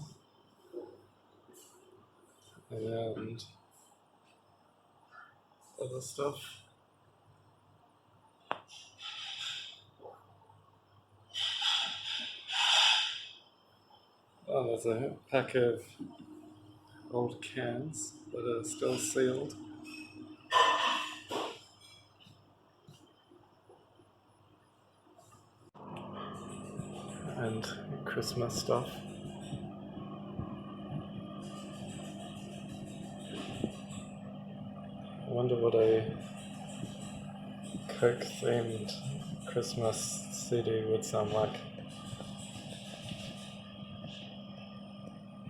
and other stuff. Oh, there's a pack of old cans that are still sealed. And Christmas stuff. I wonder what a Coke themed Christmas CD would sound like.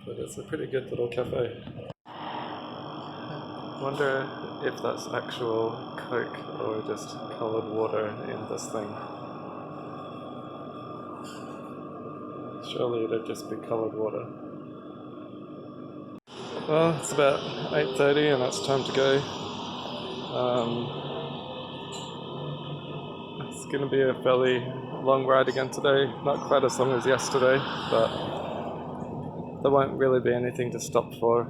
But it's a pretty good little cafe. I wonder if that's actual Coke or just coloured water in this thing. Surely it'd just be coloured water. Well, it's about 8:30 and it's time to go. It's going to be a fairly long ride again today. Not quite as long as yesterday, but there won't really be anything to stop for.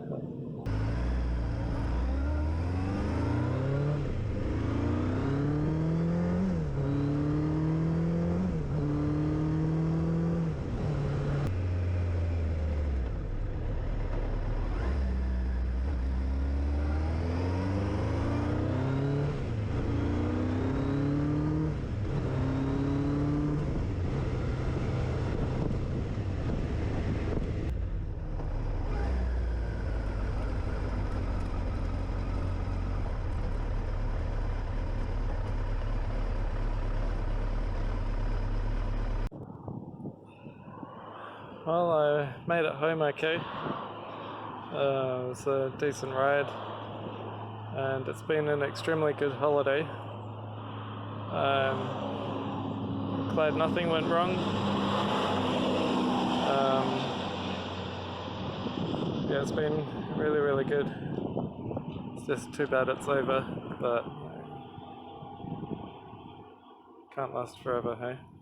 Well, I made it home okay. It was a decent ride, and it's been an extremely good holiday. Glad nothing went wrong. Yeah, it's been really, really good. It's just too bad it's over, but can't last forever, hey?